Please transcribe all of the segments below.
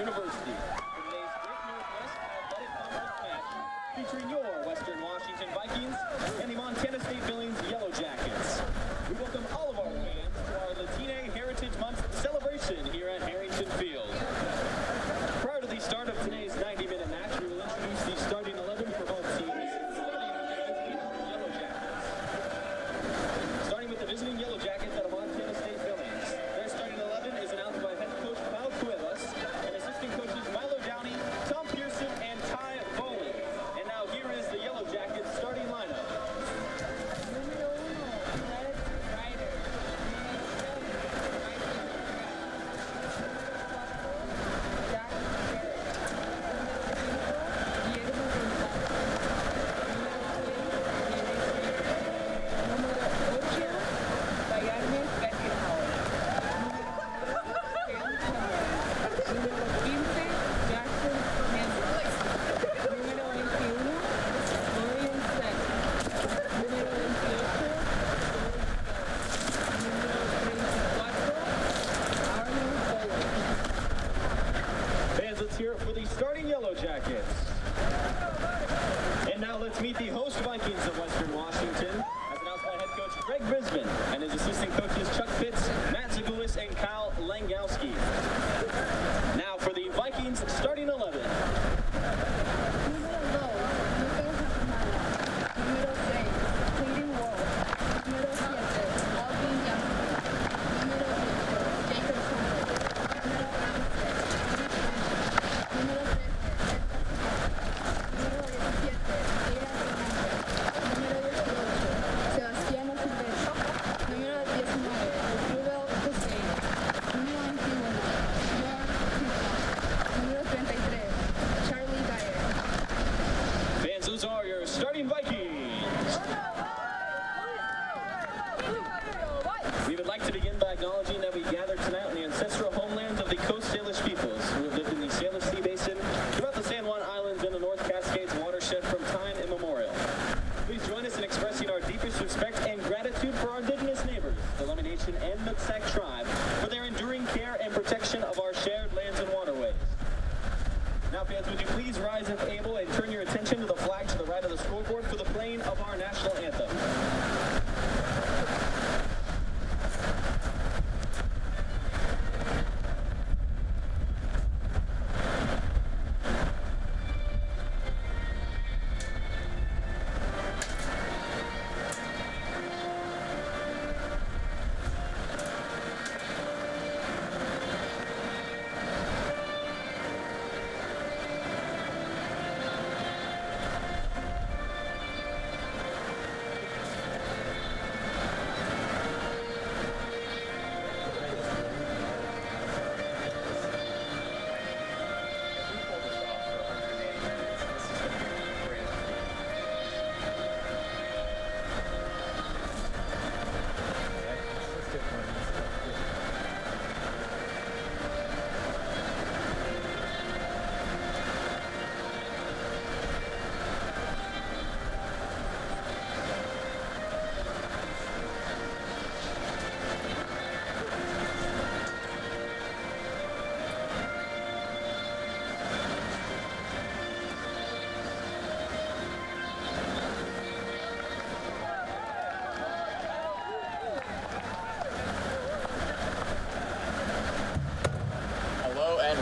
University for today's Great Northwest Athletic Conference match featuring your Western Washington Vikings and the Montana State Billings Yellow Jackets. We welcome all of our fans to our Latine Heritage Month celebration here at Harrington Field. Prior to the start of today's 90-minute match, we will introduce the starting 11 for both teams, starting with the visiting Yellow Jackets. Starting with the visiting Yellow Jackets at a Montana State Billings. Their starting 11 is announced by head coach Kyle Cuevas and assistant coaches Milo Downey, Tom Pearson, and Ty Bowling. And now here is the Yellow Jackets starting lineup. Let's hear it for the starting Yellow Jackets. And now let's meet the host Vikings of Western Washington, as announced by head coach Greg Brisbane and his assistant coaches Chuck Fitz, Matt Zagulis, and Kyle Langowski. Now for the Vikings starting 11. Those are your starting Vikings. We would like to begin by acknowledging that we gather tonight on the ancestral homelands of the Coast Salish peoples who have lived in the Salish Sea Basin throughout the San Juan Islands and the North Cascades watershed from time immemorial. Please join us in expressing our deepest respect and gratitude for our indigenous neighbors, the Lummi Nation and Nooksack tribe, for their enduring care and protection of our shared lands and waterways. Now, fans, would you please rise if able and turn your attention to the flag to the right of the scoreboard for the playing of our national anthem.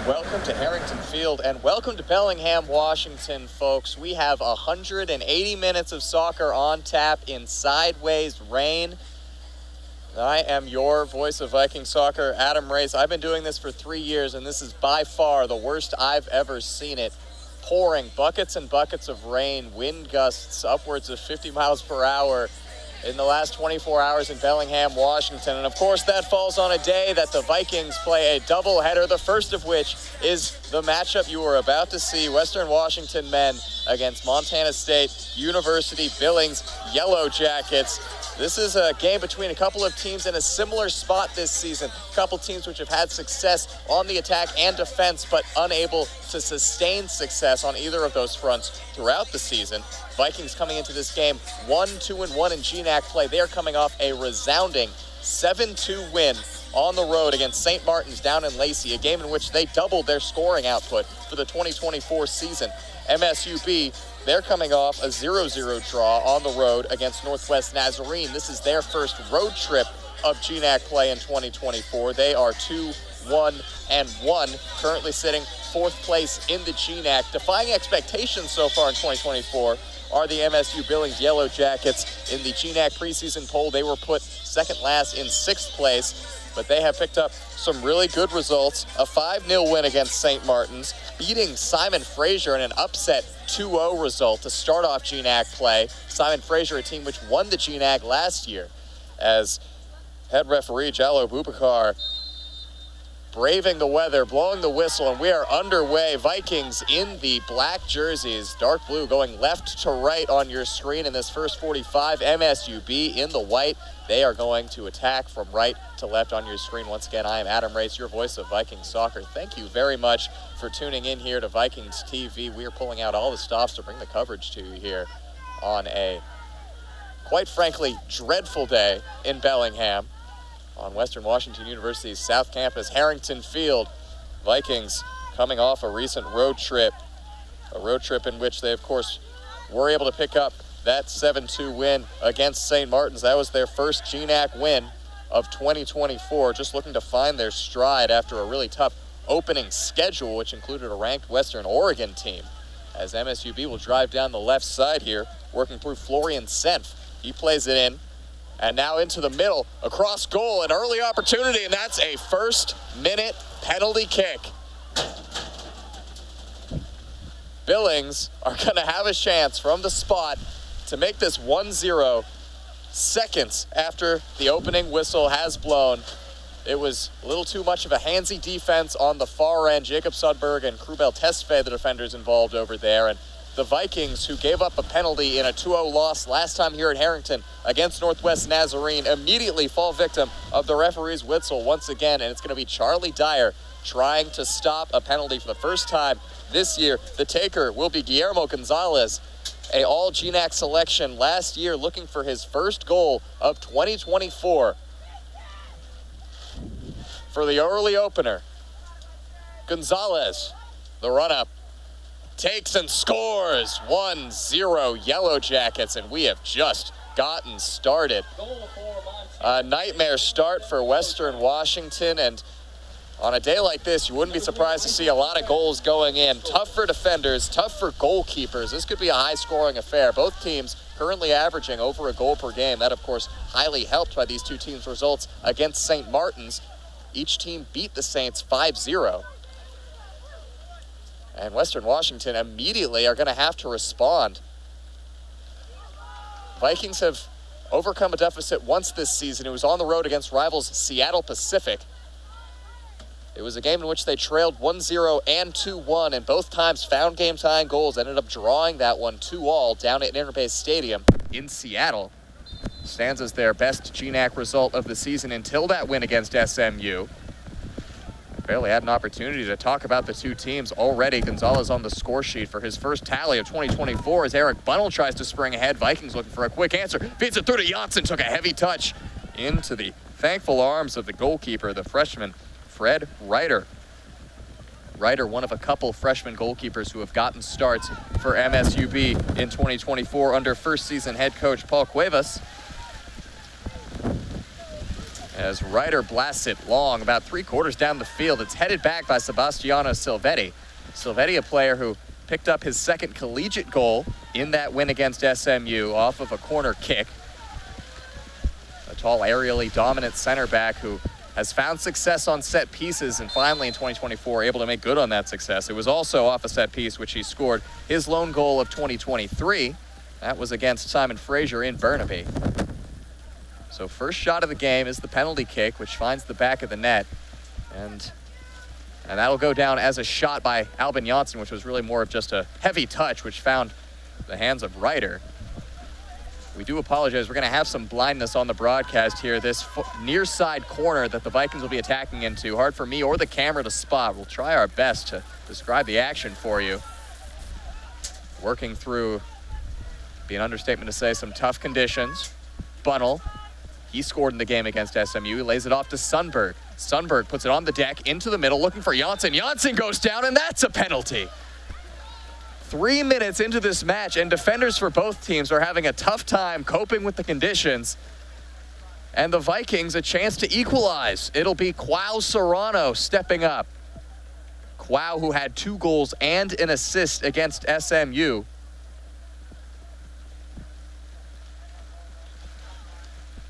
Welcome to Harrington Field and welcome to Bellingham, Washington, folks. We have 180 minutes of soccer on tap in sideways rain. I am your voice of Viking soccer, Adam Race. I've been doing this for 3 years, and this is by far the worst I've ever seen it. Pouring buckets and buckets of rain, wind gusts upwards of 50 miles per hour in the last 24 hours in Bellingham, Washington. And of course, that falls on a day that the Vikings play a doubleheader, the first of which is the matchup you are about to see, Western Washington men against Montana State University Billings Yellow Jackets. This is a game between a couple of teams in a similar spot this season. A couple teams which have had success on the attack and defense, but unable to sustain success on either of those fronts throughout the season. Vikings coming into this game 1-2-1 in GNAC play. They are coming off a resounding 7-2 win on the road against St. Martin's down in Lacey, a game in which they doubled their scoring output for the 2024 season. MSUB, they're coming off a 0-0 draw on the road against Northwest Nazarene. This is their first road trip of GNAC play in 2024. They are 2-1-1, currently sitting fourth place in the GNAC. Defying expectations so far in 2024 are the MSU Billings Yellow Jackets. In the GNAC preseason poll, they were put second last in sixth place, but they have picked up some really good results. A 5-0 win against St. Martin's, beating Simon Fraser in an upset 2-0 result to start off GNAC play. Simon Fraser, a team which won the GNAC last year, as head referee Jallo Bubakar braving the weather, blowing the whistle, and we are underway. Vikings in the black jerseys, dark blue going left to right on your screen in this first 45. MSUB in the white. They are going to attack from right to left on your screen. Once again, I am Adam Race, your voice of Vikings soccer. Thank you very much for tuning in here to Vikings TV. We are pulling out all the stops to bring the coverage to you here on a, quite frankly, dreadful day in Bellingham on Western Washington University's South Campus, Harrington Field. Vikings coming off a recent road trip in which they, of course, were able to pick up that 7-2 win against St. Martin's. That was their first GNAC win of 2024, just looking to find their stride after a really tough opening schedule, which included a ranked Western Oregon team, as MSUB will drive down the left side here, working through Florian Senf. He plays it in, and now into the middle, across goal, an early opportunity, and that's a first-minute penalty kick. Billings are going to have a chance from the spot to make this 1-0 seconds after the opening whistle has blown. It was a little too much of a handsy defense on the far end. Jacob Sudberg and Krubel Testfe, the defenders involved over there, and the Vikings, who gave up a penalty in a 2-0 loss last time here at Harrington against Northwest Nazarene, immediately fall victim of the referee's whistle once again, and it's going to be Charlie Dyer trying to stop a penalty for the first time this year. The taker will be Guillermo Gonzalez, a all-GNAC selection last year, looking for his first goal of 2024. For the early opener, Gonzalez, the run-up, takes and scores. 1-0 Yellow Jackets, and we have just gotten started. A nightmare start for Western Washington, and on a day like this, you wouldn't be surprised to see a lot of goals going in. Tough for defenders, tough for goalkeepers. This could be a high-scoring affair. Both teams currently averaging over a goal per game. That, of course, highly helped by these two teams' results against St. Martin's. Each team beat the Saints 5-0. And Western Washington immediately are going to have to respond. Vikings have overcome a deficit once this season. It was on the road against rivals Seattle Pacific. It was a game in which they trailed 1-0 and 2-1, and both times found game-tying goals. Ended up drawing that one 2-2 down at Interbase Stadium in Seattle. Stands as their best GNAC result of the season until that win against SMU. Barely had an opportunity to talk about the two teams already. Gonzalez on the score sheet for his first tally of 2024 as Eric Bunnell tries to spring ahead. Vikings looking for a quick answer. Feeds it through to Janssen. Took a heavy touch into the thankful arms of the goalkeeper, the freshman Fred Reiter. Reiter, one of a couple freshman goalkeepers who have gotten starts for MSUB in 2024 under first season head coach Paul Cuevas. As Reiter blasts it long, about 3/4 down the field. It's headed back by Sebastiano Silvetti. Silvetti, a player who picked up his second collegiate goal in that win against SMU off of a corner kick. A tall, aerially dominant center back who has found success on set pieces, and finally in 2024 able to make good on that success. It was also off a set piece which he scored his lone goal of 2023. That was against Simon Fraser in Burnaby. So first shot of the game is the penalty kick, which finds the back of the net. And that'll go down as a shot by Albin Janssen, which was really more of just a heavy touch, which found the hands of Reiter. We do apologize. We're going to have some blindness on the broadcast here. This near side corner that the Vikings will be attacking into, hard for me or the camera to spot. We'll try our best to describe the action for you. Working through, be an understatement to say, some tough conditions. Bunnell He scored in the game against SMU. He lays it off to Sundberg. Sundberg puts it on the deck, into the middle, looking for Janssen. Janssen goes down, and that's a penalty. 3 minutes into this match, and defenders for both teams are having a tough time coping with the conditions. And the Vikings a chance to equalize. It'll be Quao Serrano stepping up. Quao, who had 2 goals and an assist against SMU.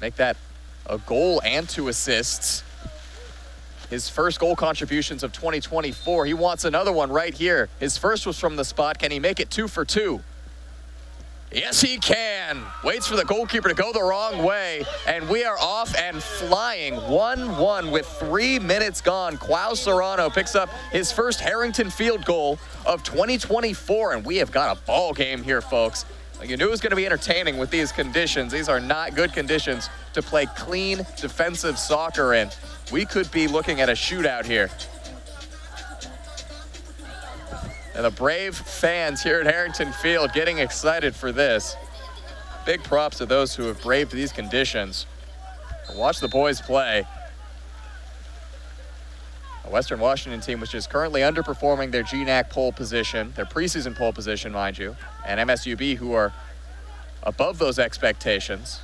Make that a goal and 2 assists. His first goal contributions of 2024. He wants another one right here. His first was from the spot. Can he make it 2 for 2? Yes, he can. Waits for the goalkeeper to go the wrong way. And we are off and flying. 1-1 with 3 minutes gone. Quao Serrano picks up his first Harrington Field goal of 2024. And we have got a ball game here, folks. You knew it was going to be entertaining with these conditions. These are not good conditions to play clean defensive soccer in. We could be looking at a shootout here. And the brave fans here at Harrington Field getting excited for this. Big props to those who have braved these conditions. Watch the boys play. A Western Washington team which is currently underperforming their GNAC pole position, their preseason pole position, mind you, and MSUB, who are above those expectations.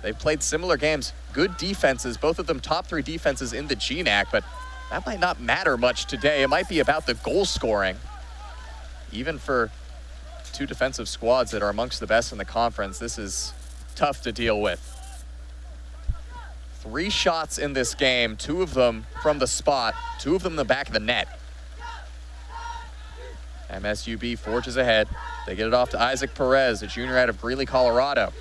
They've played similar games, good defenses, both of them top 3 defenses in the GNAC, but that might not matter much today. It might be about the goal scoring, even for 2 defensive squads that are amongst the best in the conference. This is tough to deal with. 3 shots in this game, 2 of them from the spot, 2 of them in the back of the net. MSUB forges ahead. They get it off to Isaac Perez, a junior out of Greeley, Colorado.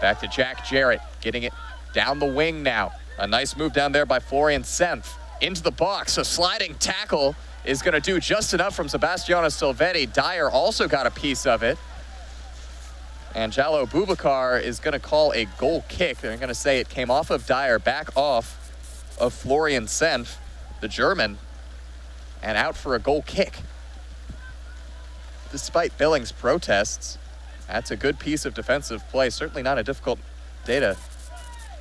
Back to Jack Jarrett, getting it down the wing now. A nice move down there by Florian Senf. Into the box, a sliding tackle is going to do just enough from Sebastiano Silvetti. Dyer also got a piece of it. And Jallo Boubacar is going to call a goal kick. They're going to say it came off of Dyer, back off of Florian Senf, the German, and out for a goal kick. Despite Billings' protests, that's a good piece of defensive play. Certainly not a difficult day to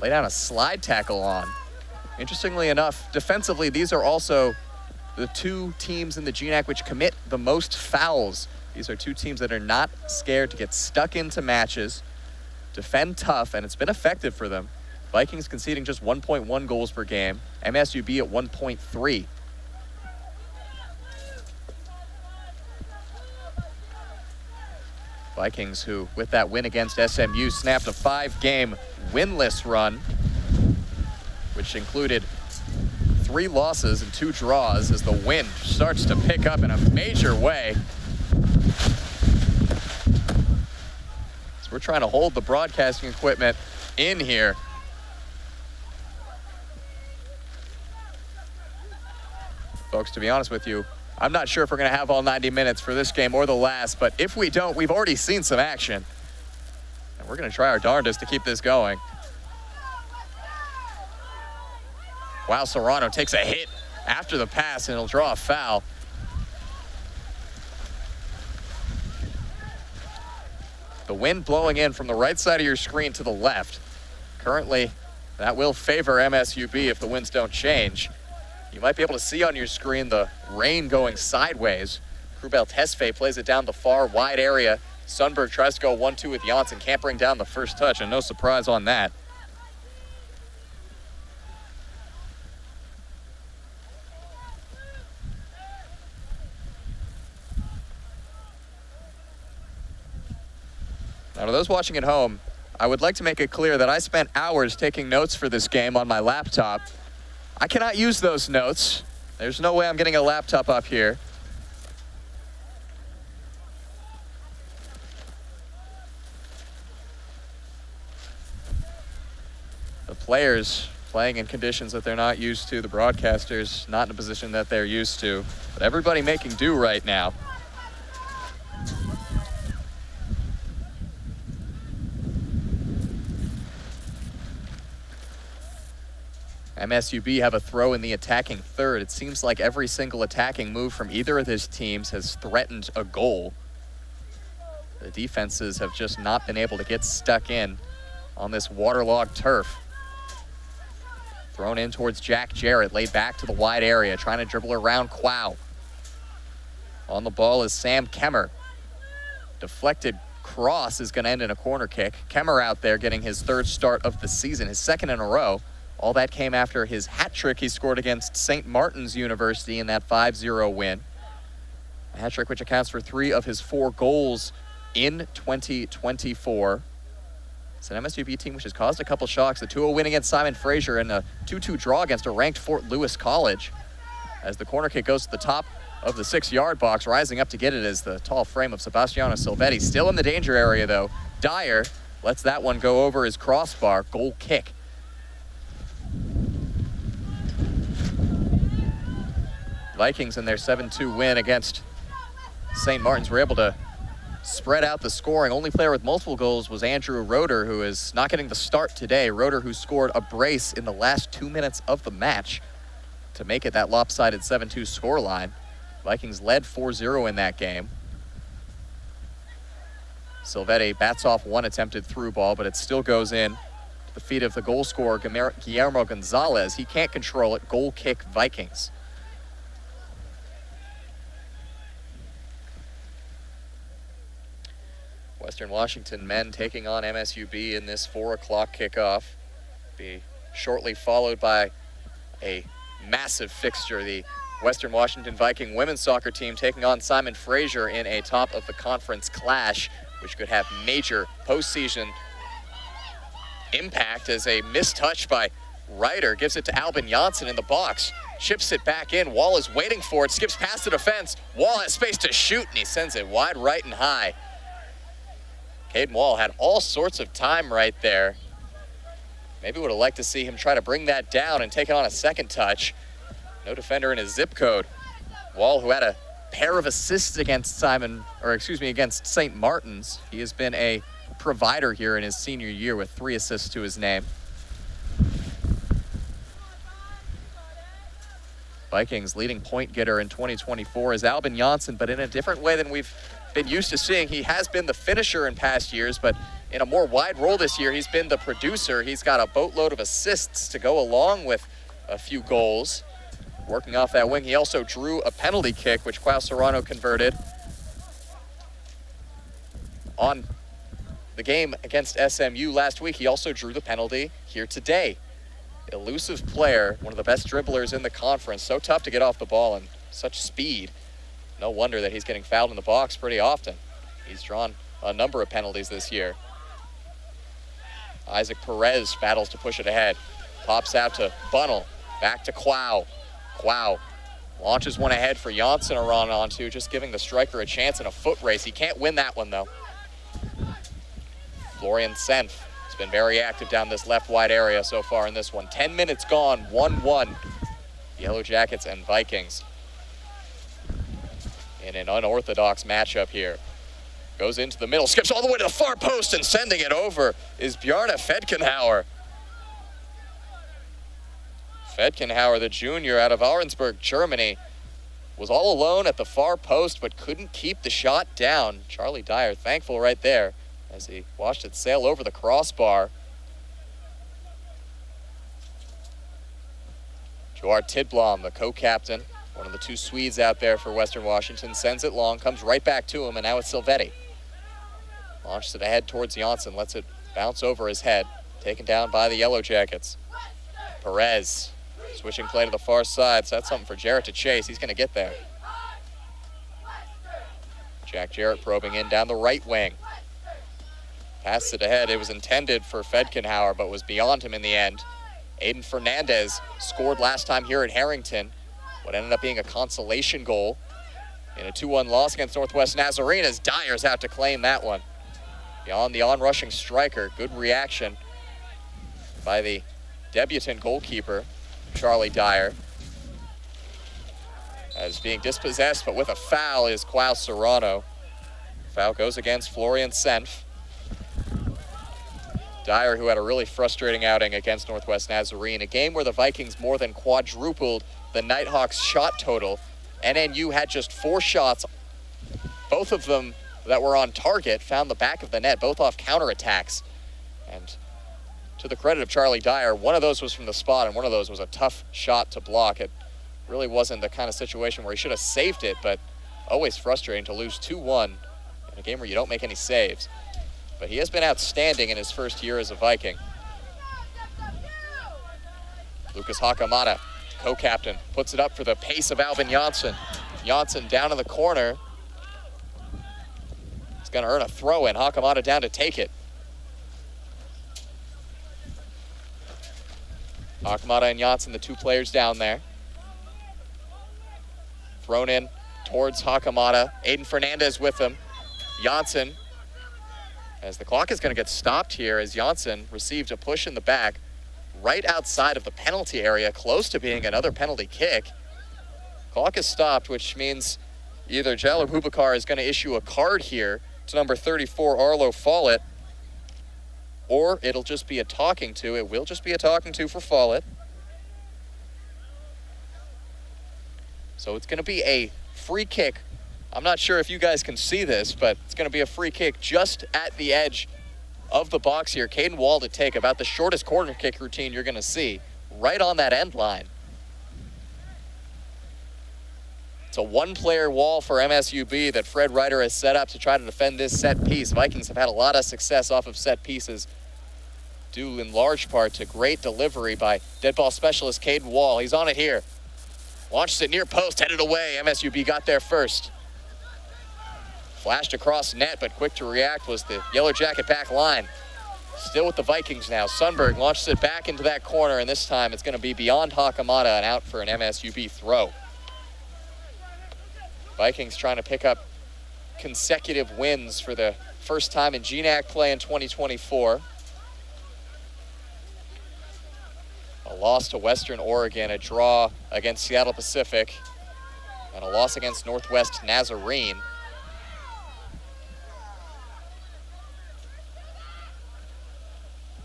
lay down a slide tackle on. Interestingly enough, defensively, these are also the 2 teams in the GNAC which commit the most fouls. These are 2 teams that are not scared to get stuck into matches, defend tough, and it's been effective for them. Vikings conceding just 1.1 goals per game, MSUB at 1.3. Vikings, who with that win against SMU, snapped a 5-game winless run, which included 3 losses and 2 draws as the wind starts to pick up in a major way. So we're trying to hold the broadcasting equipment in here. Folks, to be honest with you, I'm not sure if we're going to have all 90 minutes for this game or the last, but if we don't, we've already seen some action. And we're going to try our darndest to keep this going. Wow, Serrano takes a hit after the pass, and he'll draw a foul. The wind blowing in from the right side of your screen to the left. Currently, that will favor MSUB if the winds don't change. You might be able to see on your screen the rain going sideways. Krubel Tesfaye plays it down the far wide area. Sundberg tries to go 1-2 with Janssen, can't bring down the first touch, and no surprise on that. Now, to those watching at home, I would like to make it clear that I spent hours taking notes for this game on my laptop. I cannot use those notes. There's no way I'm getting a laptop up here. The players playing in conditions that they're not used to, the broadcasters not in a position that they're used to, but everybody making do right now. MSUB have a throw in the attacking third. It seems like every single attacking move from either of his teams has threatened a goal. The defenses have just not been able to get stuck in on this waterlogged turf. Thrown in towards Jack Jarrett, laid back to the wide area, trying to dribble around Quao. On the ball is Sam Kemmer. Deflected cross is going to end in a corner kick. Kemmer out there getting his third start of the season, his second in a row. All that came after his hat trick he scored against St. Martin's University in that 5-0 win. A hat trick which accounts for 3 of his 4 goals in 2024. It's an MSUB team which has caused a couple shocks. The 2-0 win against Simon Fraser and a 2-2 draw against a ranked Fort Lewis College. As the corner kick goes to the top of the 6-yard box, rising up to get it is the tall frame of Sebastiano Silvetti. Still in the danger area though. Dyer lets that one go over his crossbar. Goal kick. Vikings in their 7-2 win against St. Martin's were able to spread out the scoring. Only player with multiple goals was Andrew Roeder, who is not getting the start today. Roeder, who scored a brace in the last 2 minutes of the match to make it that lopsided 7-2 scoreline. Vikings led 4-0 in that game. Silvetti bats off one attempted through ball, but it still goes in to the feet of the goal scorer, Guillermo Gonzalez. He can't control it. Goal kick, Vikings. Western Washington men taking on MSUB in this 4 o'clock kickoff. Be shortly followed by a massive fixture. The Western Washington Viking women's soccer team taking on Simon Fraser in a top of the conference clash, which could have major postseason impact as a missed touch by Ryder gives it to Albin Janssen in the box. Chips it back in. Wall is waiting for it. Skips past the defense. Wall has space to shoot, and he sends it wide right and high. Caden Wall had all sorts of time right there. Maybe would have liked to see him try to bring that down and take it on a second touch. No defender in his zip code. Wall, who had a pair of assists against against St. Martin's. He has been a provider here in his senior year with 3 assists to his name. Vikings leading point getter in 2024 is Albin Janssen, but in a different way than we've been used to seeing. He has been the finisher in past years, but in a more wide role this year, he's been the producer. He's got a boatload of assists to go along with a few goals. Working off that wing, he also drew a penalty kick, which Quao Serrano converted on the game against SMU last week. He also drew the penalty here today. Elusive player, one of the best dribblers in the conference. So tough to get off the ball and such speed. No wonder that he's getting fouled in the box pretty often. He's drawn a number of penalties this year. Isaac Perez battles to push it ahead. Pops out to Bunnell. Back to Quao. Quao launches one ahead for Janssen to run onto, just giving the striker a chance in a foot race. He can't win that one, though. Florian Senf has been very active down this left wide area so far in this one. 10 minutes gone, 1-1. Yellow Jackets and Vikings in an unorthodox matchup here. Goes into the middle, skips all the way to the far post, and sending it over is Bjarne Fedkenhauer. Fedkenhauer, the junior out of Ahrensburg, Germany, was all alone at the far post but couldn't keep the shot down. Charlie Dyer thankful right there as he watched it sail over the crossbar. Joar Tidblom, the co-captain, one of the 2 Swedes out there for Western Washington, sends it long, comes right back to him, and now it's Silvetti. Launches it ahead towards Janssen, lets it bounce over his head, taken down by the Yellow Jackets. Perez, switching play to the far side, so that's something for Jarrett to chase. He's going to get there. Jack Jarrett probing in down the right wing. Passes it ahead. It was intended for Fedkenhauer, but was beyond him in the end. Aiden Fernandez scored last time here at Harrington. What ended up being a consolation goal in a 2-1 loss against Northwest Nazarene as Dyer's out to claim that one. Beyond the on-rushing striker, good reaction by the debutant goalkeeper, Charlie Dyer. As being dispossessed, but with a foul, is Quao Serrano. Foul goes against Florian Senf. Dyer, who had a really frustrating outing against Northwest Nazarene, a game where the Vikings more than quadrupled the Nighthawks shot total. NNU had just 4 shots, both of them that were on target found the back of the net, both off counterattacks. And to the credit of Charlie Dyer, one of those was from the spot, and one of those was a tough shot to block. It really wasn't the kind of situation where he should have saved it, but always frustrating to lose 2-1 in a game where you don't make any saves. But he has been outstanding in his first year as a Viking. Lucas Hakamada, co-captain, puts it up for the pace of Alvin Janssen. Janssen down in the corner. He's going to earn a throw-in. Hakamada down to take it. Hakamada and Janssen, the two players down there. Thrown in towards Hakamada. Aiden Fernandez with him. Janssen, as the clock is going to get stopped here, as Janssen received a push in the back right outside of the penalty area, close to being another penalty kick. Clock is stopped, which means either Jalil Bubakar is going to issue a card here to number 34, Arlo Follett, or it'll just be a talking to. It will just be a talking to for Follett. So it's going to be a free kick. I'm not sure if you guys can see this, but it's going to be a free kick just at the edge of the box here. Caden Wall to take, about the shortest corner kick routine you're going to see, right on that end line. It's a one-player wall for MSUB that Fred Ryder has set up to try to defend this set piece. Vikings have had a lot of success off of set pieces, due in large part to great delivery by dead ball specialist Caden Wall. He's on it here. Launches it near post, headed away. MSUB got there first. Flashed across net, but quick to react was the Yellow Jacket back line. Still with the Vikings now. Sundberg launches it back into that corner, and this time it's going to be beyond Hakamada and out for an MSUB throw. Vikings trying to pick up consecutive wins for the first time in GNAC play in 2024. A loss to Western Oregon, a draw against Seattle Pacific, and a loss against Northwest Nazarene.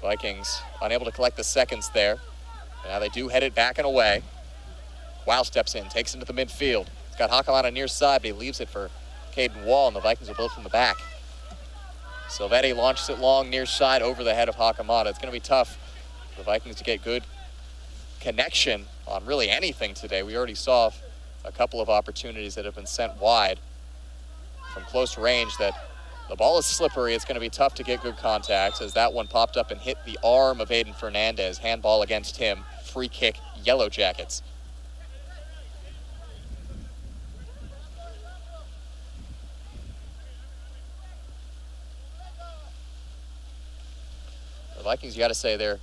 Vikings unable to collect the seconds there. But now they do head it back and away. Wow steps in, takes into the midfield. He's got Hakamada near side, but he leaves it for Caden Wall, and the Vikings will build from the back. Silvetti launches it long near side over the head of Hakamada. It's going to be tough for the Vikings to get good connection on really anything today. We already saw a couple of opportunities that have been sent wide from close range that the ball is slippery. It's going to be tough to get good contact, as that one popped up and hit the arm of Aiden Fernandez. Handball against him. Free kick, Yellow Jackets. The Vikings, you got to say, their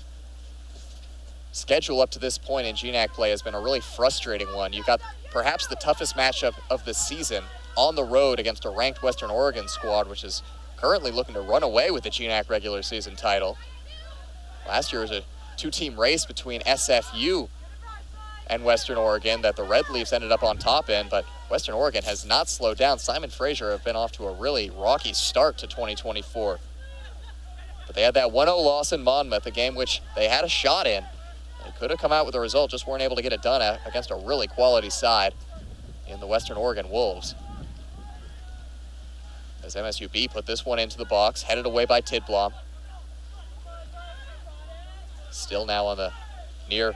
schedule up to this point in GNAC play has been a really frustrating one. You've got perhaps the toughest matchup of the season on the road against a ranked Western Oregon squad, which is currently looking to run away with the GNAC regular season title. Last year was a two-team race between SFU and Western Oregon that the Red Leafs ended up on top in, but Western Oregon has not slowed down. Simon Fraser have been off to a really rocky start to 2024. But they had that 1-0 loss in Monmouth, a game which they had a shot in. They could have come out with a result, just weren't able to get it done against a really quality side in the Western Oregon Wolves. As MSUB put this one into the box, headed away by Tidblom. Still now on the near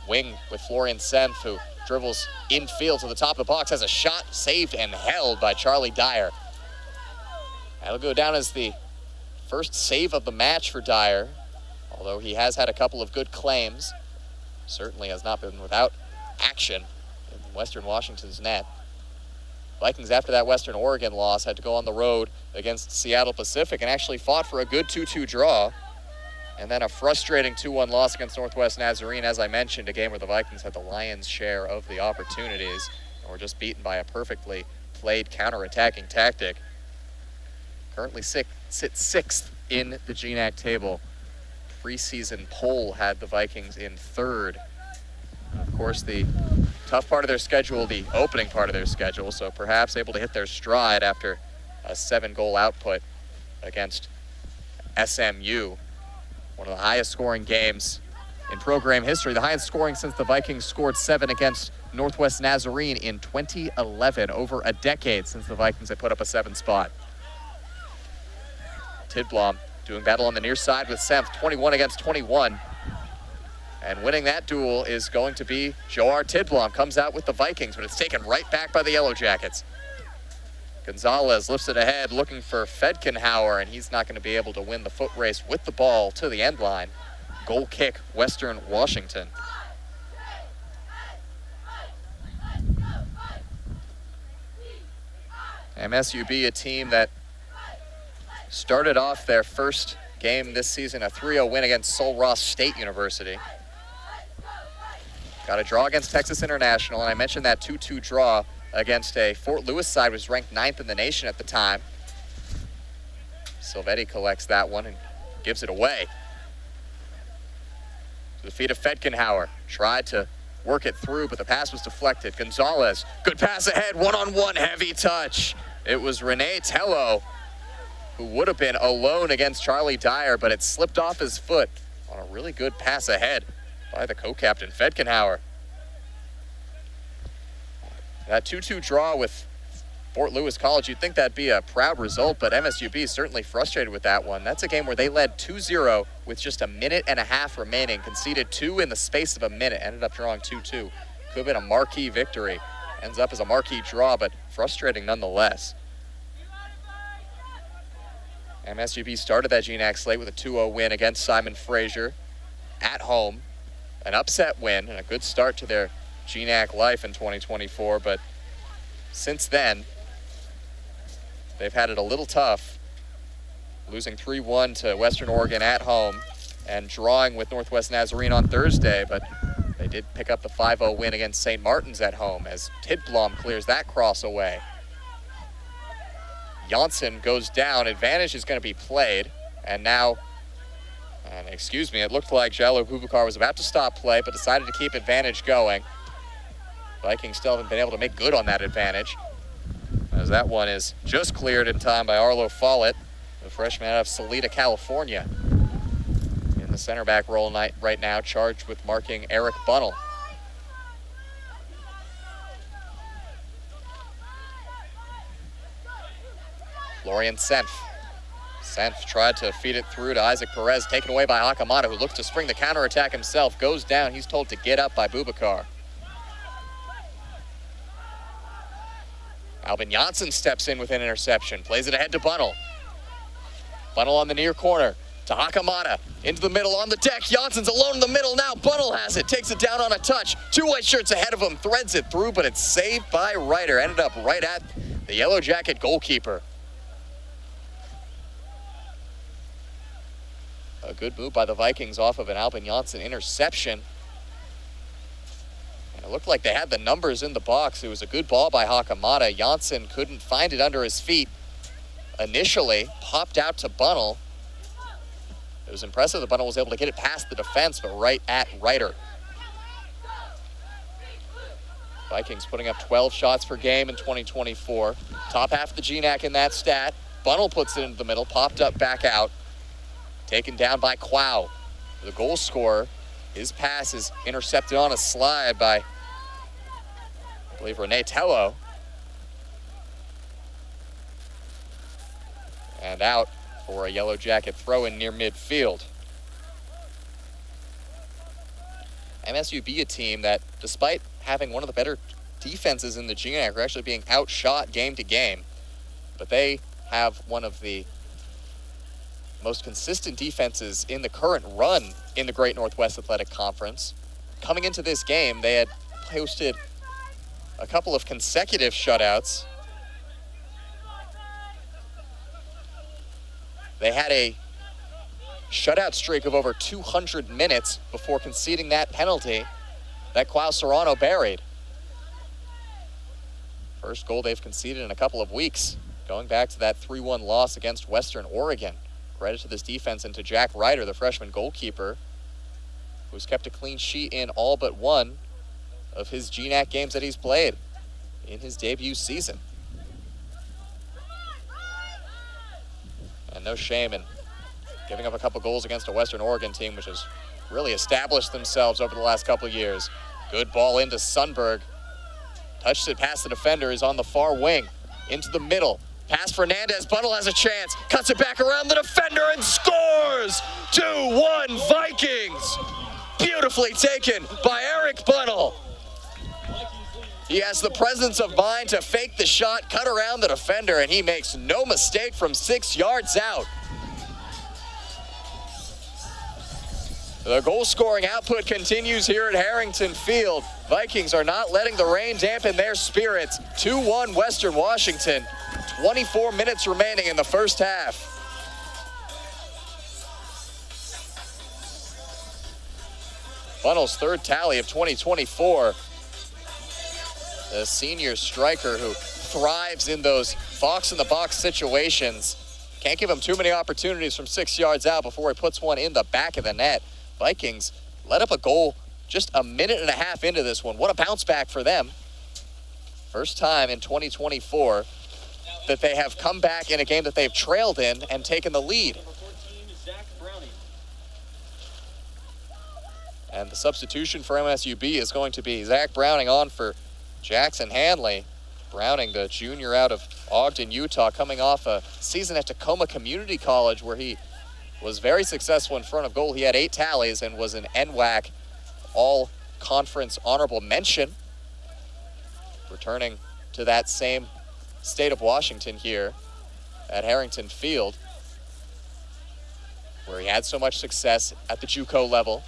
wing with Florian Senf, who dribbles infield to the top of the box, has a shot saved and held by Charlie Dyer. That'll go down as the first save of the match for Dyer, although he has had a couple of good claims. Certainly has not been without action in Western Washington's net. Vikings, after that Western Oregon loss, had to go on the road against Seattle Pacific and actually fought for a good 2-2 draw. And then a frustrating 2-1 loss against Northwest Nazarene, as I mentioned, a game where the Vikings had the lion's share of the opportunities and were just beaten by a perfectly played counterattacking tactic. Currently sit sixth in the GNAC table. Preseason poll had the Vikings in third. Of course, the tough part of their schedule, the opening part of their schedule, so perhaps able to hit their stride after a 7-goal output against SMU. One of the highest scoring games in program history, the highest scoring since the Vikings scored 7 against Northwest Nazarene in 2011, over a decade since the Vikings had put up a 7 spot. Tidblom doing battle on the near side with Senf, 21 against 21. And winning that duel is going to be Joar Tidblom. Comes out with the Vikings, but it's taken right back by the Yellow Jackets. Gonzalez lifts it ahead, looking for Fedkenhauer, and he's not going to be able to win the foot race with the ball to the end line. Goal kick, Western Washington. MSUB, a team that started off their first game this season, a 3-0 win against Sul Ross State University. Got a draw against Texas International, and I mentioned that 2-2 draw against a Fort Lewis side was ranked 9th in the nation at the time. Silvetti collects that one and gives it away. To the feet of Fedkenhauer. Tried to work it through, but the pass was deflected. Gonzalez, good pass ahead, one-on-one, heavy touch. It was Rene Tello, who would have been alone against Charlie Dyer, but it slipped off his foot on a really good pass ahead by the co-captain, Fedkenhauer. That 2-2 draw with Fort Lewis College, you'd think that'd be a proud result, but MSUB is certainly frustrated with that one. That's a game where they led 2-0 with just a minute and a half remaining, conceded 2 in the space of a minute, ended up drawing 2-2. Could have been a marquee victory. Ends up as a marquee draw, but frustrating nonetheless. MSUB started that GNAC slate with a 2-0 win against Simon Fraser at home. An upset win and a good start to their GNAC life in 2024, but since then, they've had it a little tough, losing 3-1 to Western Oregon at home and drawing with Northwest Nazarene on Thursday, but they did pick up the 5-0 win against St. Martin's at home as Tidblom clears that cross away. Janssen goes down, advantage is going to be played, and now, it looked like Jalo Bubakar was about to stop play, but decided to keep advantage going. Vikings still haven't been able to make good on that advantage, as that one is just cleared in time by Arlo Follett, the freshman out of Salida, California, in the center back role right now, charged with marking Eric Bunnell. Florian Senf. Senf tried to feed it through to Isaac Perez, taken away by Hakamata, who looks to spring the counterattack himself, goes down. He's told to get up by Bubakar. Albin Janssen steps in with an interception, plays it ahead to Bunnell. Bunnell on the near corner to Hakamata, into the middle on the deck. Janssen's alone in the middle now. Bunnell has it, takes it down on a touch. 2 white shirts ahead of him, threads it through, but it's saved by Ryder. Ended up right at the Yellow Jacket goalkeeper. A good move by the Vikings off of an Albin Janssen interception. And it looked like they had the numbers in the box. It was a good ball by Hakamata. Janssen couldn't find it under his feet initially, popped out to Bunnell. It was impressive that Bunnell was able to get it past the defense, but right at Ryder. Vikings putting up 12 shots per game in 2024. Top half of the GNAC in that stat. Bunnell puts it into the middle, popped up, back out. Taken down by Quao, the goal scorer. His pass is intercepted on a slide by, I believe, Rene Tello. And out for a Yellow Jacket throw-in near midfield. MSUB, a team that, despite having one of the better defenses in the GNAC, are actually being outshot game to game. But they have one of the most consistent defenses in the current run in the Great Northwest Athletic Conference. Coming into this game, they had posted a couple of consecutive shutouts. They had a shutout streak of over 200 minutes before conceding that penalty that Quao Serrano buried. First goal they've conceded in a couple of weeks, going back to that 3-1 loss against Western Oregon. Credit to this defense and to Jack Ryder, the freshman goalkeeper, who's kept a clean sheet in all but one of his GNAC games that he's played in his debut season. And no shame in giving up a couple goals against a Western Oregon team which has really established themselves over the last couple of years. Good ball into Sundberg. Touched it past the defender, is on the far wing. Into the middle. Pass Fernandez, Bunnell has a chance, cuts it back around the defender and scores! 2-1 Vikings! Beautifully taken by Eric Bunnell. He has the presence of mind to fake the shot, cut around the defender, and he makes no mistake from 6 yards out. The goal-scoring output continues here at Harrington Field. Vikings are not letting the rain dampen their spirits. 2-1 Western Washington. 24 minutes remaining in the first half. Bunnell's third tally of 2024. The senior striker who thrives in those box-in-the-box situations. Can't give him too many opportunities from 6 yards out before he puts one in the back of the net. Vikings let up a goal just a minute and a half into this one. What a bounce back for them. First time in 2024 that they have come back in a game that they've trailed in and taken the lead. And the substitution for MSUB is going to be Zach Browning on for Jackson Hanley. Browning, the junior out of Ogden, Utah, coming off a season at Tacoma Community College where he was very successful in front of goal. He had 8 tallies and was an NWAC all-conference honorable mention. Returning to that same state of Washington here at Harrington Field, where he had so much success at the JUCO level.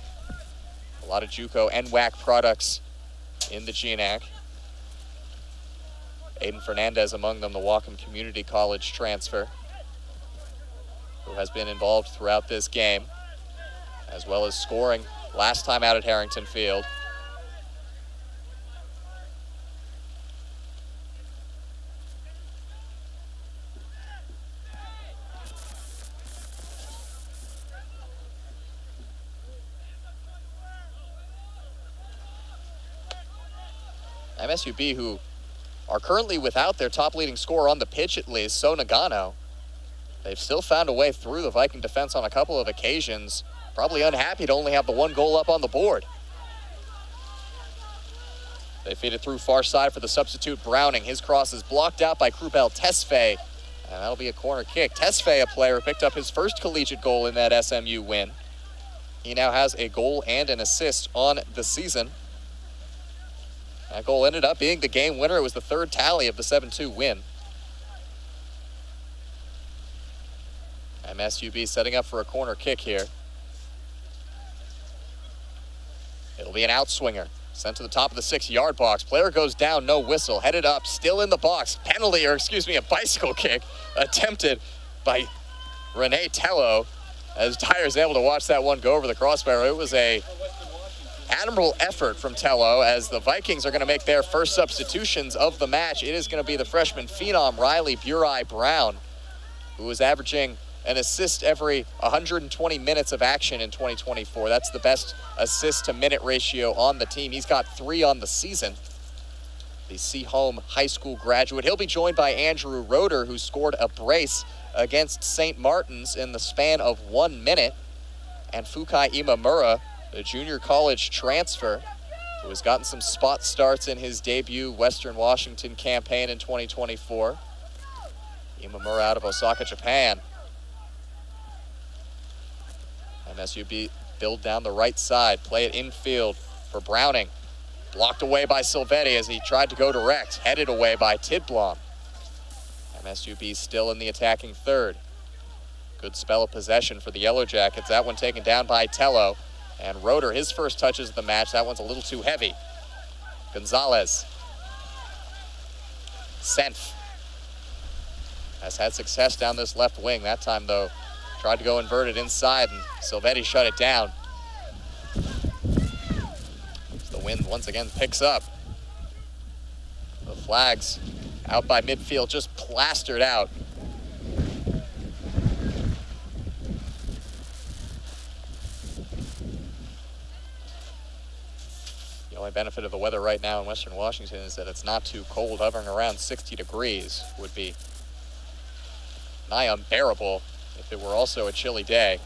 A lot of JUCO NWAC products in the GNAC. Aiden Fernandez among them, the Whatcom Community College transfer, who has been involved throughout this game, as well as scoring last time out at Harrington Field. MSUB, who are currently without their top leading scorer on the pitch at least, So Nagano. They've still found a way through the Viking defense on a couple of occasions. Probably unhappy to only have the 1 goal up on the board. They feed it through far side for the substitute Browning. His cross is blocked out by Krupel Tesfaye, and that'll be a corner kick. Tesfaye, a player who picked up his first collegiate goal in that SMU win. He now has a goal and an assist on the season. That goal ended up being the game winner. It was the 3rd tally of the 7-2 win. MSUB setting up for a corner kick here. It'll be an outswinger. Sent to the top of the 6-yard box. Player goes down, no whistle. Headed up, still in the box. Penalty, or excuse me, a bicycle kick attempted by Renee Tello. As Dyer is able to watch that one go over the crossbar. It was a admirable effort from Tello as the Vikings are going to make their first substitutions of the match. It is going to be the freshman phenom Riley Burai Brown, who is averaging an assist every 120 minutes of action in 2024. That's the best assist to minute ratio on the team. He's got 3 on the season. The Seaholm High School graduate. He'll be joined by Andrew Roeder, who scored a brace against St. Martin's in the span of 1 minute. And Fukai Imamura, the junior college transfer, who has gotten some spot starts in his debut Western Washington campaign in 2024. Imamura out of Osaka, Japan. MSUB build down the right side, play it infield for Browning. Blocked away by Silvetti as he tried to go direct, headed away by Tidblom. MSUB still in the attacking third. Good spell of possession for the Yellow Jackets. That one taken down by Tello. And Roeder, his first touches of the match, that one's a little too heavy. Gonzalez. Senf has had success down this left wing. That time, though, tried to go inverted inside, and Silvetti shut it down. As the wind once again picks up. The flags out by midfield, just plastered out. The only benefit of the weather right now in Western Washington is that it's not too cold. Hovering around 60 degrees would be nigh unbearable if it were also a chilly day.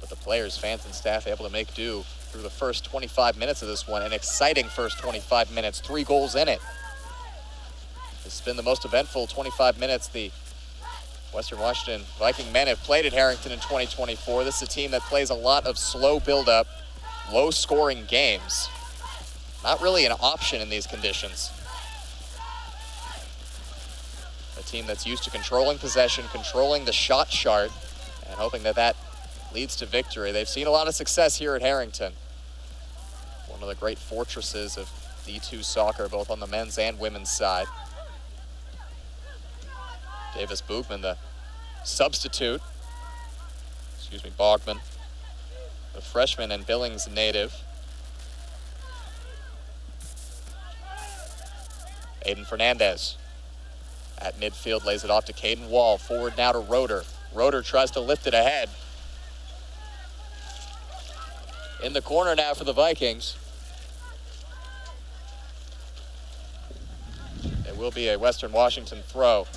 But the players, fans, and staff able to make do through the first 25 minutes of this one. An exciting first 25 minutes, 3 goals in it. It's been the most eventful 25 minutes the Western Washington Viking men have played at Harrington in 2024. This is a team that plays a lot of slow build-up, low-scoring games. Not really an option in these conditions. A team that's used to controlling possession, controlling the shot chart, and hoping that that leads to victory. They've seen a lot of success here at Harrington. One of the great fortresses of D2 soccer, both on the men's and women's side. Davis Boogman, the substitute, Bogman, the freshman and Billings native. Aiden Fernandez at midfield, lays it off to Caden Wall. Forward now to Roeder. Roeder tries to lift it ahead. In the corner now for the Vikings. It will be a Western Washington throw.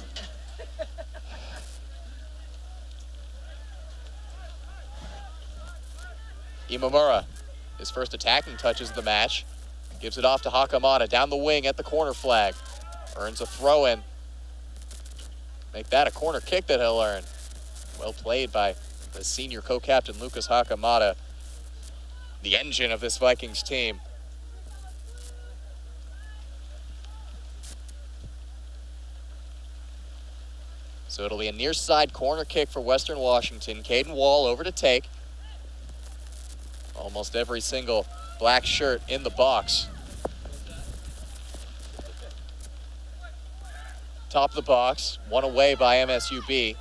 Imamura, his first attacking touches of the match. Gives it off to Hakamada down the wing at the corner flag. Earns a throw in. Make that a corner kick that he'll earn. Well played by the senior co-captain Lucas Hakamada, the engine of this Vikings team. So it'll be a near side corner kick for Western Washington. Caden Wall over to take. Almost every single black shirt in the box. Top of the box, one away by MSUB.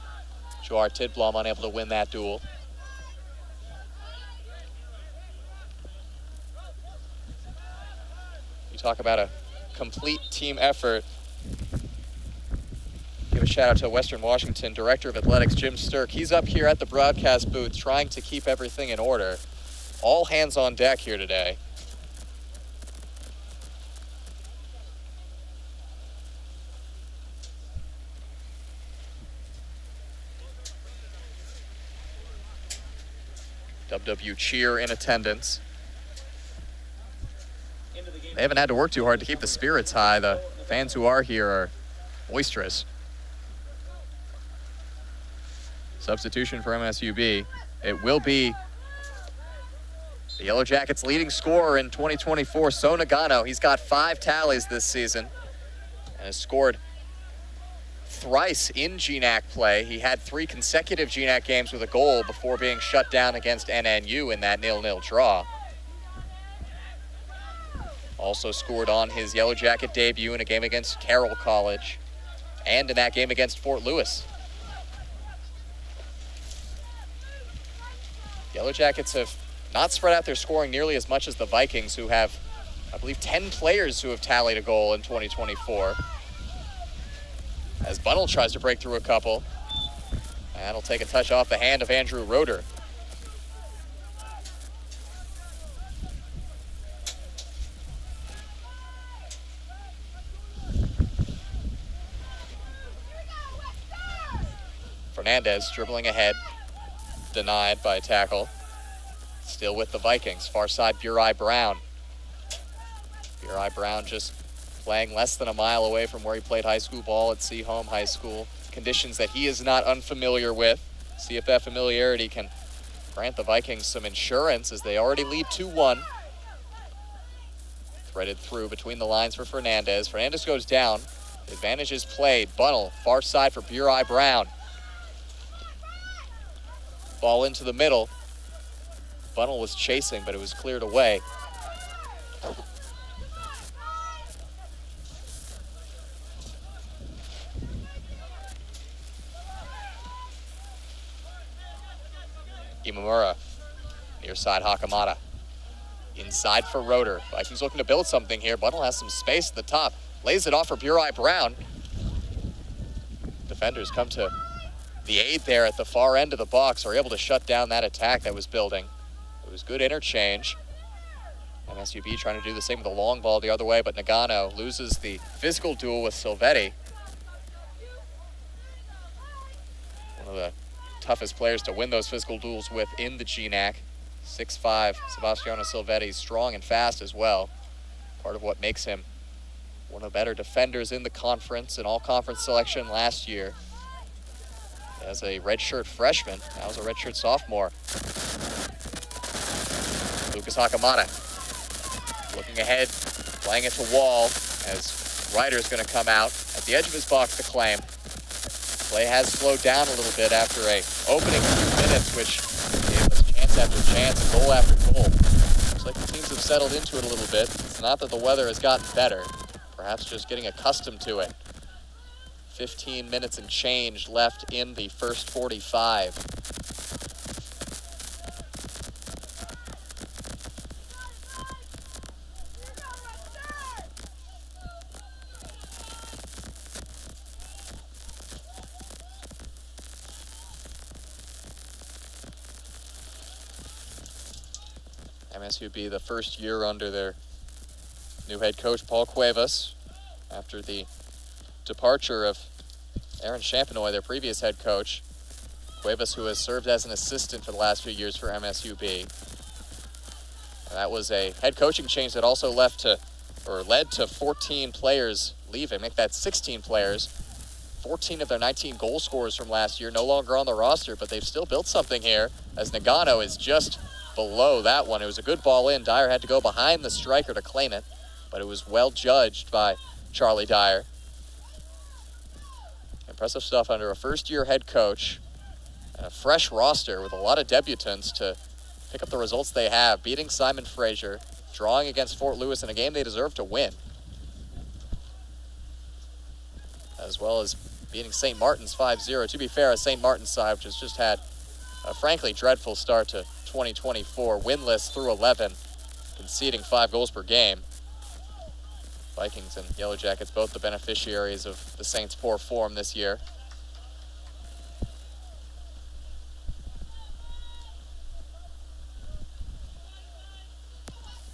Joar Tidblom unable to win that duel. You talk about a complete team effort. Give a shout out to Western Washington Director of Athletics, Jim Sturk. He's up here at the broadcast booth trying to keep everything in order. All hands on deck here today. WWU cheer in attendance. They haven't had to work too hard to keep the spirits high. The fans who are here are boisterous. Substitution for MSUB. It will be the Yellow Jackets' leading scorer in 2024, So Nagano. He's got 5 tallies this season and has scored thrice in GNAC play. He had 3 consecutive GNAC games with a goal before being shut down against NNU in that 0-0 draw. Also scored on his Yellow Jacket debut in a game against Carroll College and in that game against Fort Lewis. Yellow Jackets have not spread out their scoring nearly as much as the Vikings, who have, I believe, 10 players who have tallied a goal in 2024. As Bunnell tries to break through a couple. That'll take a touch off the hand of Andrew Roeder. Fernandez dribbling ahead. Denied by a tackle. Still with the Vikings. Far side, Burai Brown. Burai Brown just playing less than a mile away from where he played high school ball at Seaholm High School. Conditions that he is not unfamiliar with. See if that familiarity can grant the Vikings some insurance as they already lead 2-1. Threaded through between the lines for Fernandez. Fernandez goes down. Advantage is played. Bunnell, far side for Burai Brown. Ball into the middle. Bunnell was chasing, but it was cleared away. Imamura, near side Hakamada. Inside for Roeder. Vikings looking to build something here. Bunnell has some space at the top. Lays it off for Burai Brown. Defenders come to the aid there at the far end of the box, are able to shut down that attack that was building. It was good interchange. MSUB trying to do the same with a long ball the other way, but Nagano loses the physical duel with Silvetti. One of the toughest players to win those physical duels with in the GNAC. 6'5", Sebastiano Silvetti, strong and fast as well. Part of what makes him one of the better defenders in the conference, an all-conference selection last year. As a redshirt freshman, now as a redshirt sophomore. Lucas Hakamada looking ahead, playing it to Wall as Ryder's going to come out at the edge of his box to claim. Play has slowed down a little bit after a opening 2 minutes, which gave us chance after chance, goal after goal. Looks like the teams have settled into it a little bit. It's not that the weather has gotten better, perhaps just getting accustomed to it. 15 minutes and change left in the first 45. MSUB the first year under their new head coach, Paul Cuevas, after the departure of Aaron Champenoy, their previous head coach. Cuevas, who has served as an assistant for the last few years for MSUB. And that was a head coaching change that also led to 14 players leaving, make that 16 players. 14 of their 19 goal scorers from last year no longer on the roster, but they've still built something here, as Nagano is just below that one. It was a good ball in. Dyer had to go behind the striker to claim it, but it was well judged by Charlie Dyer. Impressive stuff under a first-year head coach and a fresh roster with a lot of debutants to pick up the results they have, beating Simon Fraser, drawing against Fort Lewis in a game they deserve to win, as well as beating St. Martin's 5-0. To be fair, a St. Martin's side which has just had a frankly dreadful start to 2024, winless through 11, conceding 5 goals per game. Vikings and Yellow Jackets both the beneficiaries of the Saints' poor form this year.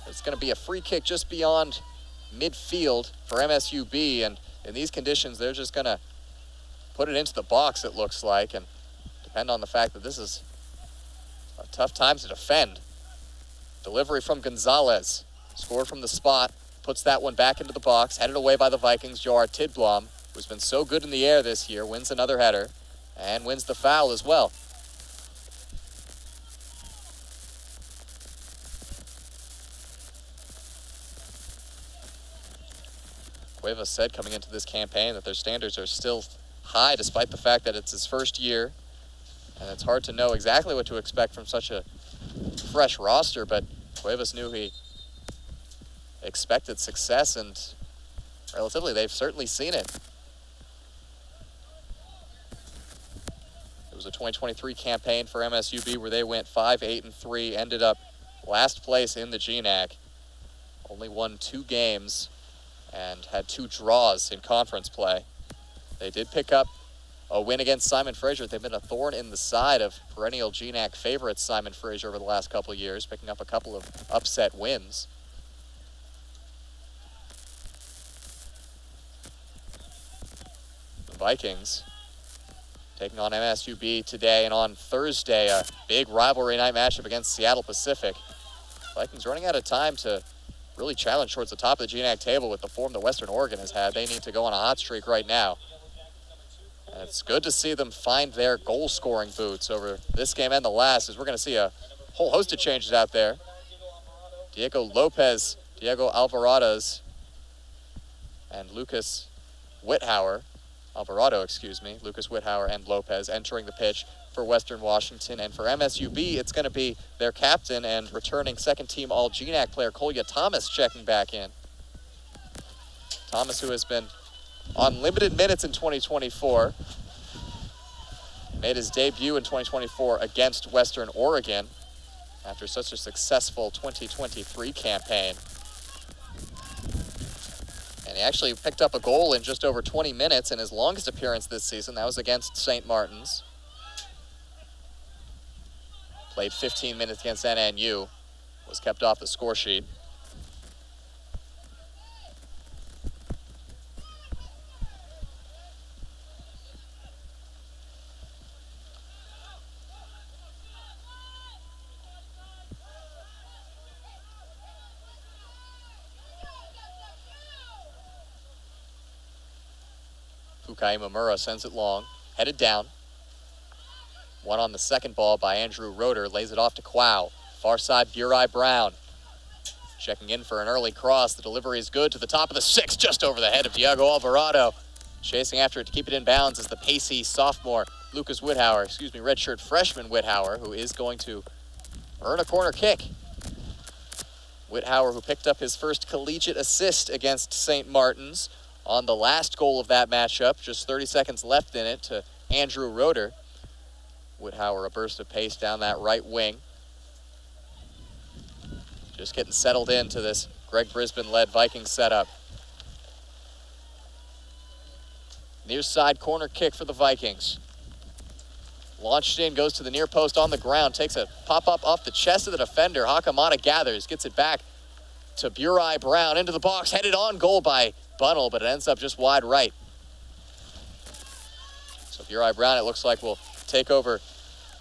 It's going to be a free kick just beyond midfield for MSUB, and in these conditions, they're just going to put it into the box, it looks like, and depend on the fact that this is a tough time to defend. Delivery from Gonzalez, scored from the spot. Puts that one back into the box, headed away by the Vikings. Joar Tidblom, who's been so good in the air this year, wins another header and wins the foul as well. Cuevas said coming into this campaign that their standards are still high despite the fact that it's his first year, and it's hard to know exactly what to expect from such a fresh roster, but Cuevas knew he expected success, and relatively they've certainly seen it. It was a 2023 campaign for MSUB where they went 5-8-3, ended up last place in the GNAC, only won 2 games and had 2 draws in conference play. They did pick up a win against Simon Fraser. They've been a thorn in the side of perennial GNAC favorites Simon Fraser over the last couple of years, picking up a couple of upset wins. Vikings taking on MSUB today, and on Thursday, a big rivalry night matchup against Seattle Pacific. Vikings running out of time to really challenge towards the top of the GNAC table with the form that Western Oregon has had. They need to go on a hot streak right now. And it's good to see them find their goal-scoring boots over this game and the last, as we're going to see a whole host of changes out there. Diego Alvarado's, and Lucas Whithauer and Lopez entering the pitch for Western Washington. And for MSUB, it's going to be their captain and returning second-team All-GNAC player Kolya Thomas checking back in. Thomas, who has been on limited minutes in 2024, made his debut in 2024 against Western Oregon after such a successful 2023 campaign. And he actually picked up a goal in just over 20 minutes in his longest appearance this season. That was against St. Martin's. Played 15 minutes against NNU. Was kept off the score sheet. Fukai Imamura sends it long, headed down. One on the second ball by Andrew Roeder, lays it off to Quao. Far side, Burai Brown. Checking in for an early cross. The delivery is good to the top of the sixth, just over the head of Diego Alvarado. Chasing after it to keep it in bounds is the pacey sophomore redshirt freshman Whithauer, who is going to earn a corner kick. Whithauer, who picked up his first collegiate assist against St. Martin's on the last goal of that matchup, just 30 seconds left in it, to Andrew Roeder. Whithauer, a burst of pace down that right wing. Just getting settled into this Greg Brisbane-led Viking setup. Near side corner kick for the Vikings. Launched in, goes to the near post on the ground, takes a pop-up off the chest of the defender. Hakamada gathers, gets it back to Burai Brown, into the box, headed on goal by Bunnell, but it ends up just wide right. So Burai Brown, it looks like, will take over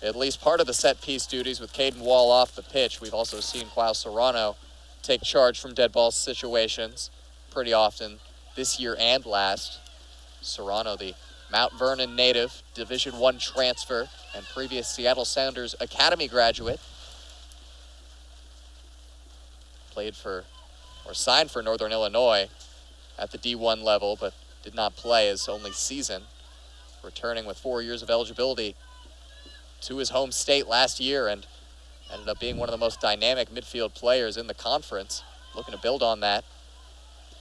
at least part of the set-piece duties with Caden Wall off the pitch. We've also seen Quao Serrano take charge from dead ball situations pretty often this year and last. Serrano, the Mount Vernon native, Division I transfer, and previous Seattle Sounders Academy graduate. Played for, or signed for Northern Illinois at the D1 level, but did not play his only season. Returning with 4 years of eligibility to his home state last year, and ended up being one of the most dynamic midfield players in the conference. Looking to build on that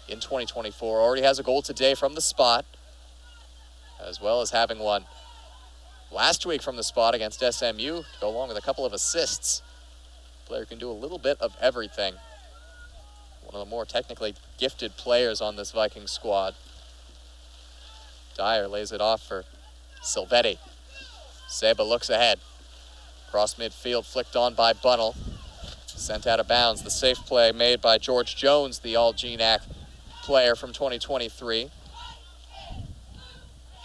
in 2024. Already has a goal today from the spot, as well as having one last week from the spot against SMU to go along with a couple of assists. Player can do a little bit of everything. One of the more technically gifted players on this Viking squad. Dyer lays it off for Silvetti. Seba looks ahead. Cross midfield, flicked on by Bunnell. Sent out of bounds. The safe play made by George Jones, the all-GNAC player from 2023.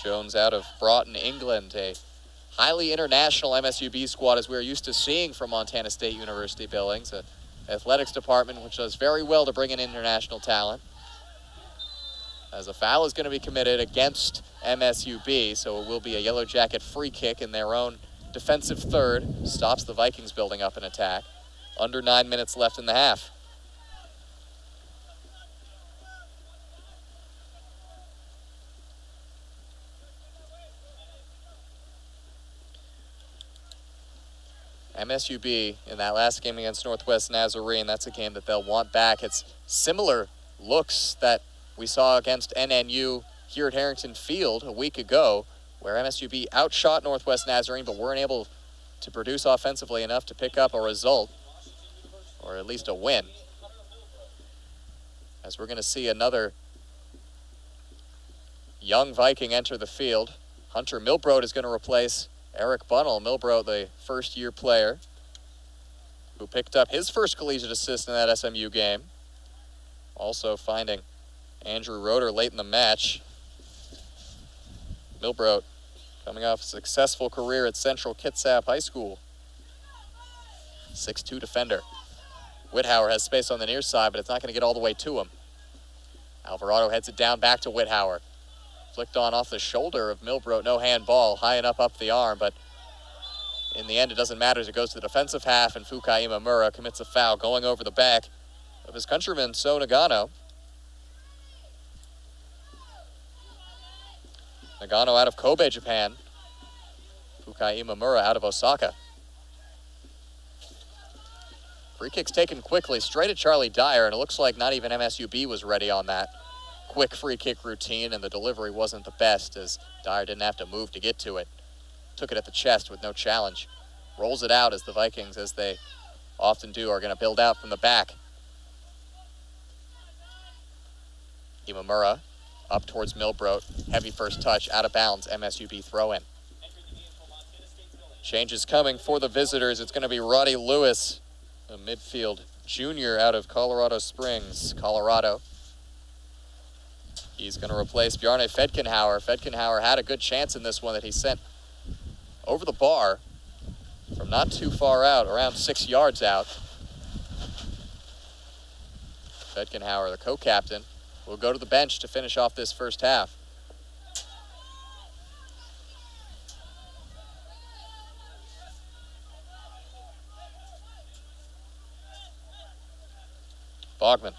Jones out of Broughton, England, a highly international MSUB squad, as we're used to seeing from Montana State University Billings, an athletics department which does very well to bring in international talent. As a foul is going to be committed against MSUB, so it will be a Yellow Jacket free kick in their own defensive third. Stops the Vikings building up an attack. Under 9 minutes left in the half. MSUB in that last game against Northwest Nazarene, that's a game that they'll want back. It's similar looks that we saw against NNU here at Harrington Field a week ago, where MSUB outshot Northwest Nazarene but weren't able to produce offensively enough to pick up a result, or at least a win. As we're going to see another young Viking enter the field. Hunter Milbrode is going to replace Eric Bunnell. Milbrode, the first-year player who picked up his first collegiate assist in that SMU game. Also finding Andrew Roeder late in the match. Milbrode coming off a successful career at Central Kitsap High School. 6'2" defender. Whithauer has space on the near side, but it's not going to get all the way to him. Alvarado heads it down back to Whithauer. Flicked on off the shoulder of Milbrode. No handball, high enough up the arm, but in the end it doesn't matter as it goes to the defensive half, and Fukai Imamura commits a foul going over the back of his countryman, So Nagano. Nagano out of Kobe, Japan. Fukai Imamura out of Osaka. Free kick's taken quickly, straight at Charlie Dyer, and it looks like not even MSUB was ready on that quick free kick routine, and the delivery wasn't the best as Dyer didn't have to move to get to it. Took it at the chest with no challenge. Rolls it out as the Vikings, as they often do, are going to build out from the back. Imamura up towards Milbrode. Heavy first touch, out of bounds, MSUB throw-in. Change is coming for the visitors. It's going to be Roddy Lewis, a midfield junior out of Colorado Springs, Colorado. He's going to replace Bjarne Fedkenhauer. Fedkenhauer had a good chance in this one that he sent over the bar from not too far out, around 6 yards out. Fedkenhauer, the co-captain, will go to the bench to finish off this first half. Brogman.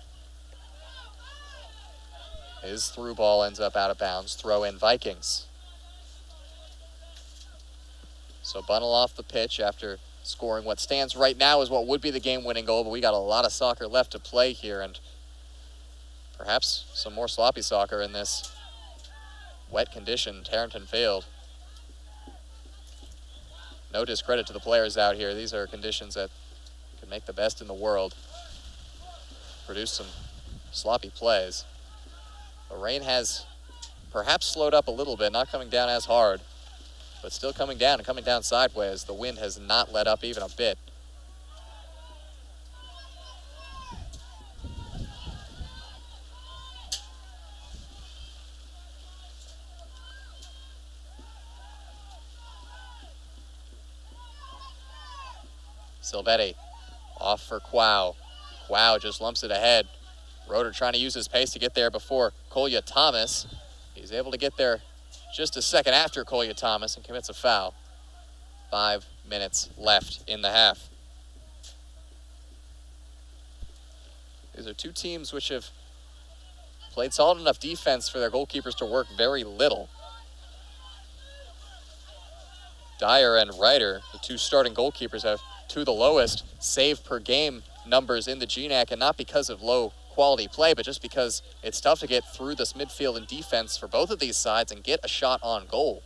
His through ball ends up out of bounds. Throw in Vikings. So Bunnell off the pitch after scoring what stands right now as what would be the game-winning goal, but we got a lot of soccer left to play here, and perhaps some more sloppy soccer in this wet condition, Harrington Field. No discredit to the players out here. These are conditions that can make the best in the world produce some sloppy plays. The rain has perhaps slowed up a little bit, not coming down as hard, but still coming down and coming down sideways. The wind has not let up even a bit. Silvetti off for Quao. Quao just lumps it ahead. Roeder trying to use his pace to get there before Kolya Thomas. He's able to get there just a second after Kolya Thomas and commits a foul. 5 minutes left in the half. These are two teams which have played solid enough defense for their goalkeepers to work very little. Dyer and Ryder, the two starting goalkeepers, have two of the lowest save per game numbers in the GNAC, and not because of low quality play, but just because it's tough to get through this midfield and defense for both of these sides and get a shot on goal.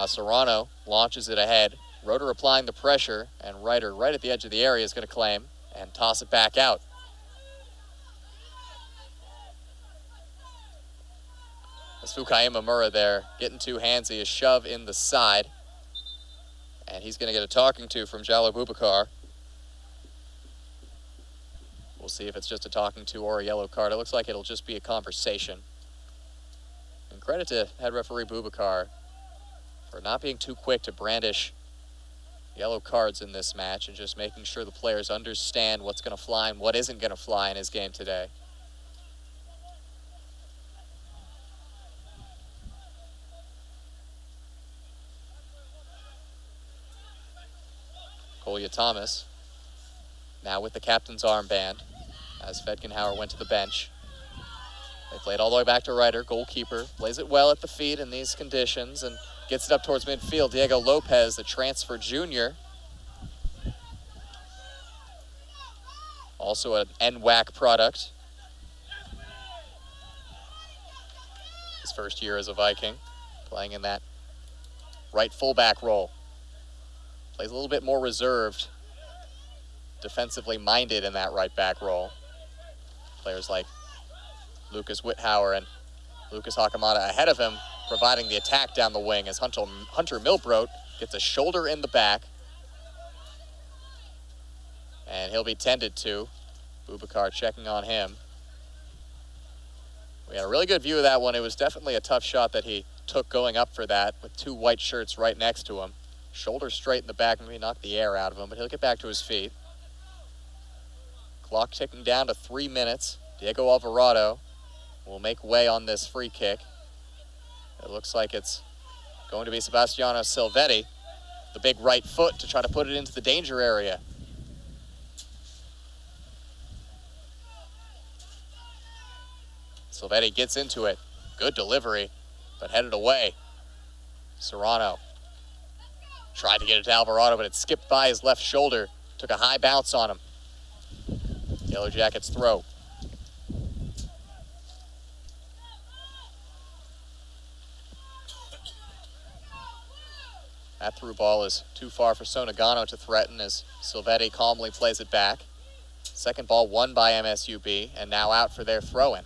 Serrano launches it ahead. Roeder applying the pressure, and Ryder right at the edge of the area is going to claim and toss it back out. As Fukayama Mura there getting too handsy, a shove in the side. And he's going to get a talking to from Jallo Boubacar. We'll see if it's just a talking to or a yellow card. It looks like it'll just be a conversation. And credit to head referee Boubacar for not being too quick to brandish yellow cards in this match and just making sure the players understand what's going to fly and what isn't going to fly in his game today. Kolya Thomas now with the captain's armband as Fedgenhauer went to the bench. They played all the way back to Ryder. Goalkeeper plays it well at the feet in these conditions and gets it up towards midfield. Diego Lopez, the transfer junior. Also an NWAC product. His first year as a Viking, playing in that right fullback role. Plays a little bit more reserved, defensively minded in that right back role. Players like Lucas Whithauer and Lucas Hakamada ahead of him, providing the attack down the wing as Hunter Milbrodt gets a shoulder in the back. And he'll be tended to. Boubacar checking on him. We had a really good view of that one. It was definitely a tough shot that he took going up for that with two white shirts right next to him. Shoulder straight in the back, maybe knock the air out of him, but he'll get back to his feet. Clock ticking down to 3 minutes. Diego Alvarado will make way on this free kick. It looks like it's going to be Sebastiano Silvetti, the big right foot to try to put it into the danger area. Silvetti gets into it. Good delivery, but headed away. Serrano tried to get it to Alvarado, but it skipped by his left shoulder. Took a high bounce on him. Yellow Jackets throw. That through ball is too far for Sonagano to threaten as Silvetti calmly plays it back. Second ball won by MSUB and now out for their throw-in.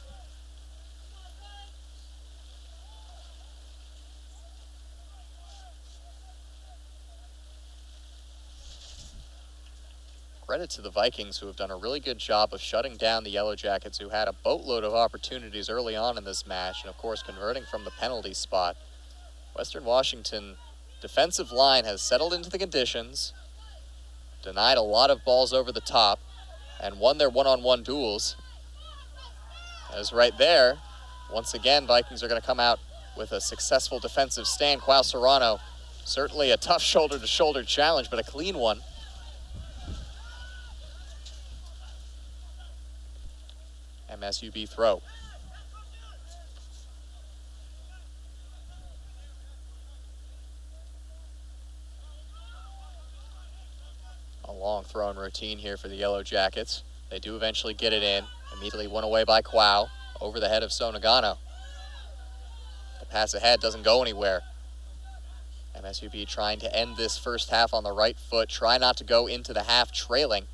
Credit to the Vikings, who have done a really good job of shutting down the Yellow Jackets, who had a boatload of opportunities early on in this match, and of course converting from the penalty spot. Western Washington defensive line has settled into the conditions, denied a lot of balls over the top, and won their one-on-one duels. As right there, once again, Vikings are going to come out with a successful defensive stand. Quao Serrano, certainly a tough shoulder-to-shoulder challenge, but a clean one. MSUB throw. A long throwing routine here for the Yellow Jackets. They do eventually get it in. Immediately won away by Quao over the head of Sonagano. The pass ahead doesn't go anywhere. MSUB trying to end this first half on the right foot. Try not to go into the half trailing.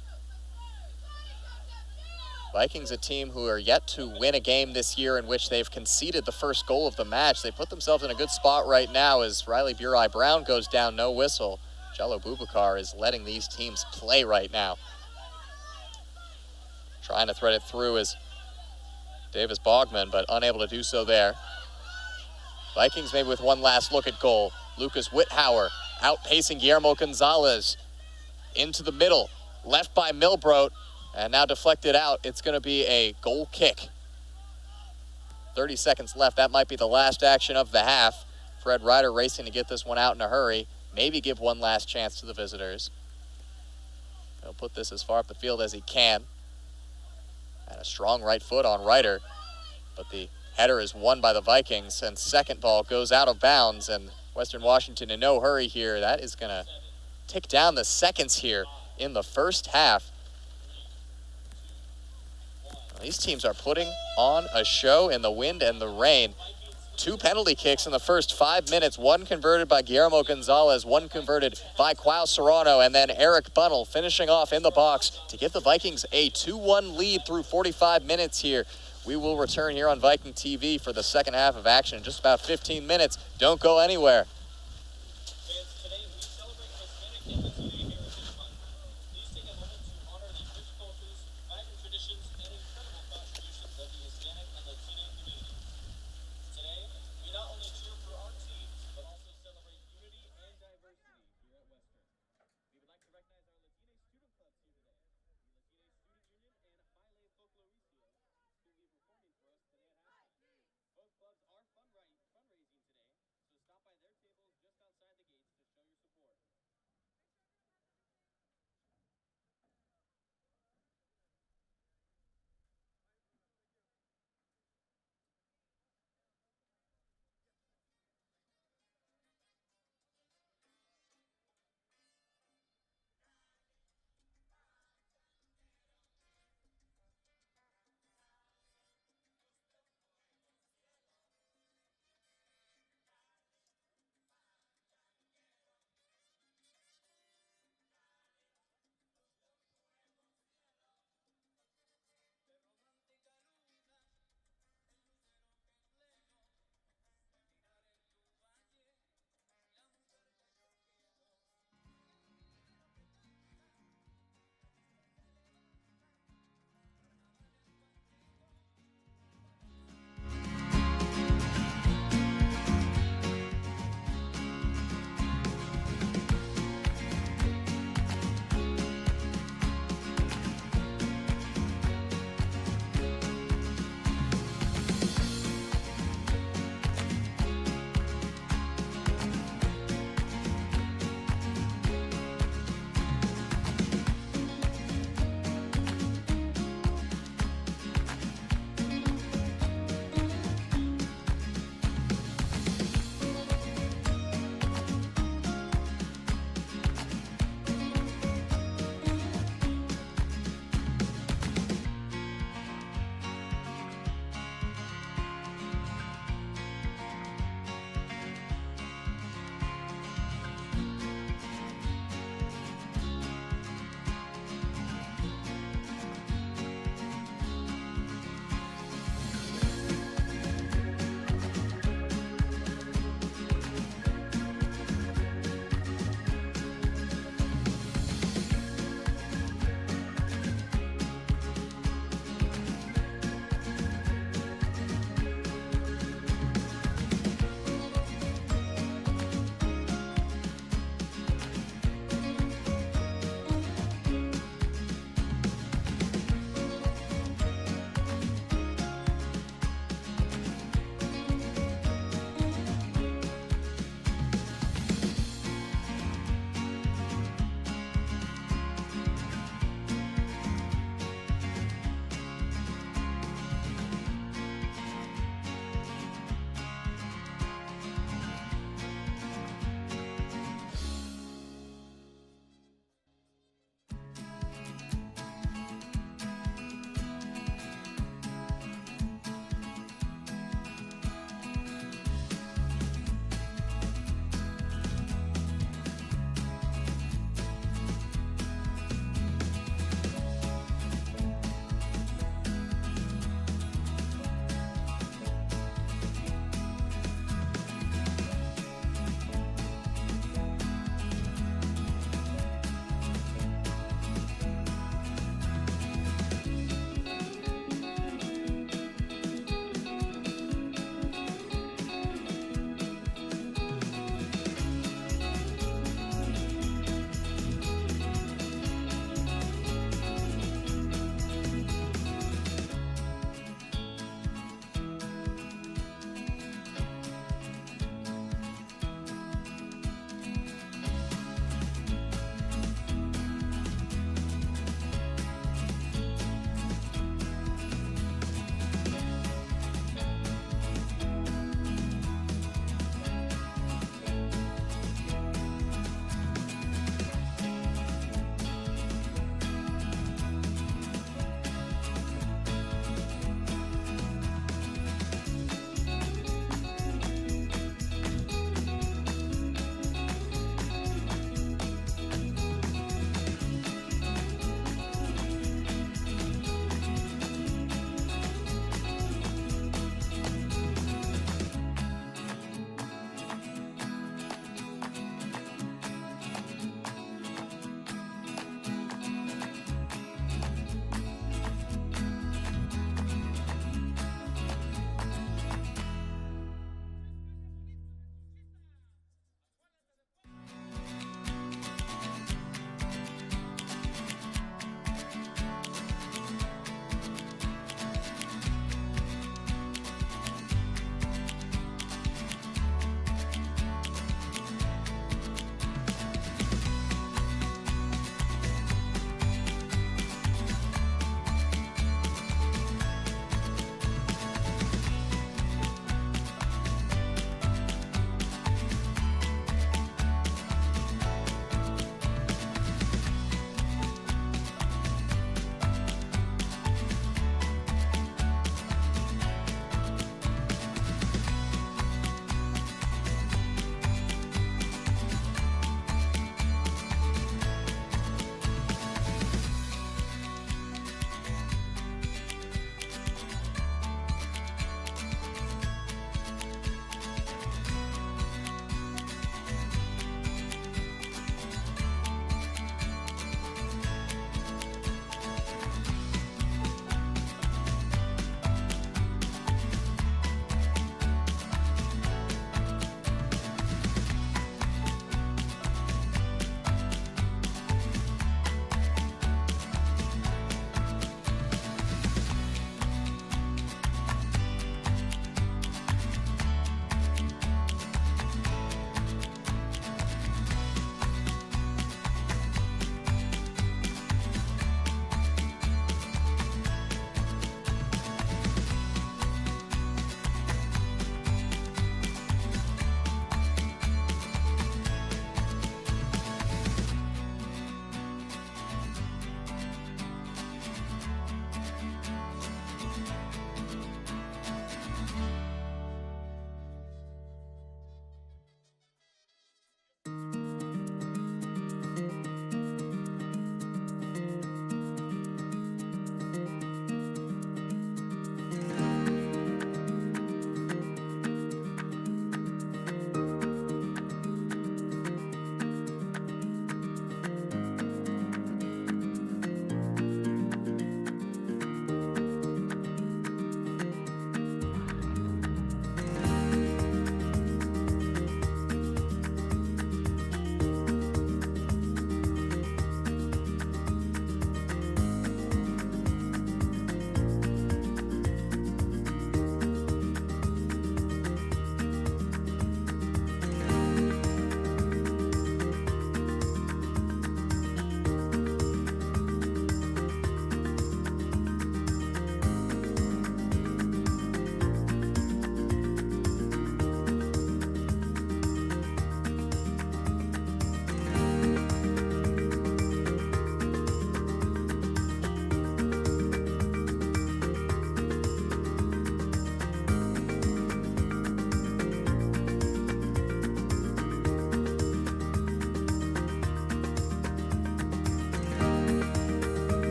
Vikings, a team who are yet to win a game this year in which they've conceded the first goal of the match. They put themselves in a good spot right now as Riley Burai Brown goes down, no whistle. Jello Bubakar is letting these teams play right now. Trying to thread it through is Davis Bogman, but unable to do so there. Vikings maybe with one last look at goal. Lucas Whithauer outpacing Guillermo Gonzalez into the middle, left by Milbrodt, and now deflected out. It's going to be a goal kick. 30 seconds left. That might be the last action of the half. Fred Ryder racing to get this one out in a hurry. Maybe give one last chance to the visitors. He'll put this as far up the field as he can. And a strong right foot on Ryder. But the header is won by the Vikings, and second ball goes out of bounds, and Western Washington in no hurry here. That is going to tick down the seconds here in the first half. Well, these teams are putting on a show in the wind and the rain. 2 penalty kicks in the first 5 minutes, one converted by Guillermo Gonzalez, one converted by Quao Serrano, and then Eric Bunnell finishing off in the box to give the Vikings a 2-1 lead through 45 minutes here. We will return here on Viking TV for the second half of action in just about 15 minutes. Don't go anywhere. Both clubs are fundraising today, so stop by their table.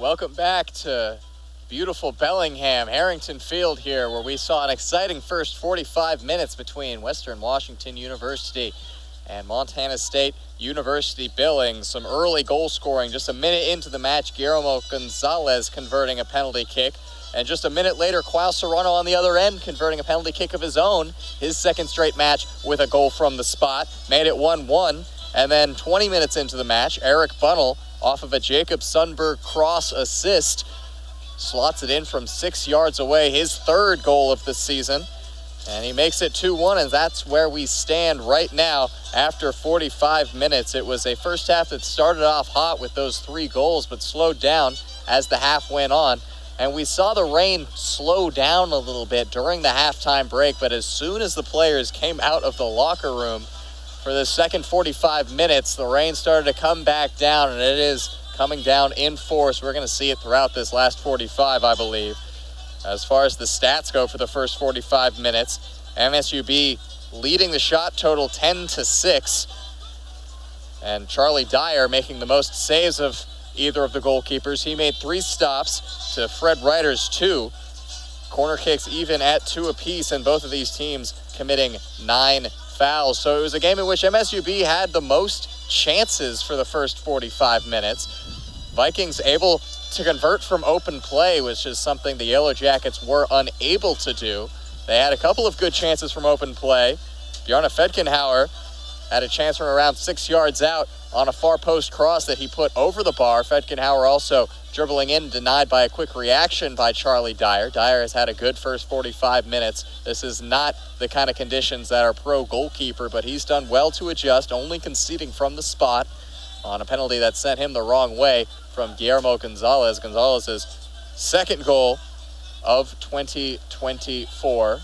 Welcome back to beautiful Bellingham, Harrington Field here, where we saw an exciting first 45 minutes between Western Washington University and Montana State University Billings. Some early goal scoring just a minute into the match. Guillermo Gonzalez converting a penalty kick. And just a minute later, Quao Serrano on the other end converting a penalty kick of his own. His second straight match with a goal from the spot. Made it 1-1. And then 20 minutes into the match, Eric Bunnell, off of a Jacob Sundberg cross assist, slots it in from 6 yards away, his third goal of the season. And he makes it 2-1, and that's where we stand right now after 45 minutes. It was a first half that started off hot with those 3 goals, but slowed down as the half went on. And we saw the rain slow down a little bit during the halftime break, but as soon as the players came out of the locker room for the second 45 minutes, the rain started to come back down, and it is coming down in force. We're going to see it throughout this last 45, I believe. As far as the stats go for the first 45 minutes, MSUB leading the shot total 10-6, and Charlie Dyer making the most saves of either of the goalkeepers. He made 3 stops to Fred Reiter's 2. Corner kicks even at 2 apiece, and both of these teams committing 9 fouls. So it was a game in which MSUB had the most chances for the first 45 minutes. Vikings able to convert from open play, which is something the Yellow Jackets were unable to do. They had a couple of good chances from open play. Bjarne Fedkenhauer had a chance from around 6 yards out on a far post cross that he put over the bar. Fedkenhauer also dribbling in, denied by a quick reaction by Charlie Dyer. Dyer has had a good first 45 minutes. This is not the kind of conditions that are pro goalkeeper, but he's done well to adjust, only conceding from the spot on a penalty that sent him the wrong way from Guillermo Gonzalez. Gonzalez's second goal of 2024.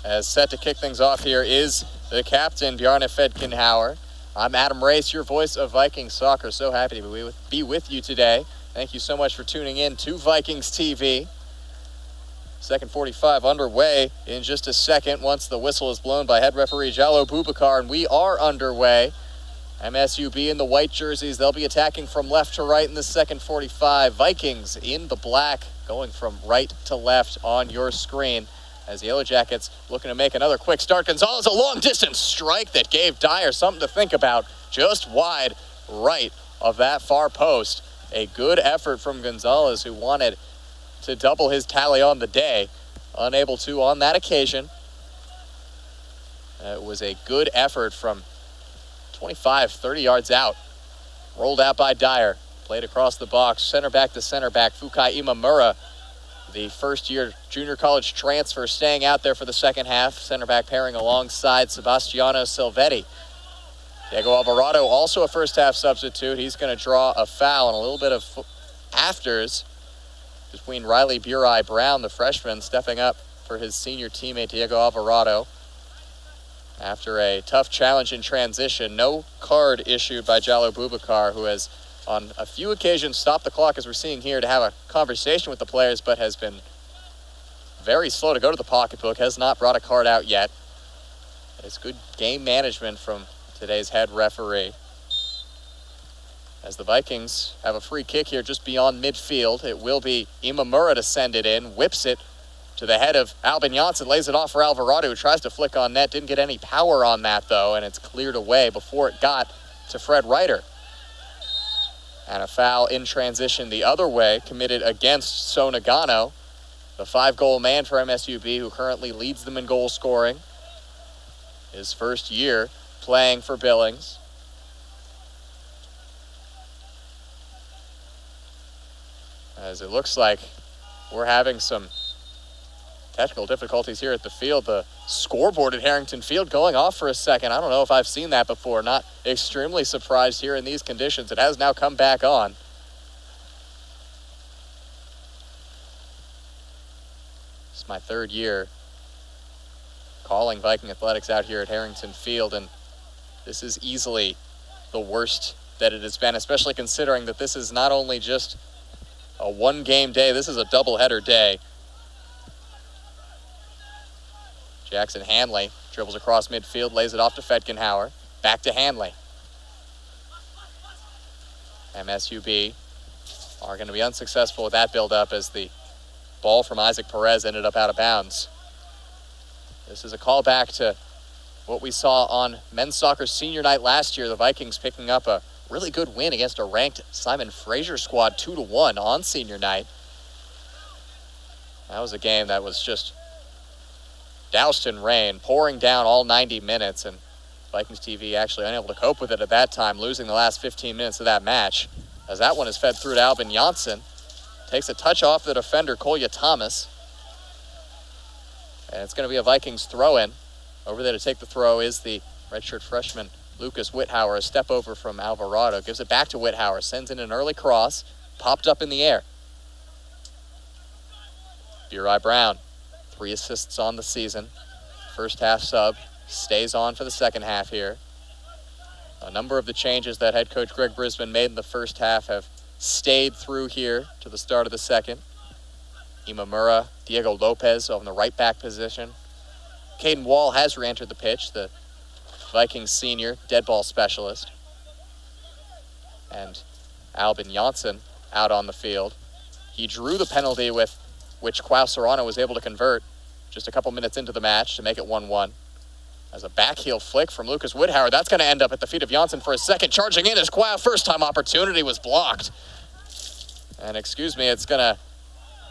As set to kick things off here is the captain, Bjarne Fedkenhauer. I'm Adam Race, your voice of Vikings soccer. So happy to be with you today. Thank you so much for tuning in to Vikings TV. Second 45 underway in just a second once the whistle is blown by head referee Jallo Boubacar, and we are underway. MSUB in the white jerseys. They'll be attacking from left to right in the second 45. Vikings in the black, going from right to left on your screen. As the Yellow Jackets looking to make another quick start. Gonzalez, a long-distance strike that gave Dyer something to think about, just wide right of that far post. A good effort from Gonzalez, who wanted to double his tally on the day. Unable to on that occasion. It was a good effort from 25, 30 yards out. Rolled out by Dyer. Played across the box, center back to center back. Fukai Imamura, the first-year junior college transfer, staying out there for the second half. Center back pairing alongside Sebastiano Silvetti. Diego Alvarado, also a first-half substitute. He's going to draw a foul and a little bit of afters between Riley Burai Brown, the freshman, stepping up for his senior teammate Diego Alvarado. After a tough challenge in transition, no card issued by Jallo Boubacar, who has on a few occasions stopped the clock, as we're seeing here, to have a conversation with the players, but has been very slow to go to the pocketbook, has not brought a card out yet. It's good game management from today's head referee. As the Vikings have a free kick here just beyond midfield, it will be Imamura to send it in, whips it to the head of Albin Janssen, lays it off for Alvarado, who tries to flick on net. Didn't get any power on that, though, and it's cleared away before it got to Fred Reiter. And a foul in transition the other way, committed against Sonagano, the 5-goal man for MSUB, who currently leads them in goal scoring. His first year playing for Billings. As it looks like we're having some technical difficulties here at the field. The scoreboard at Harrington Field going off for a second. I don't know if I've seen that before. Not extremely surprised here in these conditions. It has now come back on. It's my third year calling Viking athletics out here at Harrington Field, and this is easily the worst that it has been, especially considering that this is not only just a one-game day, this is a doubleheader day. Jackson Hanley dribbles across midfield, lays it off to Fedkenhauer. Back to Hanley. MSUB are going to be unsuccessful with that build-up as the ball from Isaac Perez ended up out of bounds. This is a callback to what we saw on men's soccer senior night last year. The Vikings picking up a really good win against a ranked Simon Fraser squad 2-1 on senior night. That was a game that was just doused in rain, pouring down all 90 minutes, and Vikings TV actually unable to cope with it at that time, losing the last 15 minutes of that match. As that one is fed through to Albin Janssen. Takes a touch off the defender, Kolya Thomas. And it's going to be a Vikings throw-in. Over there to take the throw is the redshirt freshman, Lucas Whithauer. A step over from Alvarado. Gives it back to Whithauer. Sends in an early cross. Popped up in the air. Burai Brown, 3 assists on the season. First half sub. Stays on for the second half here. A number of the changes that head coach Greg Brisbane made in the first half have stayed through here to the start of the second. Imamura, Diego Lopez on the right back position. Caden Wall has re-entered the pitch, the Vikings senior dead ball specialist. And Albin Janssen out on the field. He drew the penalty with which Quao Serrano was able to convert just a couple minutes into the match to make it 1-1. As a backheel flick from Lucas Whithauer, that's going to end up at the feet of Janssen for a second. Charging in as Quao, first time opportunity was blocked. And excuse me, it's going to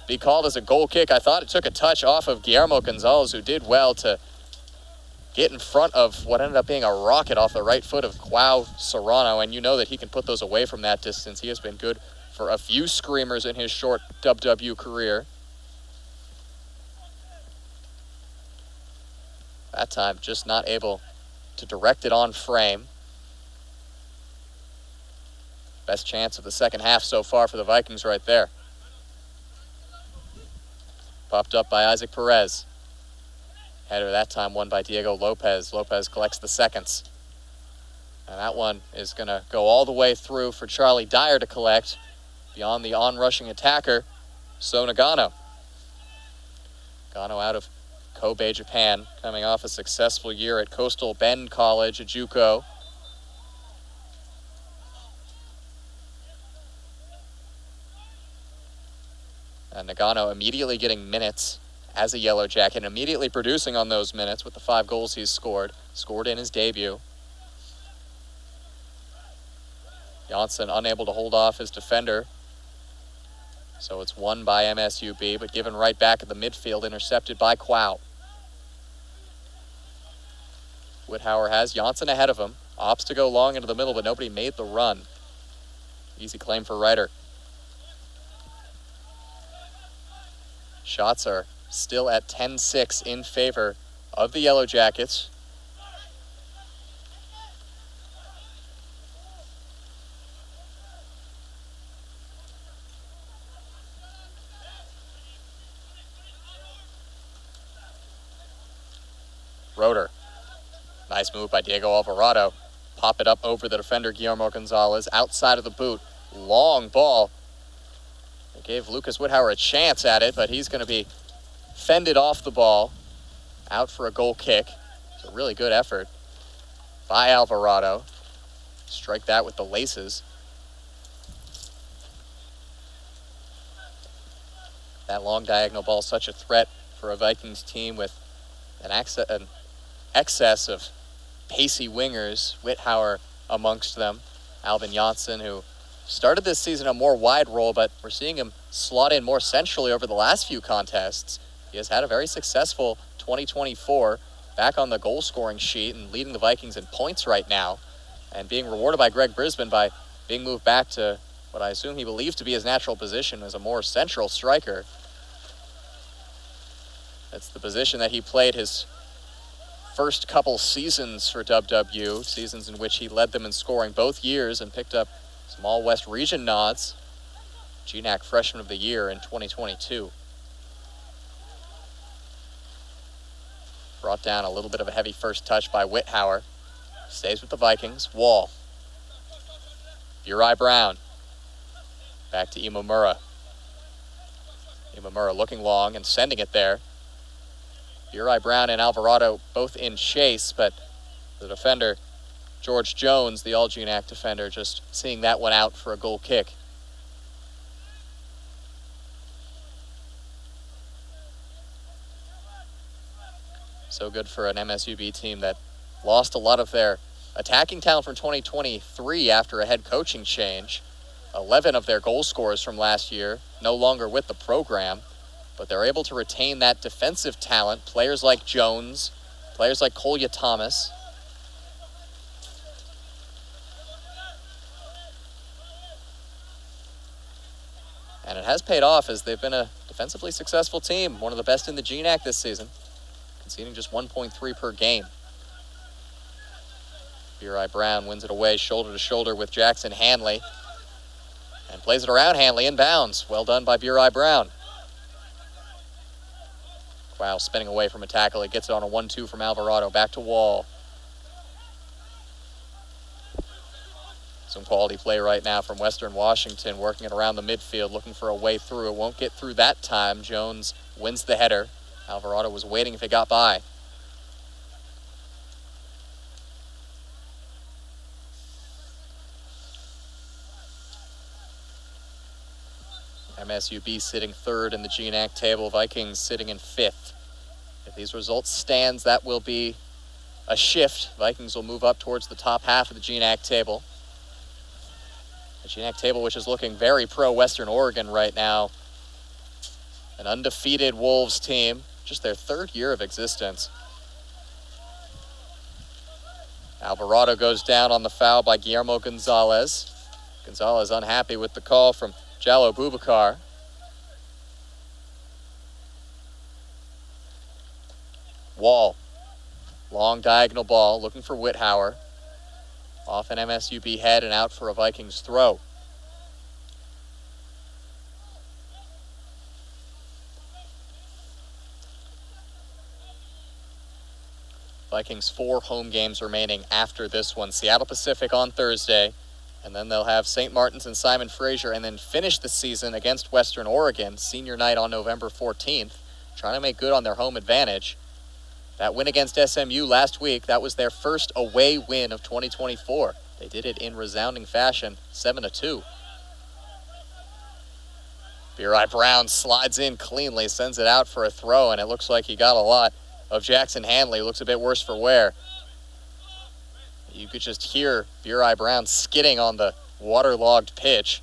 be called as a goal kick. I thought it took a touch off of Guillermo Gonzalez, who did well to get in front of what ended up being a rocket off the right foot of Quao Serrano. And you know that he can put those away from that distance. He has been good for a few screamers in his short WWU career. That time, just not able to direct it on frame. Best chance of the second half so far for the Vikings right there. Popped up by Isaac Perez. Header that time won by Diego Lopez. Lopez collects the seconds. And that one is going to go all the way through for Charlie Dyer to collect beyond the on-rushing attacker, So Nagano. Nagano out of Kobe, Japan, coming off a successful year at Coastal Bend College at JUCO. And Nagano immediately getting minutes as a Yellow Jacket, immediately producing on those minutes with the 5 goals he's scored in his debut. Janssen unable to hold off his defender. So it's won by MSUB, but given right back at the midfield, intercepted by Quao. Whithauer has Janssen ahead of him. Opts to go long into the middle, but nobody made the run. Easy claim for Ryder. Shots are still at 10-6 in favor of the Yellow Jackets. Roeder. Nice move by Diego Alvarado. Pop it up over the defender, Guillermo Gonzalez, outside of the boot. Long ball. It gave Lucas Whithauer a chance at it, but he's going to be fended off the ball. Out for a goal kick. It's a really good effort by Alvarado. Strike that with the laces. That long diagonal ball, such a threat for a Vikings team with an excess of pacey wingers, Whithauer amongst them. Albin Janssen, who started this season a more wide role, but we're seeing him slot in more centrally over the last few contests. He has had a very successful 2024, back on the goal-scoring sheet and leading the Vikings in points right now, and being rewarded by Greg Brisbane by being moved back to what I assume he believes to be his natural position as a more central striker. That's the position that he played his first couple seasons for WWU, seasons in which he led them in scoring both years and picked up some All-West Region nods. GNAC Freshman of the Year in 2022. Brought down a little bit of a heavy first touch by Whithauer. Stays with the Vikings. Wall. Burai Brown. Back to Imamura. Imamura looking long and sending it there. Burai Brown and Alvarado both in chase, but the defender George Jones, the All-GNAC defender, just seeing that one out for a goal kick. So good for an MSUB team that lost a lot of their attacking talent from 2023 after a head coaching change. 11 of their goal scorers from last year no longer with the program, but they're able to retain that defensive talent. Players like Jones, players like Kolya Thomas. And it has paid off as they've been a defensively successful team, one of the best in the GNAC this season, conceding just 1.3 per game. Burai Brown wins it away shoulder to shoulder with Jackson Hanley and plays it around Hanley inbounds. Well done by Burai Brown. Wow, spinning away from a tackle. He gets it on a 1-2 from Alvarado. Back to Wall. Some quality play right now from Western Washington, working it around the midfield, looking for a way through. It won't get through that time. Jones wins the header. Alvarado was waiting if it got by. MSUB sitting third in the GNAC table. Vikings sitting in fifth. If these results stand, that will be a shift. Vikings will move up towards the top half of the GNAC table. The GNAC table, which is looking very pro-Western Oregon right now. An undefeated Wolves team, just their third year of existence. Alvarado goes down on the foul by Guillermo Gonzalez. Gonzalez unhappy with the call from Jallo Boubacar. Wall. Long diagonal ball, looking for Whithauer. Off an MSUB head and out for a Vikings throw. Vikings 4 home games remaining after this one. Seattle Pacific on Thursday. And then they'll have St. Martin's and Simon Fraser, and then finish the season against Western Oregon, senior night on November 14th, trying to make good on their home advantage. That win against SMU last week, that was their first away win of 2024. They did it in resounding fashion, 7-2. Burai Brown slides in cleanly, sends it out for a throw, and it looks like he got a lot of Jackson Hanley. Looks a bit worse for wear. You could just hear Burai Brown skidding on the waterlogged pitch.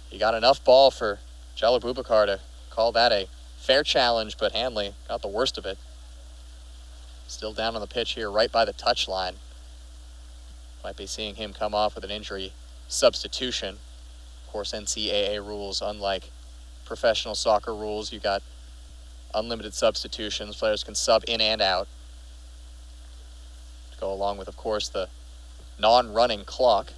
He got enough ball for Jallo Boubacar to call that a fair challenge, but Hanley got the worst of it. Still down on the pitch here, right by the touchline. Might be seeing him come off with an injury substitution. Of course, NCAA rules, unlike professional soccer rules, you got unlimited substitutions. Players can sub in and out. Go along with, of course, the non-running clock.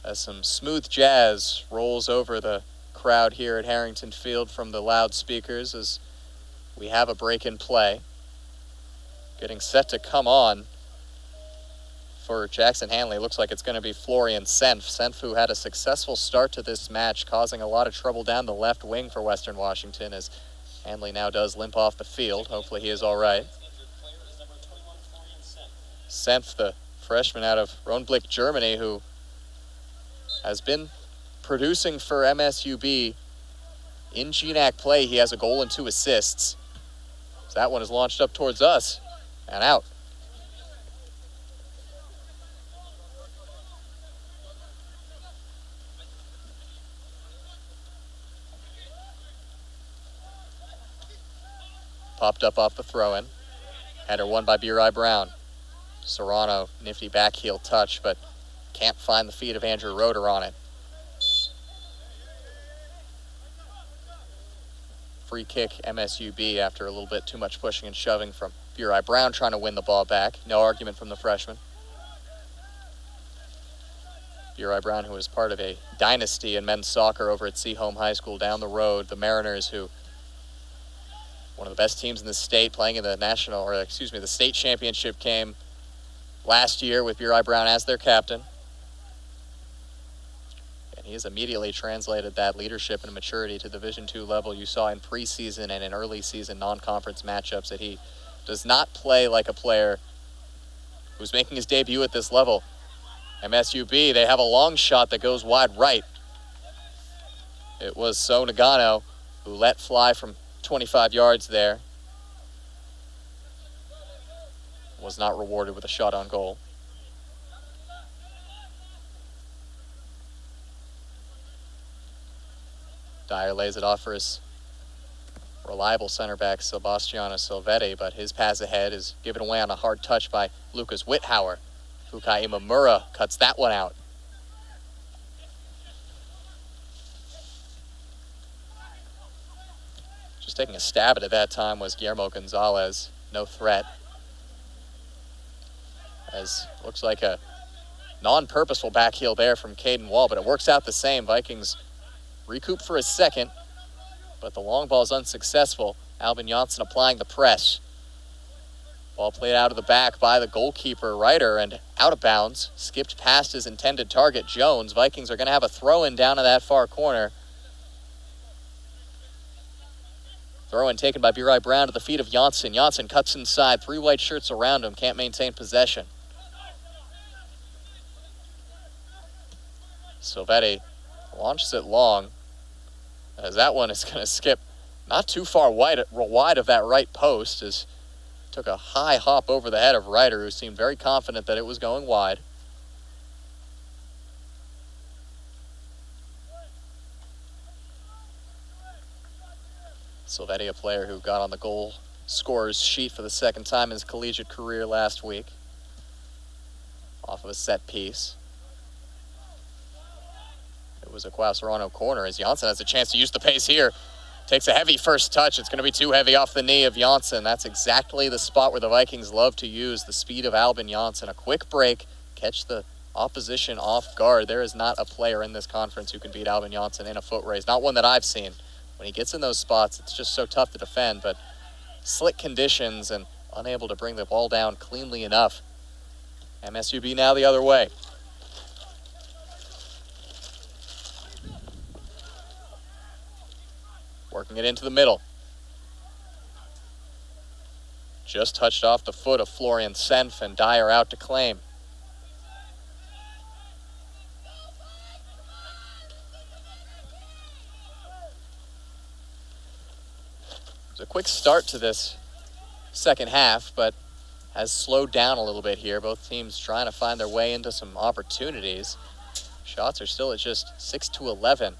As some smooth jazz rolls over the crowd here at Harrington Field from the loudspeakers as we have a break in play. Getting set to come on for Jackson Hanley. Looks like it's going to be Florian Senf. Senf, who had a successful start to this match, causing a lot of trouble down the left wing for Western Washington, as Hanley now does limp off the field. Hopefully he is all right. Senf, the freshman out of Rheinblick, Germany, who has been producing for MSUB in GNAC play. He has a goal and 2 assists. So that one is launched up towards us and out. Popped up off the throw-in. Header won by Burai Brown. Serrano, nifty back heel touch, but can't find the feet of Andrew Roeder on it. Free kick MSUB after a little bit too much pushing and shoving from Burai Brown trying to win the ball back. No argument from the freshman. Burai Brown, who is part of a dynasty in men's soccer over at Seaholm High School down the road. The Mariners, who one of the best teams in the state, playing in the state championship game last year with Burai Brown as their captain. And He has immediately translated that leadership and maturity to Division II level. You saw in preseason and in early season non-conference matchups that he does not play like a player who's making his debut at this level. MSUB, they have a long shot that goes wide right. It was So Nagano who let fly from 25 yards there. Was not rewarded with a shot on goal. Dyer lays it off for his reliable center back, Sebastiano Silvetti, but his pass ahead is given away on a hard touch by Lucas Withauer. Fukai Imamura cuts that one out. Just taking a stab at it that time was Guillermo Gonzalez. No threat. As looks like a non-purposeful backheel there from Caden Wall, but it works out the same. Vikings recoup for a second, but the long ball is unsuccessful. Albin Janssen applying the press. Ball played out of the back by the goalkeeper, Ryder, and out of bounds. Skipped past his intended target, Jones. Vikings are going to have a throw-in down to that far corner. Throw-in taken by Burai Brown to the feet of Janssen. Janssen cuts inside. 3 white shirts around him. Can't maintain possession. Silvetti launches it long, as that one is going to skip not too far wide of that right post, as took a high hop over the head of Ryder, who seemed very confident that it was going wide. Silvetti, a player who got on the goal scorer's sheet for the second time in his collegiate career last week, off of a set piece. It was a Quausarano corner as Janssen has a chance to use the pace here. Takes a heavy first touch. It's going to be too heavy off the knee of Janssen. That's exactly the spot where the Vikings love to use the speed of Albin Janssen. A quick break, catch the opposition off guard. There is not a player in this conference who can beat Albin Janssen in a foot race. Not one that I've seen. When he gets in those spots, it's just so tough to defend, but slick conditions and unable to bring the ball down cleanly enough. MSUB now the other way. Working it into the middle. Just touched off the foot of Florian Senf, and Dyer out to claim. It's a quick start to this second half, but has slowed down a little bit here. Both teams trying to find their way into some opportunities. Shots are still at just 6-11.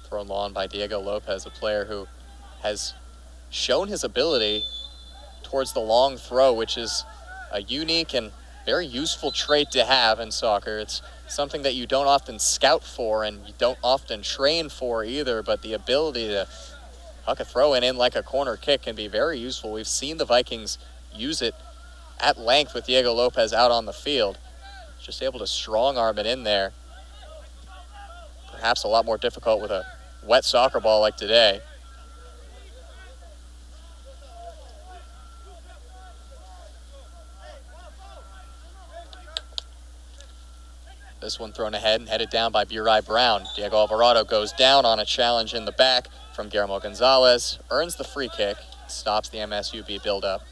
Thrown long by Diego Lopez, a player who has shown his ability towards the long throw, which is a unique and very useful trait to have in soccer. It's something that you don't often scout for and you don't often train for either, but the ability to huck a throw in like a corner kick can be very useful. We've seen the Vikings use it at length with Diego Lopez out on the field. Just able to strong arm it in there. Perhaps a lot more difficult with a wet soccer ball like today. This one thrown ahead and headed down by Burai Brown. Diego Alvarado goes down on a challenge in the back from Guillermo Gonzalez, earns the free kick, stops the MSUB build-up.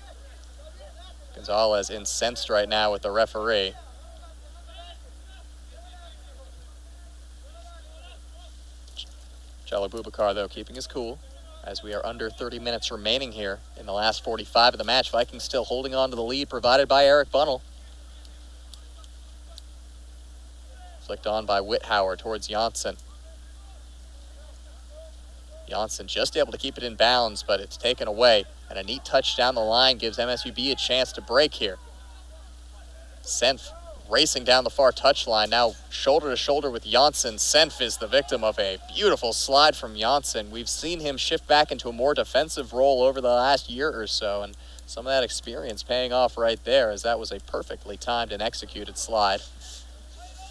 Gonzalez incensed right now with the referee. Jalal Boubacar, though, keeping his cool as we are under 30 minutes remaining here in the last 45 of the match. Vikings still holding on to the lead provided by Eric Bunnell. Flicked on by Withauer towards Janssen. Janssen just able to keep it in bounds, but it's taken away. And a neat touch down the line gives MSUB a chance to break here. Senf racing down the far touchline, now shoulder to shoulder with Janssen. Senf is the victim of a beautiful slide from Janssen. We've seen him shift back into a more defensive role over the last year or so, and some of that experience paying off right there, as that was a perfectly timed and executed slide.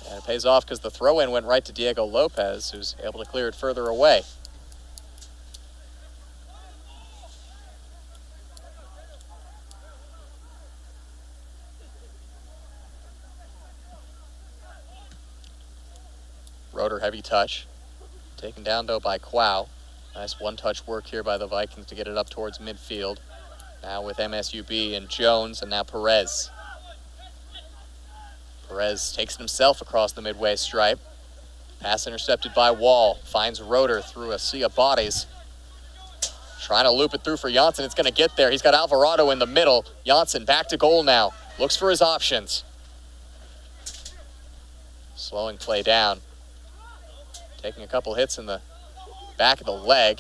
And it pays off because the throw-in went right to Diego Lopez, who's able to clear it further away. Roeder heavy touch. Taken down, though, by Quao. Nice one-touch work here by the Vikings to get it up towards midfield. Now with MSUB and Jones, and now Perez. Perez takes it himself across the midway stripe. Pass intercepted by Wall. Finds Roeder through a sea of bodies. Trying to loop it through for Janssen. It's going to get there. He's got Alvarado in the middle. Janssen back to goal now. Looks for his options. Slowing play down. Taking a couple hits in the back of the leg.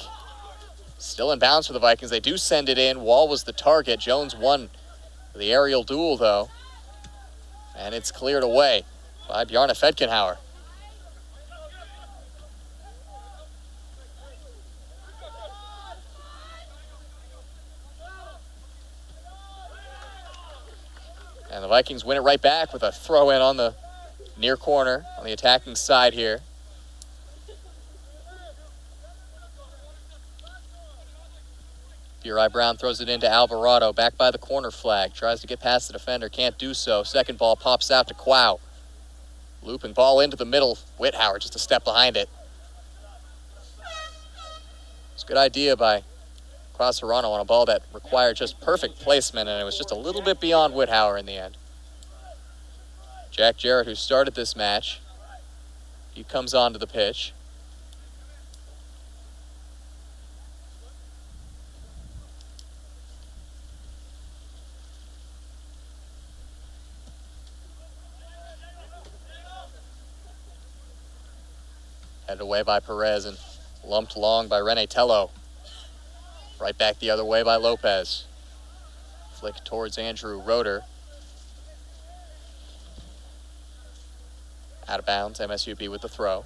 Still in bounds for the Vikings. They do send it in. Wall was the target. Jones won the aerial duel, though. And it's cleared away by Bjarne Fedkenhauer. And the Vikings win it right back with a throw-in on the near corner on the attacking side here. Uri Brown throws it into Alvarado, back by the corner flag. Tries to get past the defender, can't do so. Second ball pops out to Quao. Looping ball into the middle. Whithauer just a step behind it. It's a good idea by Quao Serrano on a ball that required just perfect placement, and it was just a little bit beyond Whithauer in the end. Jack Jarrett, who started this match, he comes onto the pitch. Headed away by Perez and lumped long by Rene Tello. Right back the other way by Lopez. Flick towards Andrew Roeder. Out of bounds, MSUB with the throw.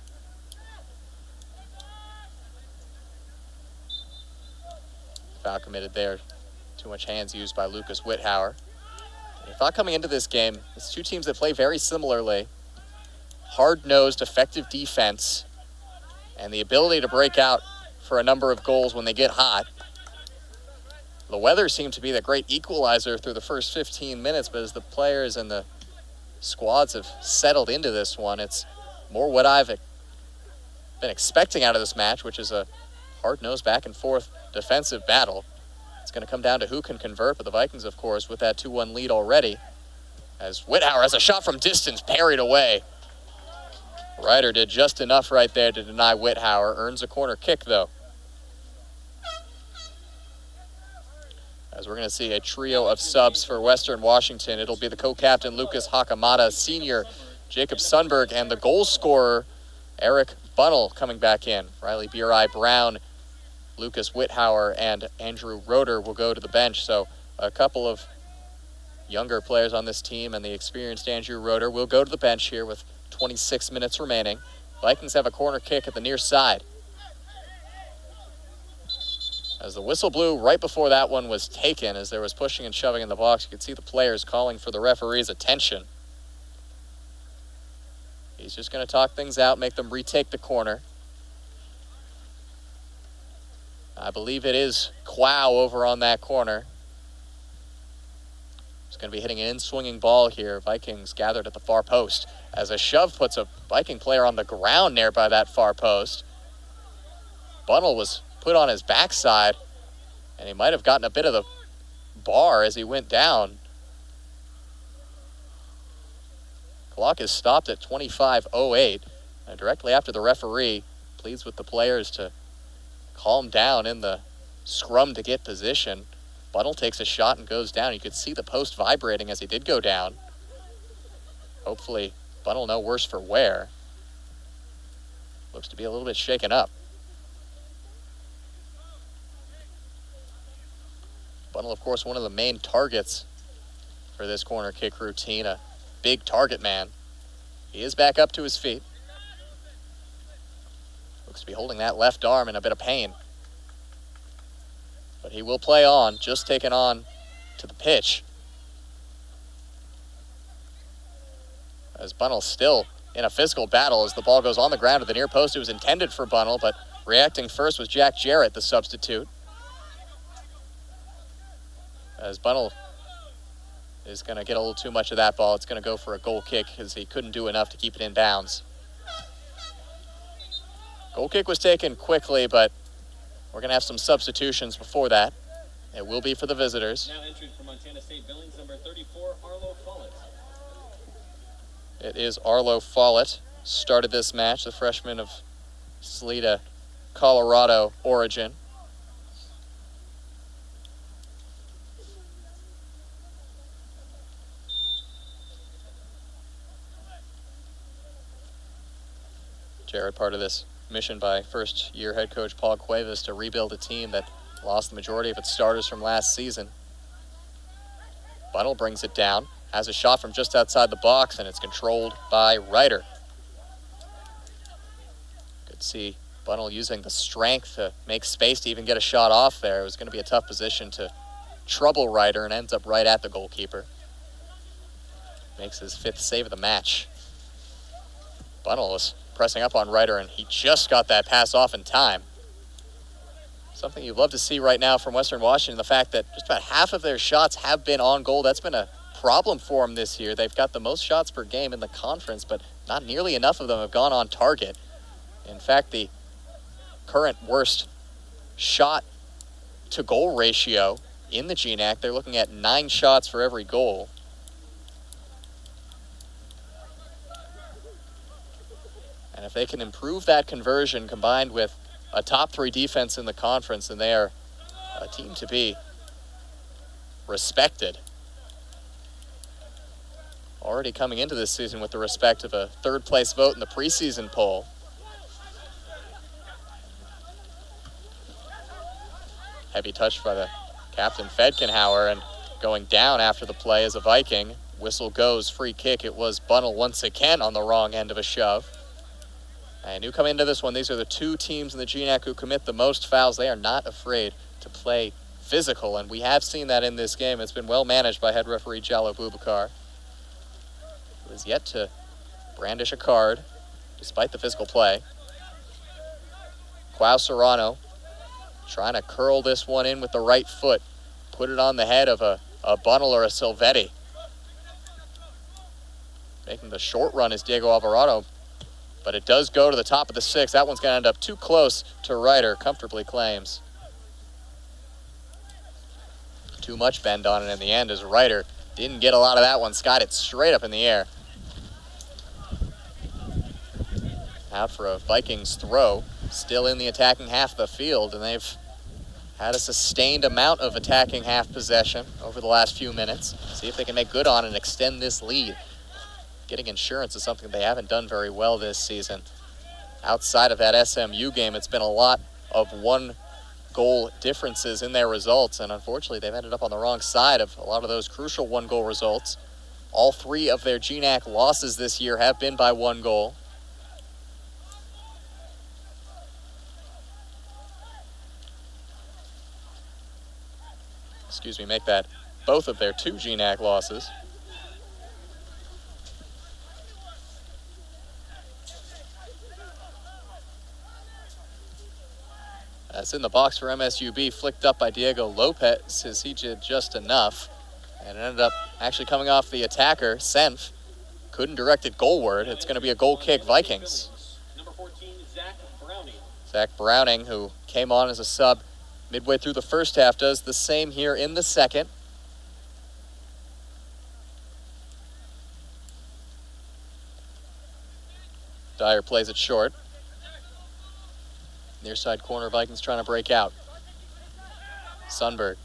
Foul committed there. Too much hands used by Lucas Whithauer. I thought coming into this game, it's two teams that play very similarly. Hard-nosed, effective defense, and the ability to break out for a number of goals when they get hot. The weather seemed to be the great equalizer through the first 15 minutes, but as the players and the squads have settled into this one, it's more what I've been expecting out of this match, which is a hard-nosed back-and-forth defensive battle. It's going to come down to who can convert, but the Vikings, of course, with that 2-1 lead already, as Whithauer has a shot from distance parried away. Ryder did just enough right there to deny Whithauer. Earns a corner kick, though. As we're going to see a trio of subs for Western Washington. It'll be the co-captain Lucas Hakamada, senior Jacob Sundberg, and the goal scorer Eric Bunnell coming back in. Riley Buri Brown, Lucas Whithauer, and Andrew Roeder will go to the bench. So a couple of younger players on this team, and the experienced Andrew Roeder will go to the bench here with 26 minutes remaining. Vikings have a corner kick at the near side. As the whistle blew right before that one was taken, as there was pushing and shoving in the box, you could see the players calling for the referee's attention. He's just going to talk things out, make them retake the corner. I believe it is Quao over on that corner. He's going to be hitting an in-swinging ball here. Vikings gathered at the far post as a shove puts a Viking player on the ground nearby that far post. Bunnell was put on his backside, and he might have gotten a bit of the bar as he went down. Clock is stopped at 25:08, and directly after the referee pleads with the players to calm down in the scrum to get position. Bunnell takes a shot and goes down. You could see the post vibrating as he did go down. Hopefully, Bunnell no worse for wear. Looks to be a little bit shaken up. Bunnell, of course, one of the main targets for this corner kick routine, a big target man. He is back up to his feet. Looks to be holding that left arm in a bit of pain. But he will play on, just taken on to the pitch. As Bunnell still in a physical battle as the ball goes on the ground at the near post. It was intended for Bunnell, but reacting first was Jack Jarrett, the substitute. As Bunnell is going to get a little too much of that ball, it's going to go for a goal kick as he couldn't do enough to keep it in bounds. Goal kick was taken quickly, but we're going to have some substitutions before that. It will be for the visitors. Now entering for Montana State Billings, number 34, Arlo Follett. It is Arlo Follett. Started this match, the freshman of Salida, Colorado origin. Jared, part of this mission by first-year head coach Paul Cuevas to rebuild a team that lost the majority of its starters from last season. Bunnell brings it down, has a shot from just outside the box, and it's controlled by Ryder. Could see Bunnell using the strength to make space to even get a shot off there. It was going to be a tough position to trouble Ryder and ends up right at the goalkeeper. Makes his 5th save of the match. Bunnell is pressing up on Ryder, and he just got that pass off in time. Something you'd love to see right now from Western Washington, the fact that just about half of their shots have been on goal. That's been a problem for them this year. They've got the most shots per game in the conference, but not nearly enough of them have gone on target. In fact, the current worst shot to goal ratio in the GNAC, they're looking at 9 shots for every goal. And if they can improve that conversion combined with a top 3 defense in the conference, then they are a team to be respected. Already coming into this season with the respect of a 3rd place vote in the preseason poll. Heavy touch by the captain Fedkenhauer, and going down after the play is a Viking. Whistle goes, free kick. It was Bunnell once again on the wrong end of a shove. And you come into this one, these are the 2 teams in the GNAC who commit the most fouls. They are not afraid to play physical, and we have seen that in this game. It's been well managed by head referee Jallo Boubacar, who has yet to brandish a card despite the physical play. Quao Serrano trying to curl this one in with the right foot, put it on the head of a Bunnell or a Silvetti. Making the short run is Diego Alvarado, but it does go to the top of the 6. That one's going to end up too close to Ryder, comfortably claims. Too much bend on it in the end as Ryder didn't get a lot of that one. Skied it straight up in the air. Out for a Vikings throw. Still in the attacking half of the field, and they've had a sustained amount of attacking half possession over the last few minutes. See if they can make good on and extend this lead. Getting insurance is something they haven't done very well this season. Outside of that SMU game, it's been a lot of 1-goal differences in their results, and unfortunately they've ended up on the wrong side of a lot of those crucial 1-goal results. All 3 of their GNAC losses this year have been by 1 goal. Make that both of their 2 GNAC losses. That's in the box for MSUB, flicked up by Diego Lopez as he did just enough. And it ended up actually coming off the attacker, Senf. Couldn't direct it goalward. It's going to be a goal kick, Vikings. Number 14, Zach Browning. Zach Browning, who came on as a sub midway through the first half, does the same here in the second. Dyer plays it short. Near side corner, Vikings trying to break out. Sundberg.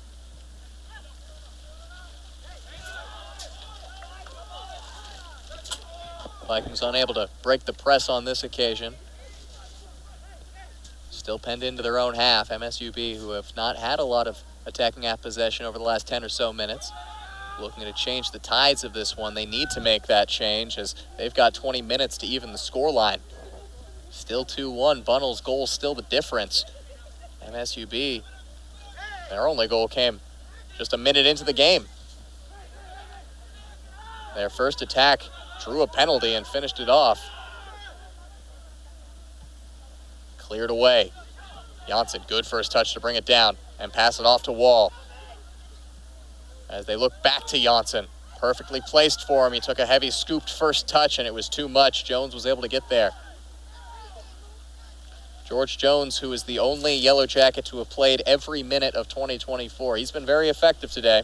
Vikings unable to break the press on this occasion. Still penned into their own half. MSUB, who have not had a lot of attacking half possession over the last 10 or so minutes, looking to change the tides of this one. They need to make that change as they've got 20 minutes to even the scoreline. Still 2-1. Bunnell's goal still the difference. MSUB, their only goal came just a minute into the game. Their first attack drew a penalty and finished it off. Cleared away. Janssen, good first touch to bring it down and pass it off to Wall. As they look back to Janssen. Perfectly placed for him. He took a heavy scooped first touch and it was too much. Jones was able to get there. George Jones, who is the only Yellow Jacket to have played every minute of 2024. He's been very effective today.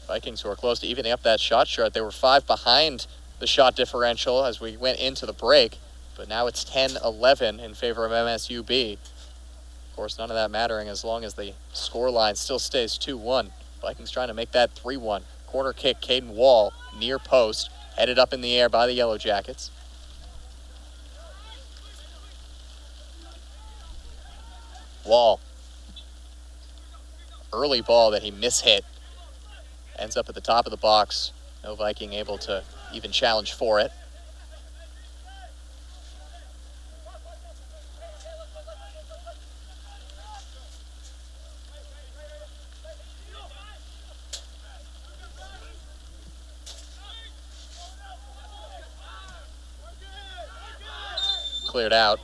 Vikings, who are close to evening up that shot chart. They were 5 behind the shot differential as we went into the break, but now it's 10-11 in favor of MSUB. Of course, none of that mattering as long as the score line still stays 2-1. Vikings trying to make that 3-1. Corner kick, Caden Wall, near post, headed up in the air by the Yellow Jackets. Wall. Early ball that he mishit. Ends up at the top of the box. No Viking able to even challenge for it. Cleared out.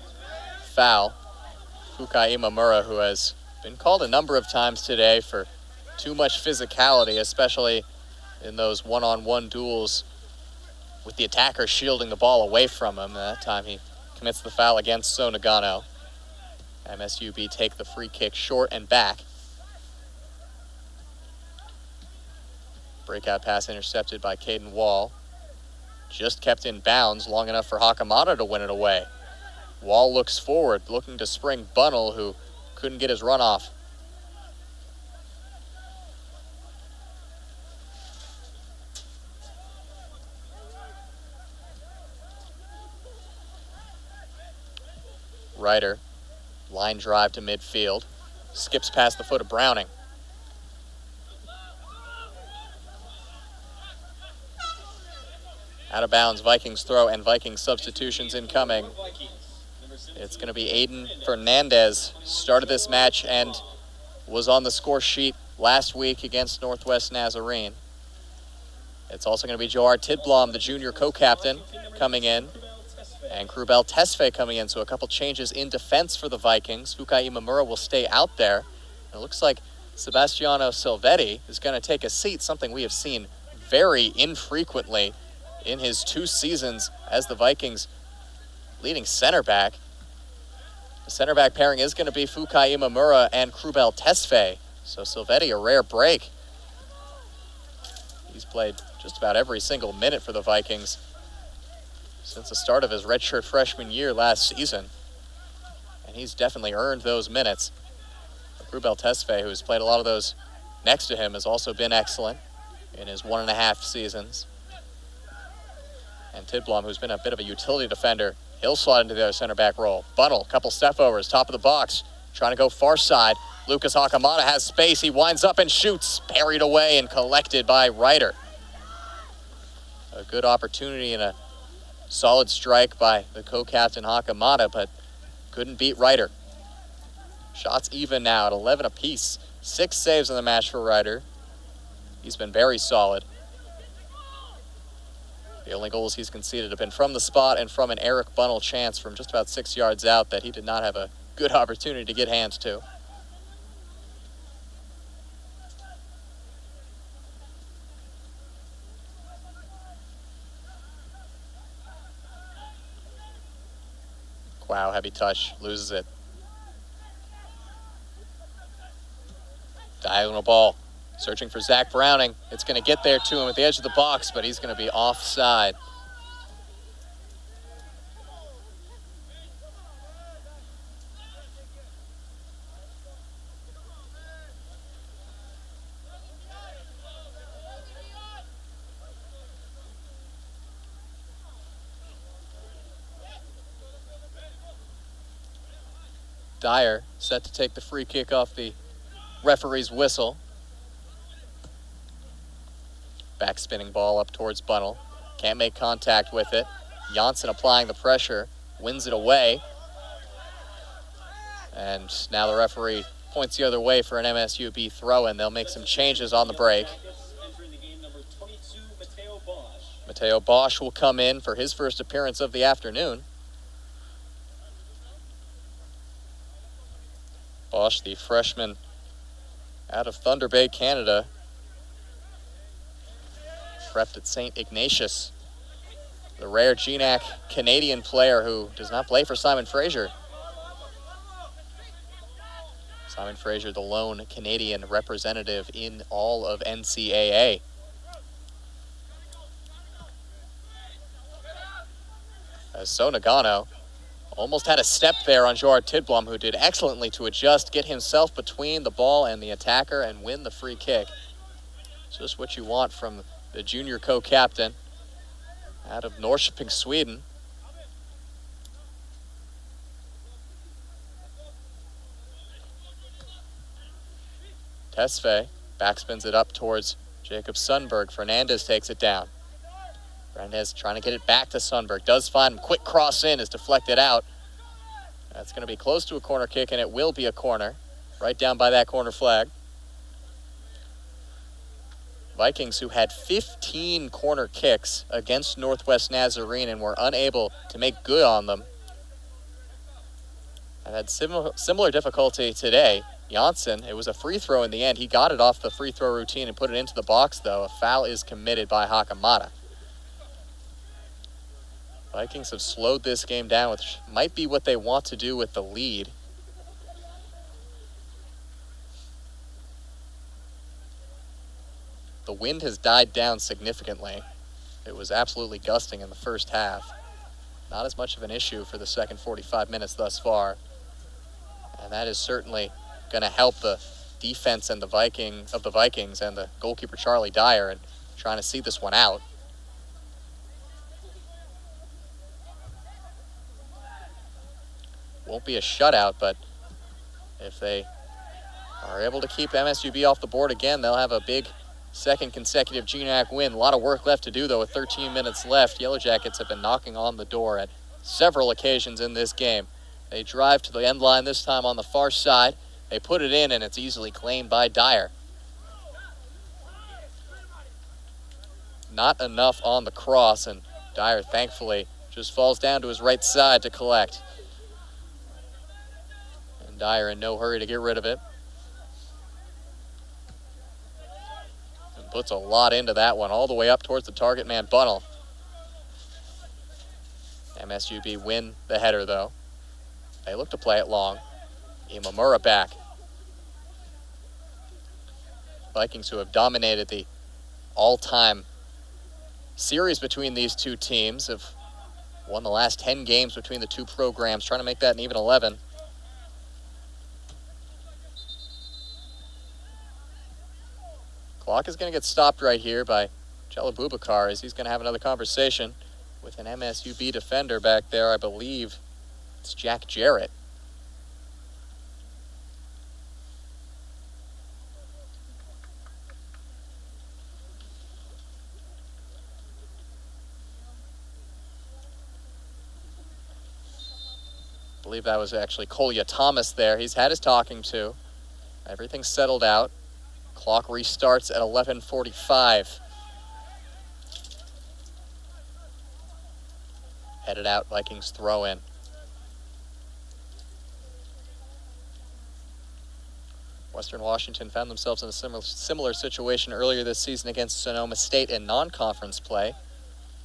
Foul. Fukai Imamura, who has been called a number of times today for too much physicality, especially in those one-on-one duels with the attacker shielding the ball away from him. That time he commits the foul against Sonagano. MSUB take the free kick short and back. Breakout pass intercepted by Caden Wall. Just kept in bounds long enough for Hakamata to win it away. Wall looks forward, looking to spring Bunnell, who couldn't get his run off. Ryder, line drive to midfield, skips past the foot of Browning. Out of bounds, Vikings throw and Vikings substitutions incoming. It's going to be Aiden Fernandez. Started this match and was on the score sheet last week against Northwest Nazarene. It's also going to be Johar Tidblom, the junior co-captain, coming in. And Krubel Tesfaye coming in, so a couple changes in defense for the Vikings. Fukai Imamura will stay out there. And it looks like Sebastiano Silvetti is going to take a seat, something we have seen very infrequently in his 2 seasons as the Vikings leading center back. The center back pairing is going to be Fukai Imamura and Krubel Tesfaye. So Silvetti, a rare break. He's played just about every single minute for the Vikings since the start of his redshirt freshman year last season. And he's definitely earned those minutes. Krubel Tesfaye, who's played a lot of those next to him, has also been excellent in his 1.5 seasons. And Tidblom, who's been a bit of a utility defender, he'll slide into the other center back role. Bunnell, couple step overs, top of the box, trying to go far side. Lucas Hakamata has space. He winds up and shoots, parried away and collected by Ryder. A good opportunity and a solid strike by the co-captain Hakamata, but couldn't beat Ryder. Shots even now at 11 apiece. 6 saves in the match for Ryder. He's been very solid. The only goals he's conceded have been from the spot and from an Eric Bunnell chance from just about 6 yards out that he did not have a good opportunity to get hands to. Wow, heavy touch, loses it. Diagonal ball, searching for Zach Browning. It's going to get there to him at the edge of the box, but he's going to be offside. Dyer set to take the free kick off the referee's whistle. Back spinning ball up towards Bunnell. Can't make contact with it. Janssen applying the pressure. Wins it away. And now the referee points the other way for an MSUB throw-in. They'll make some changes on the break. Mateo Bosch will come in for his first appearance of the afternoon. Bosch, the freshman out of Thunder Bay, Canada. Prepped at St. Ignatius. The rare GNAC Canadian player who does not play for Simon Fraser. Simon Fraser, the lone Canadian representative in all of NCAA. As Sonagano almost had a step there on Gerard Tidblom, who did excellently to adjust, get himself between the ball and the attacker, and win the free kick. It's just what you want from the junior co-captain out of Norrköping, Sweden. Tesfaye backspins it up towards Jacob Sundberg. Fernandez takes it down. Fernandez trying to get it back to Sundberg. Does find him. Quick cross in is deflected out. That's going to be close to a corner kick, and it will be a corner. Right down by that corner flag. Vikings, who had 15 corner kicks against Northwest Nazarene and were unable to make good on them, have had similar difficulty today. Janssen, it was a free throw in the end. He got it off the free throw routine and put it into the box, though. A foul is committed by Hakamata. Vikings have slowed this game down, which might be what they want to do with the lead. The wind has died down significantly. It was absolutely gusting in the first half. Not as much of an issue for the second 45 minutes thus far. And that is certainly going to help the defense and the Vikings and the goalkeeper Charlie Dyer in trying to see this one out. Won't be a shutout, but if they are able to keep MSUB off the board again, they'll have a big second consecutive GNAC win. A lot of work left to do, though, with 13 minutes left. Yellow Jackets have been knocking on the door at several occasions in this game. They drive to the end line, this time on the far side. They put it in, and it's easily claimed by Dyer. Not enough on the cross, and Dyer, thankfully, just falls down to his right side to collect. And Dyer in no hurry to get rid of it. And puts a lot into that one, all the way up towards the target man, Bunnell. MSUB win the header, though. They look to play it long. Imamura back. Vikings, who have dominated the all-time series between these two teams, have won the last 10 games between the two programs, trying to make that an even 11. Clock is going to get stopped right here by Jello Boubacar, as he's going to have another conversation with an MSUB defender back there. I believe it's Jack Jarrett. I believe that was actually Kolya Thomas there. He's had his talking to. Everything's settled out. Clock restarts at 11:45. Headed out, Vikings throw in. Western Washington found themselves in a similar situation earlier this season against Sonoma State in non-conference play,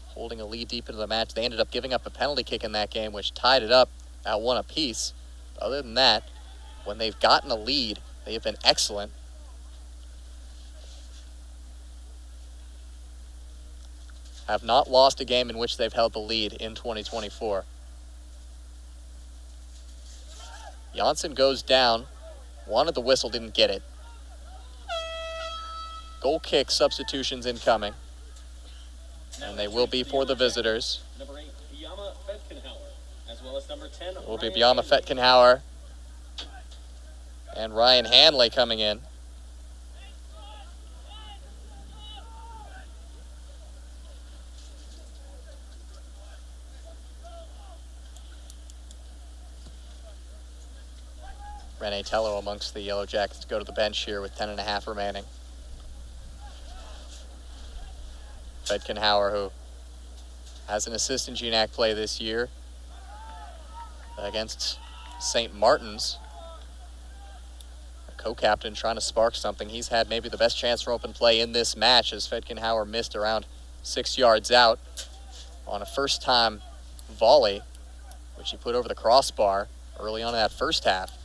holding a lead deep into the match. They ended up giving up a penalty kick in that game, which tied it up at one apiece. Other than that, when they've gotten a lead, they have been excellent. Have not lost a game in which they've held the lead in 2024. Janssen goes down. Wanted the whistle, didn't get it. Goal kick substitutions incoming. And they will be for the visitors. Number 8, Biama Fetkenhauer, as well as number 10, It will be Biama Fetkenhauer and Ryan Hanley coming in. Rene Tello amongst the Yellow Jackets to go to the bench here with 10.5 remaining. Fetkenhauer, who has an assist in GNAC play this year against St. Martin's. A co-captain trying to spark something. He's had maybe the best chance for open play in this match as Fedkenhauer missed around 6 yards out on a first-time volley, which he put over the crossbar early on in that first half.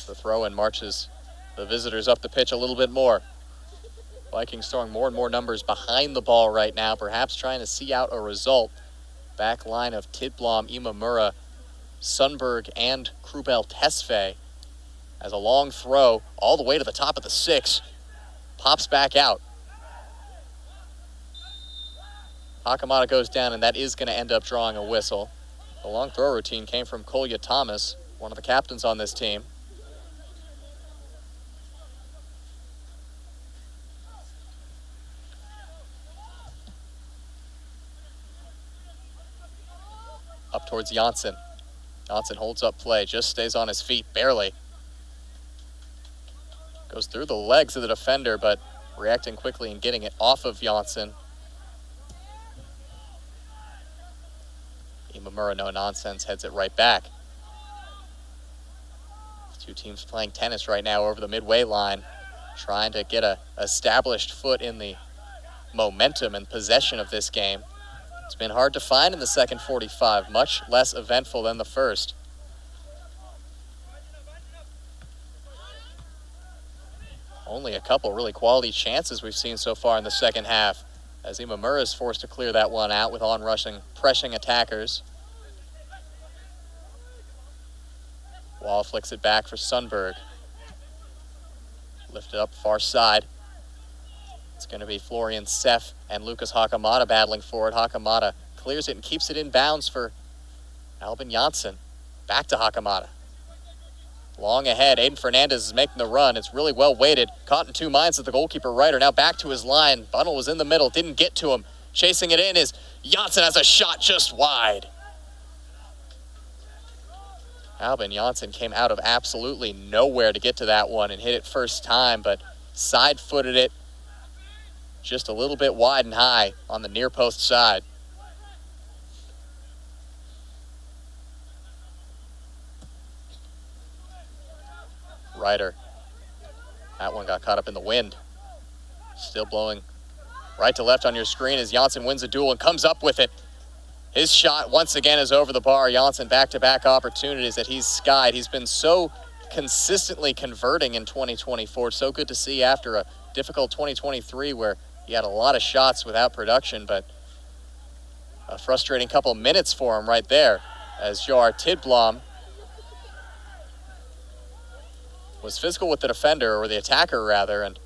The throw-in marches the visitors up the pitch a little bit more. Vikings throwing more and more numbers behind the ball right now, perhaps trying to see out a result. Back line of Tidblom, Imamura, Sundberg, and Krubel Tesfaye as a long throw all the way to the top of the 6. Pops back out. Hakamata goes down, and that is going to end up drawing a whistle. The long throw routine came from Kolya Thomas, one of the captains on this team. Up towards Janssen. Janssen holds up play, just stays on his feet, barely. Goes through the legs of the defender, but reacting quickly and getting it off of Janssen. Imamura, no nonsense, heads it right back. Two teams playing tennis right now over the midway line, trying to get a established foot in the momentum and possession of this game. It's been hard to find in the second 45, much less eventful than the first. Only a couple really quality chances we've seen so far in the second half, as Imamura is forced to clear that one out with on-rushing, pressing attackers. Wall flicks it back for Sundberg. Lifted up far side. It's going to be Florian Seff and Lucas Hakamata battling for it. Hakamata clears it and keeps it in bounds for Albin Janssen. Back to Hakamata. Long ahead, Aiden Fernandez is making the run. It's really well weighted. Caught in two minds of the goalkeeper Ryder. Now back to his line. Bunnell was in the middle, didn't get to him. Chasing it in is Janssen, has a shot just wide. Albin Janssen came out of absolutely nowhere to get to that one and hit it first time, but side-footed it just a little bit wide and high on the near post side. Ryder. That one got caught up in the wind. Still blowing right to left on your screen as Janssen wins a duel and comes up with it. His shot once again is over the bar. Janssen back-to-back opportunities that he's skied. He's been so consistently converting in 2024. So good to see after a difficult 2023 where he had a lot of shots without production, but a frustrating couple minutes for him right there as Jar Tidblom was physical with the defender, or the attacker rather, and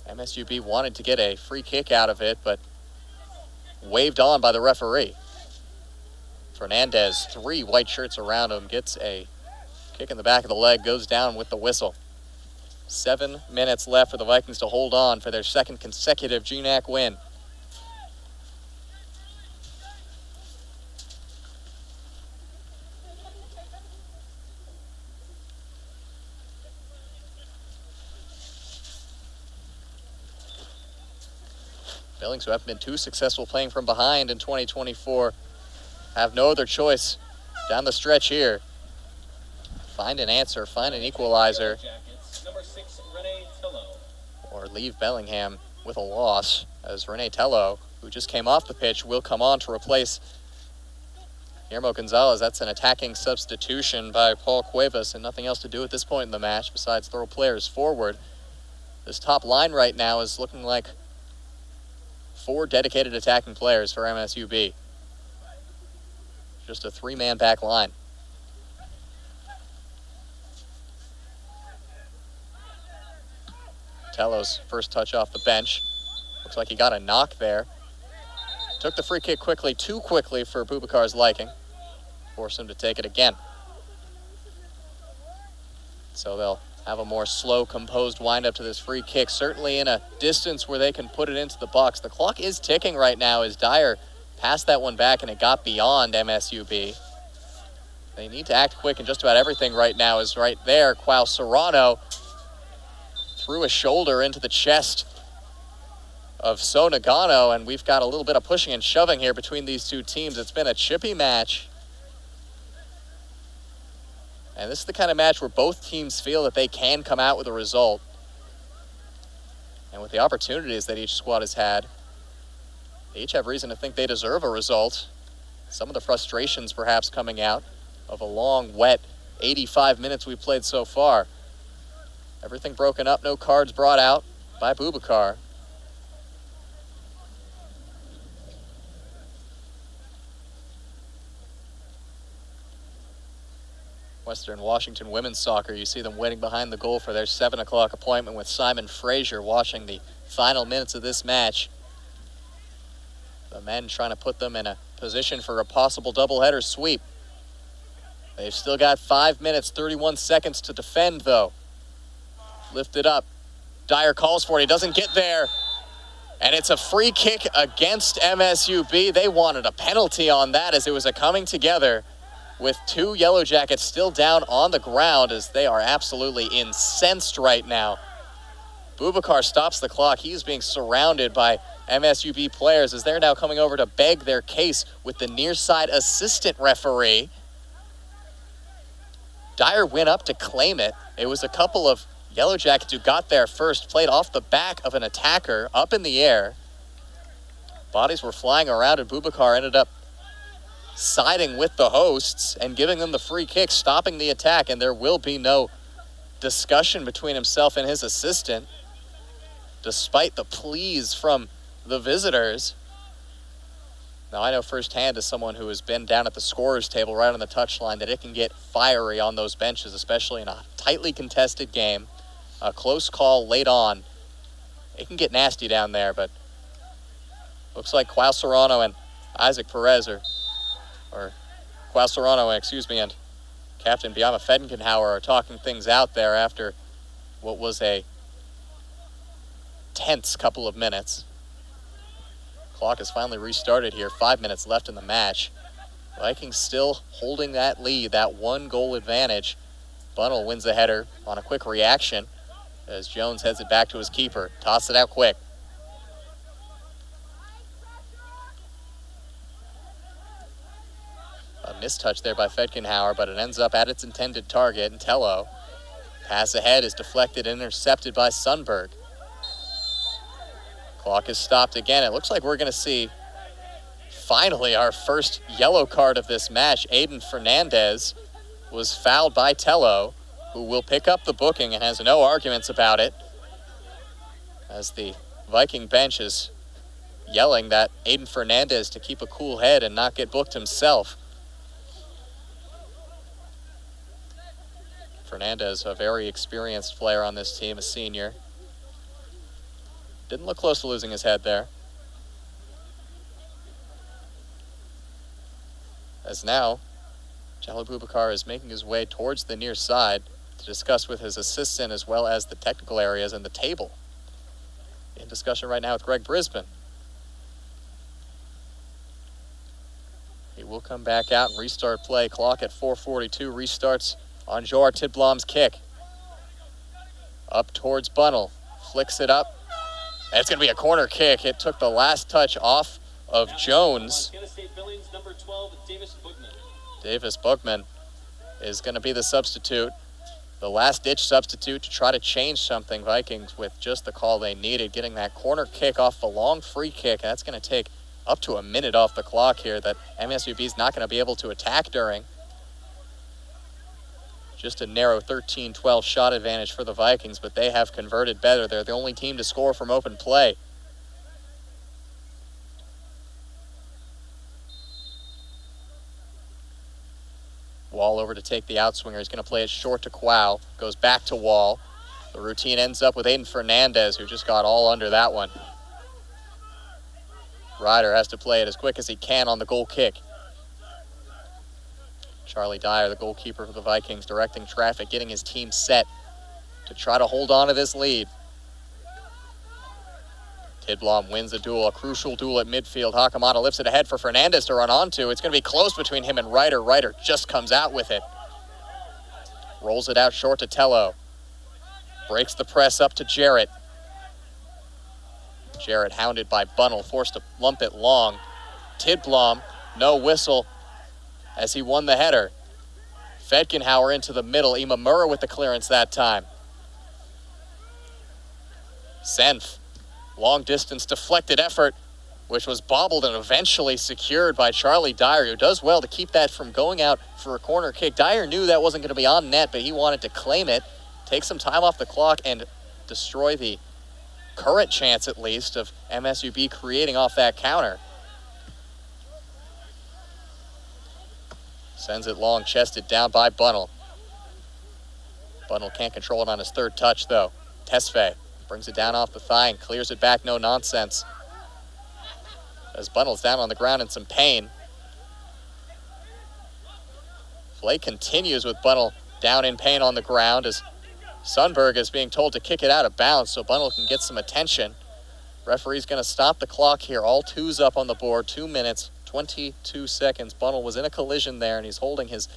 MSUB wanted to get a free kick out of it, but waved on by the referee. Fernandez, 3 white shirts around him, gets a kick in the back of the leg, goes down with the whistle. 7 minutes left for the Vikings to hold on for their second consecutive GNAC win. Billings, who haven't been too successful playing from behind in 2024, have no other choice down the stretch here. Find an answer, find an equalizer, Number 6, Renee Tello. or leave Bellingham with a loss, as Renee Tello, who just came off the pitch, will come on to replace Guillermo Gonzalez. That's an attacking substitution by Paul Cuevas, and nothing else to do at this point in the match besides throw players forward. This top line right now is looking like 4 dedicated attacking players for MSUB. Just a 3-man back line. Tello's first touch off the bench. Looks like he got a knock there. Took the free kick quickly, too quickly for Bubakar's liking. Forced him to take it again. So they'll have a more slow, composed windup to this free kick, certainly in a distance where they can put it into the box. The clock is ticking right now as Dyer passed that one back and it got beyond MSUB. They need to act quick, and just about everything right now is right there. Quao Serrano threw a shoulder into the chest of So Nagano, and we've got a little bit of pushing and shoving here between these two teams. It's been a chippy match. And this is the kind of match where both teams feel that they can come out with a result. And with the opportunities that each squad has had, they each have reason to think they deserve a result. Some of the frustrations perhaps coming out of a long, wet 85 minutes we've played so far. Everything broken up, no cards brought out by Boubacar. Western Washington women's soccer, you see them waiting behind the goal for their 7 o'clock appointment with Simon Fraser, watching the final minutes of this match. The men trying to put them in a position for a possible doubleheader sweep. They've still got 5 minutes, 31 seconds to defend, though. Lifted up. Dyer calls for it. He doesn't get there. And it's a free kick against MSUB. They wanted a penalty on that, as it was a coming together with two Yellow Jackets still down on the ground, as they are absolutely incensed right now. Boubacar stops the clock. He's being surrounded by MSUB players as they're now coming over to beg their case with the near side assistant referee. Dyer went up to claim it. It was a couple of Yellow Jackets who got there first, played off the back of an attacker up in the air. Bodies were flying around, and Boubacar ended up siding with the hosts and giving them the free kick, stopping the attack, and there will be no discussion between himself and his assistant, despite the pleas from the visitors. Now, I know firsthand, as someone who has been down at the scorer's table right on the touchline, that it can get fiery on those benches, especially in a tightly contested game. A close call late on. It can get nasty down there, but looks like Quao Serrano and Isaac Perez or Quao Serrano, and Captain Biama Fedenkenhauer are talking things out there after what was a tense couple of minutes. Clock has finally restarted here. 5 minutes left in the match. Vikings still holding that lead, that 1-goal advantage. Bunnell wins the header on a quick reaction as Jones heads it back to his keeper. Toss it out quick. A mistouch there by Fedenkenhauer, but it ends up at its intended target, and Tello. Pass ahead is deflected and intercepted by Sundberg. Clock is stopped again. It looks like we're going to see finally our first yellow card of this match. Aiden Fernandez was fouled by Tello, who will pick up the booking and has no arguments about it, as the Viking bench is yelling that Aiden Fernandez to keep a cool head and not get booked himself. Fernandez, a very experienced player on this team, a senior. Didn't look close to losing his head there. As now, Jalil Boubacar is making his way towards the near side to discuss with his assistant as well as the technical areas and the table. In discussion right now with Greg Brisbane. He will come back out and restart play. Clock at 4:42 restarts on Joar Tidblom's kick. Up towards Bunnell. Flicks it up. And it's going to be a corner kick. It took the last touch off of Jones. Davis Bookman is going to be the substitute. The last-ditch substitute to try to change something. Vikings with just the call they needed, getting that corner kick off a long free kick. And that's going to take up to a minute off the clock here that MSUB is not going to be able to attack during. Just a narrow 13-12 shot advantage for the Vikings, but they have converted better. They're the only team to score from open play. Wall over to take the outswinger. He's going to play it short to Quao. Goes back to Wall. The routine ends up with Aiden Fernandez, who just got all under that one. Ryder has to play it as quick as he can on the goal kick. Charlie Dyer, the goalkeeper for the Vikings, directing traffic, getting his team set to try to hold on to this lead. Tidblom wins the duel, a crucial duel at midfield. Hakamada lifts it ahead for Fernandez to run onto. It's going to be close between him and Ryder. Ryder just comes out with it. Rolls it out short to Tello. Breaks the press up to Jarrett. Jarrett hounded by Bunnell, forced to lump it long. Tidblom, no whistle as he won the header. Fedgenhauer into the middle. Imamura with the clearance that time. Senf, long distance deflected effort, which was bobbled and eventually secured by Charlie Dyer, who does well to keep that from going out for a corner kick. Dyer knew that wasn't going to be on net, but he wanted to claim it, take some time off the clock, and destroy the current chance, at least, of MSUB creating off that counter. Sends it long, chested down by Bunnell. Bunnell can't control it on his third touch, though. Tesfaye brings it down off the thigh and clears it back, no nonsense. As Bunnell's down on the ground in some pain. Play continues with Bunnell down in pain on the ground as Sundberg is being told to kick it out of bounds so Bunnell can get some attention. Referee's going to stop the clock here. All twos up on the board. 2 minutes, 22 seconds. Bunnell was in a collision there, and he's holding his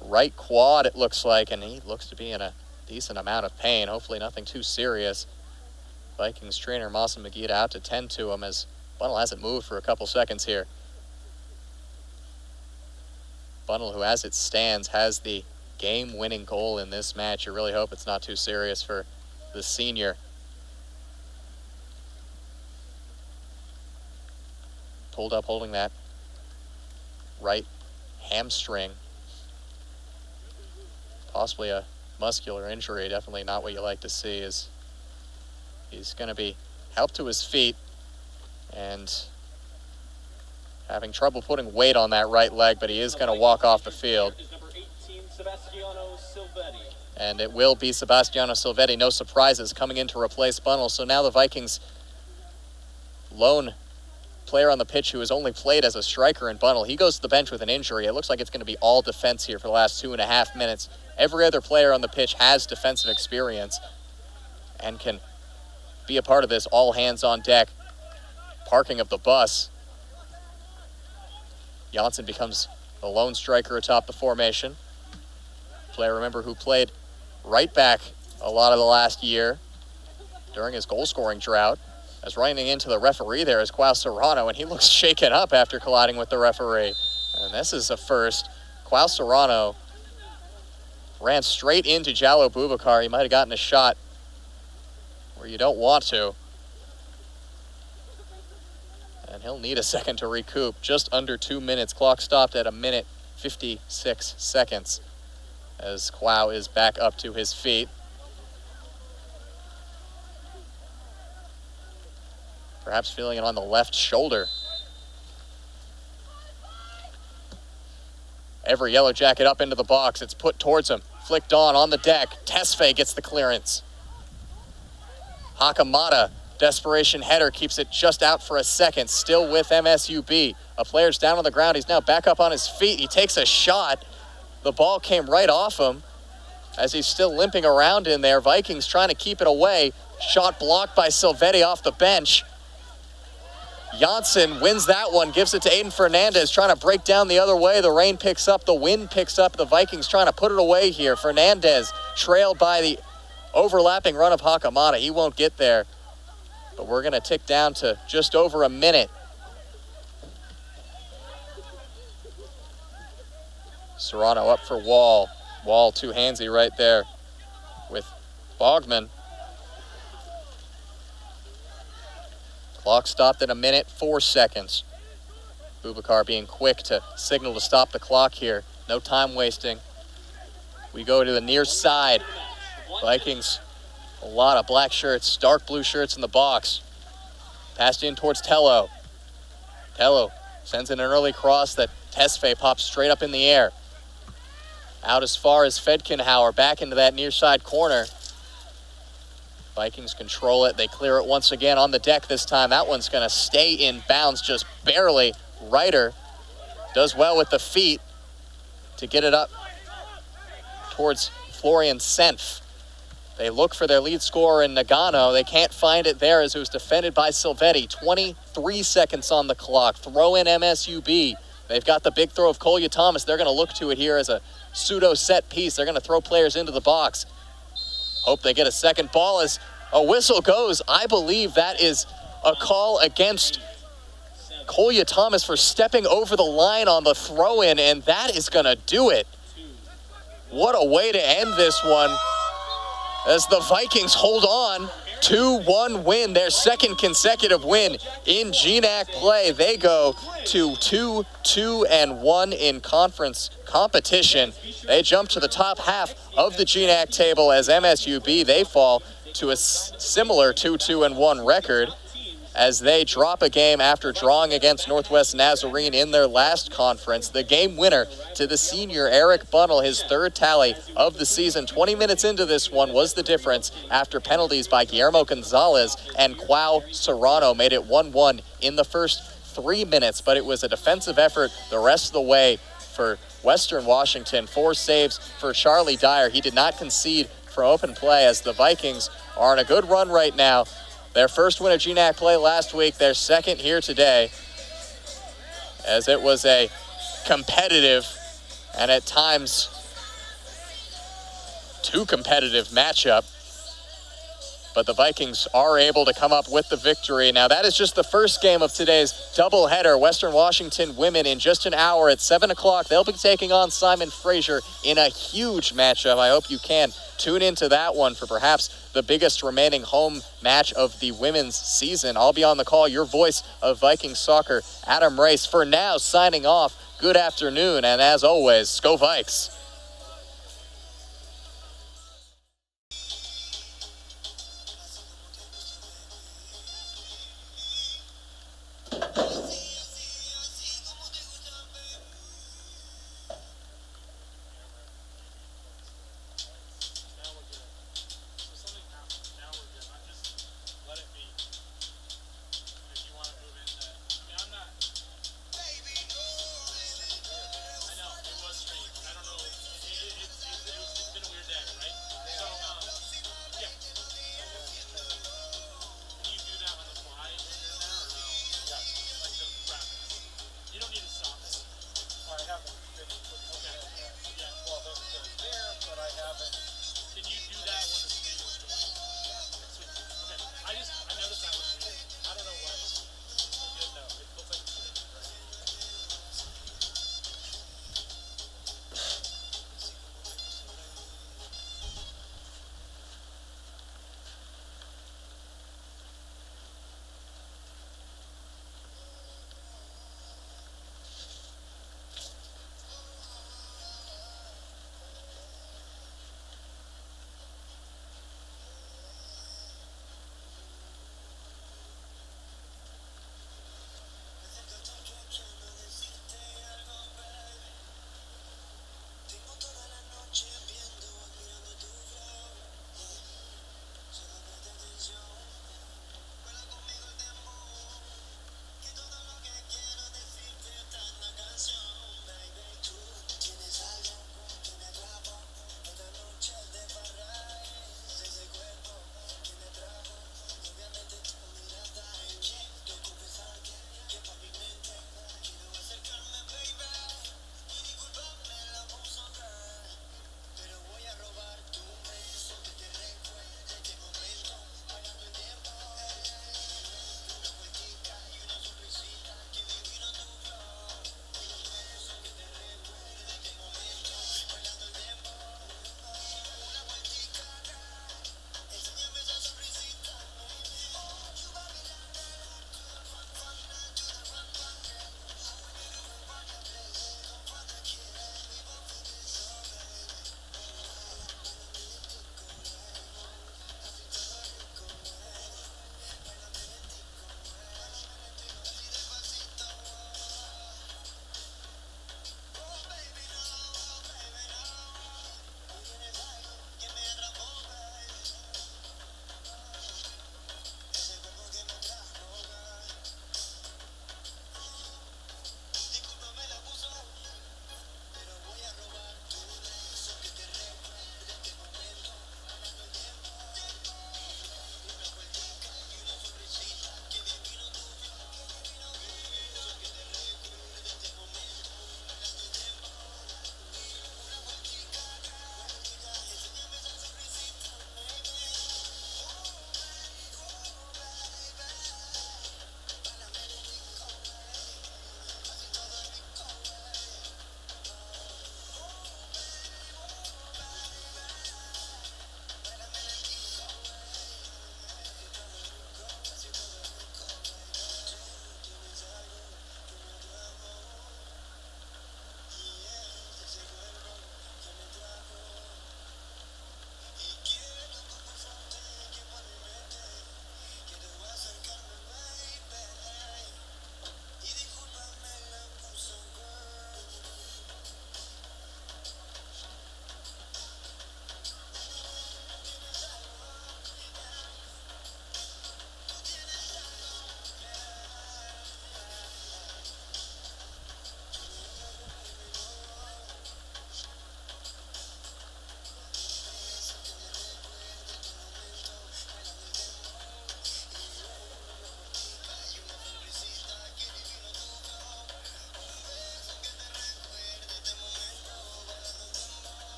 right quad, it looks like, and he looks to be in a decent amount of pain. Hopefully nothing too serious. Vikings trainer Masa Magida out to tend to him as Bunnell hasn't moved for a couple seconds here. Bunnell, who as it stands, has the game-winning goal in this match. You really hope it's not too serious for the senior. Pulled up holding that right hamstring. Possibly a muscular injury. Definitely not what you like to see. As he's going to be helped to his feet and having trouble putting weight on that right leg, but he is going to walk off the field. And it will be Sebastiano Silvetti. No surprises coming in to replace Bunnell. So now the Vikings lone player on the pitch who has only played as a striker in Bunnell, he goes to the bench with an injury. It looks like it's going to be all defense here for the last 2.5 minutes. Every other player on the pitch has defensive experience and can be a part of this all hands on deck parking of the bus. Janssen becomes the lone striker atop the formation. Player, remember, who played right back a lot of the last year during his goal-scoring drought. As running into the referee there is Quao Serrano, and he looks shaken up after colliding with the referee. And this is a first. Quao Serrano ran straight into Jallo Boubacar. He might have gotten a shot where you don't want to. And he'll need a second to recoup. Just under 2 minutes. Clock stopped at 1:56 seconds as Quao is back up to his feet. Perhaps feeling it on the left shoulder. Every Yellow Jacket up into the box. It's put towards him. Flicked on the deck. Tesfaye gets the clearance. Hakamada, desperation header, keeps it just out for a second. Still with MSUB. A player's down on the ground. He's now back up on his feet. He takes a shot. The ball came right off him as he's still limping around in there. Vikings trying to keep it away. Shot blocked by Silvetti off the bench. Janssen wins that one, gives it to Aiden Fernandez, trying to break down the other way. The rain picks up, the wind picks up. The Vikings trying to put it away here. Fernandez trailed by the overlapping run of Hakamada. He won't get there, but we're going to tick down to just over a minute. Serrano up for Wall. Wall too handsy right there with Bogman. Clock stopped at 1:04 seconds. Boubacar being quick to signal to stop the clock here. No time wasting. We go to the near side. Vikings, a lot of black shirts, dark blue shirts in the box. Passed in towards Tello. Tello sends in an early cross that Tesfaye pops straight up in the air. Out as far as Fedgenhauer, back into that near side corner. Vikings control it. They clear it once again on the deck this time. That one's going to stay in bounds just barely. Ryder does well with the feet to get it up towards Florian Senf. They look for their lead scorer in Nagano. They can't find it there as it was defended by Silvetti. 23 seconds on the clock. Throw in MSUB. They've got the big throw of Kolya Thomas. They're going to look to it here as a pseudo set piece. They're going to throw players into the box. Hope they get a second ball as a whistle goes. I believe that is a call against Kolya Thomas for stepping over the line on the throw-in, and that is going to do it. What a way to end this one as the Vikings hold on. 2-1 win, their second consecutive win in GNAC play. They go to 2-2-1 in conference competition. They jump to the top half of the GNAC table as MSUB. They fall to a similar 2-2-1 record as they drop a game after drawing against Northwest Nazarene in their last conference. The game winner to the senior Eric Bunnell, his third tally of the season. 20 minutes into this one was the difference after penalties by Guillermo Gonzalez and Quao Serrano made it 1-1 in the first 3 minutes, but it was a defensive effort the rest of the way for Western Washington. 4 saves for Charlie Dyer. He did not concede from open play as the Vikings are on a good run right now. Their first win of GNAC play last week, their second here today, as it was a competitive and at times too competitive matchup. But the Vikings are able to come up with the victory. Now, that is just the first game of today's doubleheader. Western Washington women in just an hour at 7 o'clock. They'll be taking on Simon Fraser in a huge matchup. I hope you can tune into that one for perhaps the biggest remaining home match of the women's season. I'll be on the call, your voice of Vikings soccer, Adam Race. For now, signing off. Good afternoon, and as always, go Vikes. I know, it was strange. I don't know.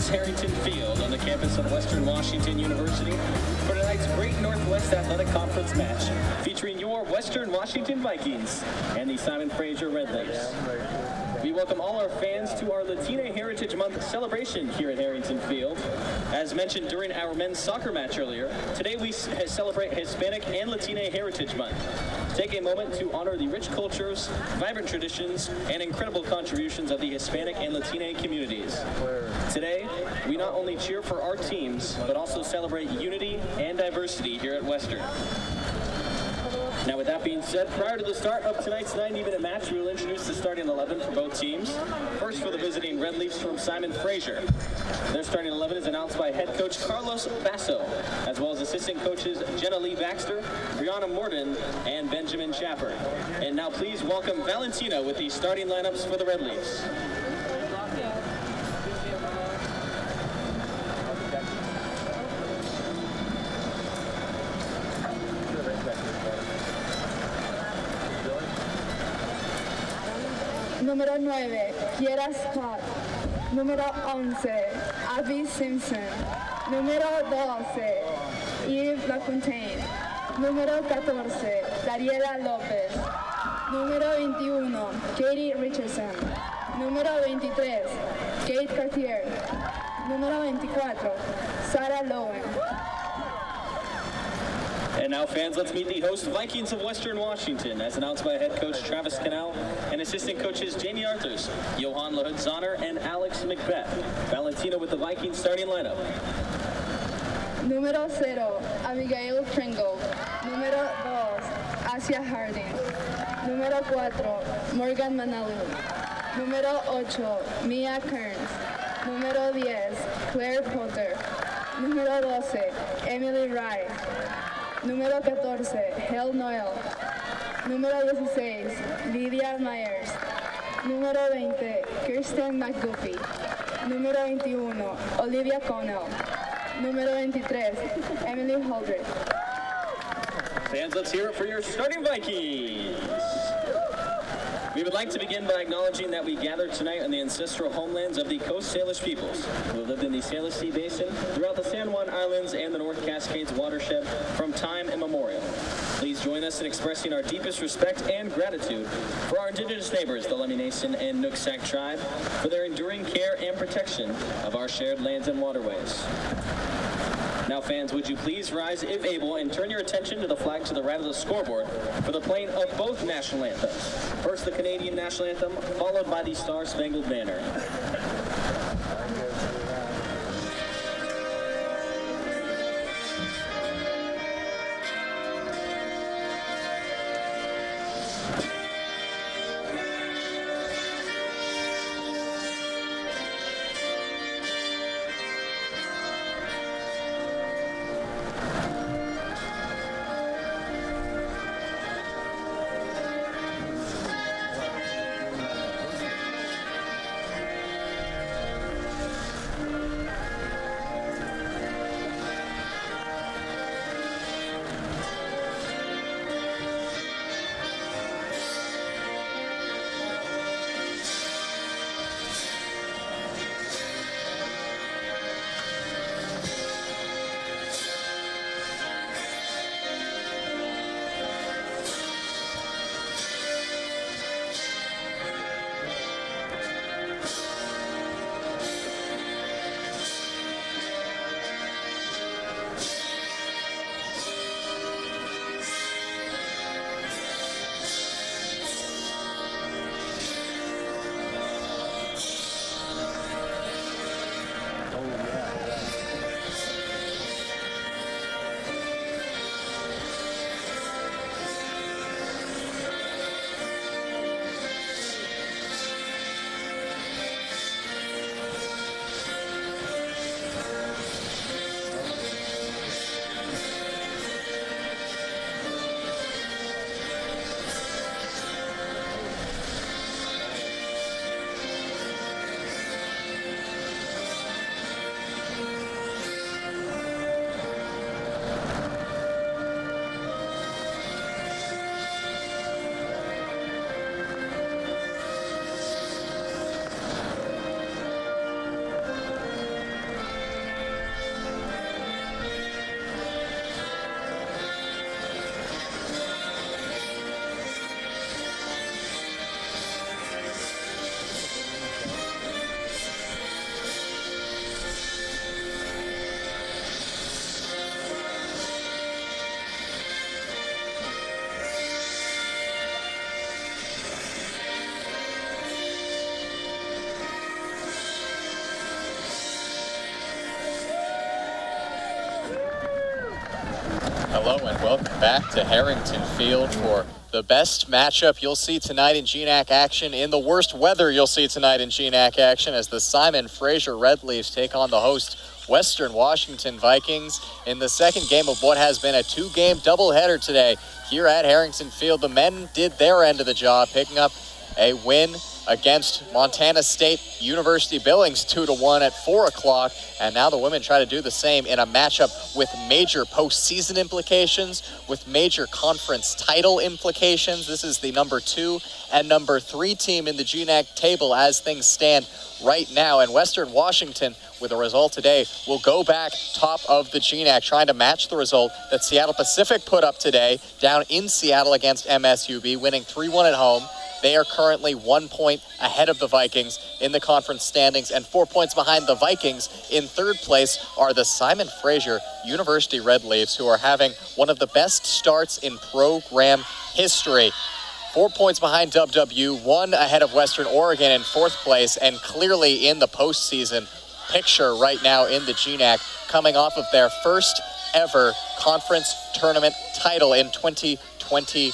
It's Harrington Field on the campus of Western Washington University for tonight's Great Northwest Athletic Conference match featuring your Western Washington Vikings and the Simon Fraser Red Leafs. We welcome all our fans to our Latina Heritage Month celebration here at Harrington Field. As mentioned during our men's soccer match earlier, today we celebrate Hispanic and Latina Heritage Month. Take a moment to honor the rich cultures, vibrant traditions, and incredible contributions of the Hispanic and Latina communities. Today, we not only cheer for our teams, but also celebrate unity and diversity here at Western. Now, with that being said, prior to the start of tonight's 90-minute match, we will introduce the starting 11 for both teams. First, for the visiting Red Leafs from Simon Fraser. Their starting 11 is announced by head coach Carlos Basso, as well as assistant coaches Jenna Lee Baxter, Brianna Morden, and Benjamin Chapper. And now please welcome Valentina with the starting lineups for the Red Leafs. Número 9, Kiera Scott. Número 11, Abby Simpson. Número 12, Yves Lafontaine. Número 14, Dariela López. Número 21, Katie Richardson. Número 23, Kate Cartier. Número 24, Sarah Lowen. And now, fans, let's meet the host Vikings of Western Washington, as announced by head coach Travis Cannell and assistant coaches Jamie Arthurs, Johan Lahood-Zahner, and Alex Macbeth. Valentina with the Vikings starting lineup. Número 0, Abigail Pringle. Número 2, Asia Harding. Número 4, Morgan Manalu. Número 8, Mia Kearns. Número 10, Claire Potter. Número 12, Emily Wright. Número 14, Hel Noel. Número 16, Lydia Myers. Número 20, Kirsten McGuffey. Número 21, Olivia Connell. Número 23, Emily Holdridge. Fans, let's hear it for your starting Vikings. We would like to begin by acknowledging that we gathered tonight on the ancestral homelands of the Coast Salish peoples who lived in the Salish Sea Basin, throughout the San Juan Islands, and the North Cascades watershed from time immemorial. Please join us in expressing our deepest respect and gratitude for our indigenous neighbors, the Lummi Nation and Nooksack tribe, for their enduring care and protection of our shared lands and waterways. Now, fans, would you please rise, if able, and turn your attention to the flag to the right of the scoreboard for the playing of both national anthems. First, the Canadian national anthem, followed by the Star-Spangled Banner. Hello and welcome back to Harrington Field for the best matchup you'll see tonight in GNAC action, in the worst weather you'll see tonight in GNAC action, as the Simon Fraser Red Leafs take on the host Western Washington Vikings in the second game of what has been a two-game doubleheader today here at Harrington Field. The men did their end of the job, picking up a win against Montana State University Billings 2-1 at 4 o'clock, and now the women try to do the same in a matchup with major postseason implications, with major conference title implications. This is the number 2 and number 3 team in the GNAC table as things stand right now, and Western Washington, with a result today, will go back top of the GNAC, trying to match the result that Seattle Pacific put up today down in Seattle against MSUB, winning 3-1 at home. They are currently 1 point ahead of the Vikings in the conference standings, and 4 points behind the Vikings. In third place are the Simon Fraser University Red Leafs, who are having one of the best starts in program history. 4 points behind WWU, 1 ahead of Western Oregon in fourth place, and clearly in the postseason picture right now in the GNAC, coming off of their first ever conference tournament title in 2023.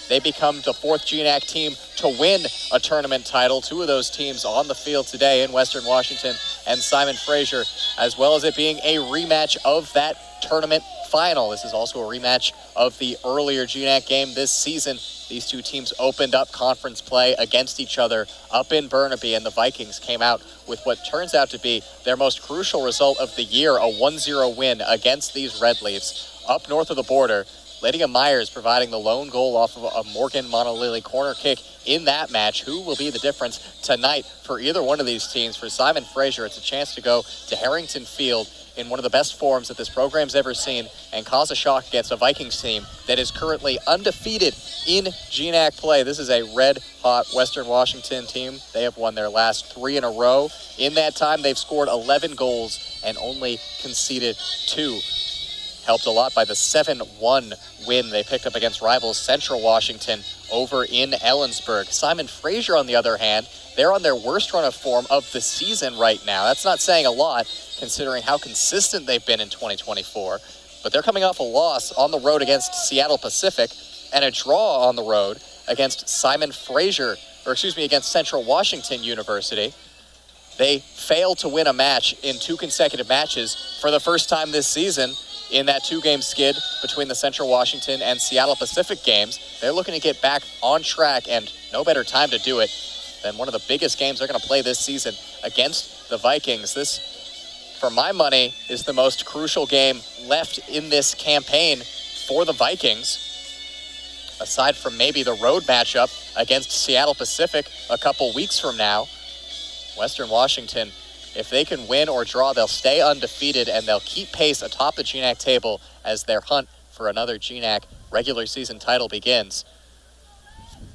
They become the fourth GNAC team to win a tournament title. 2 of those teams on the field today in Western Washington and Simon Fraser, as well as it being a rematch of that tournament final. This is also a rematch of the earlier GNAC game this season. These 2 teams opened up conference play against each other up in Burnaby, and the Vikings came out with what turns out to be their most crucial result of the year, a 1-0 win against these Red Leafs up north of the border. Lydia Myers providing the lone goal off of a Morgan Monolily corner kick in that match. Who will be the difference tonight for either one of these teams? For Simon Fraser, it's a chance to go to Harrington Field in one of the best forms that this program's ever seen and cause a shock against a Vikings team that is currently undefeated in GNAC play. This is a red-hot Western Washington team. They have won their last 3 in a row. In that time, they've scored 11 goals and only conceded 2. Helped a lot by the 7-1 win they picked up against rivals Central Washington over in Ellensburg. Simon Fraser, on the other hand, they're on their worst run of form of the season right now. That's not saying a lot, considering how consistent they've been in 2024. But they're coming off a loss on the road against Seattle Pacific and a draw on the road against against Central Washington University. They failed to win a match in 2 consecutive matches for the first time this season. In that 2-game skid between the Central Washington and Seattle Pacific games, they're looking to get back on track, and no better time to do it than one of the biggest games they're going to play this season against the Vikings. This, for my money, is the most crucial game left in this campaign for the Vikings, aside from maybe the road matchup against Seattle Pacific a couple weeks from now. Western Washington, if they can win or draw, they'll stay undefeated, and they'll keep pace atop the GNAC table as their hunt for another GNAC regular season title begins.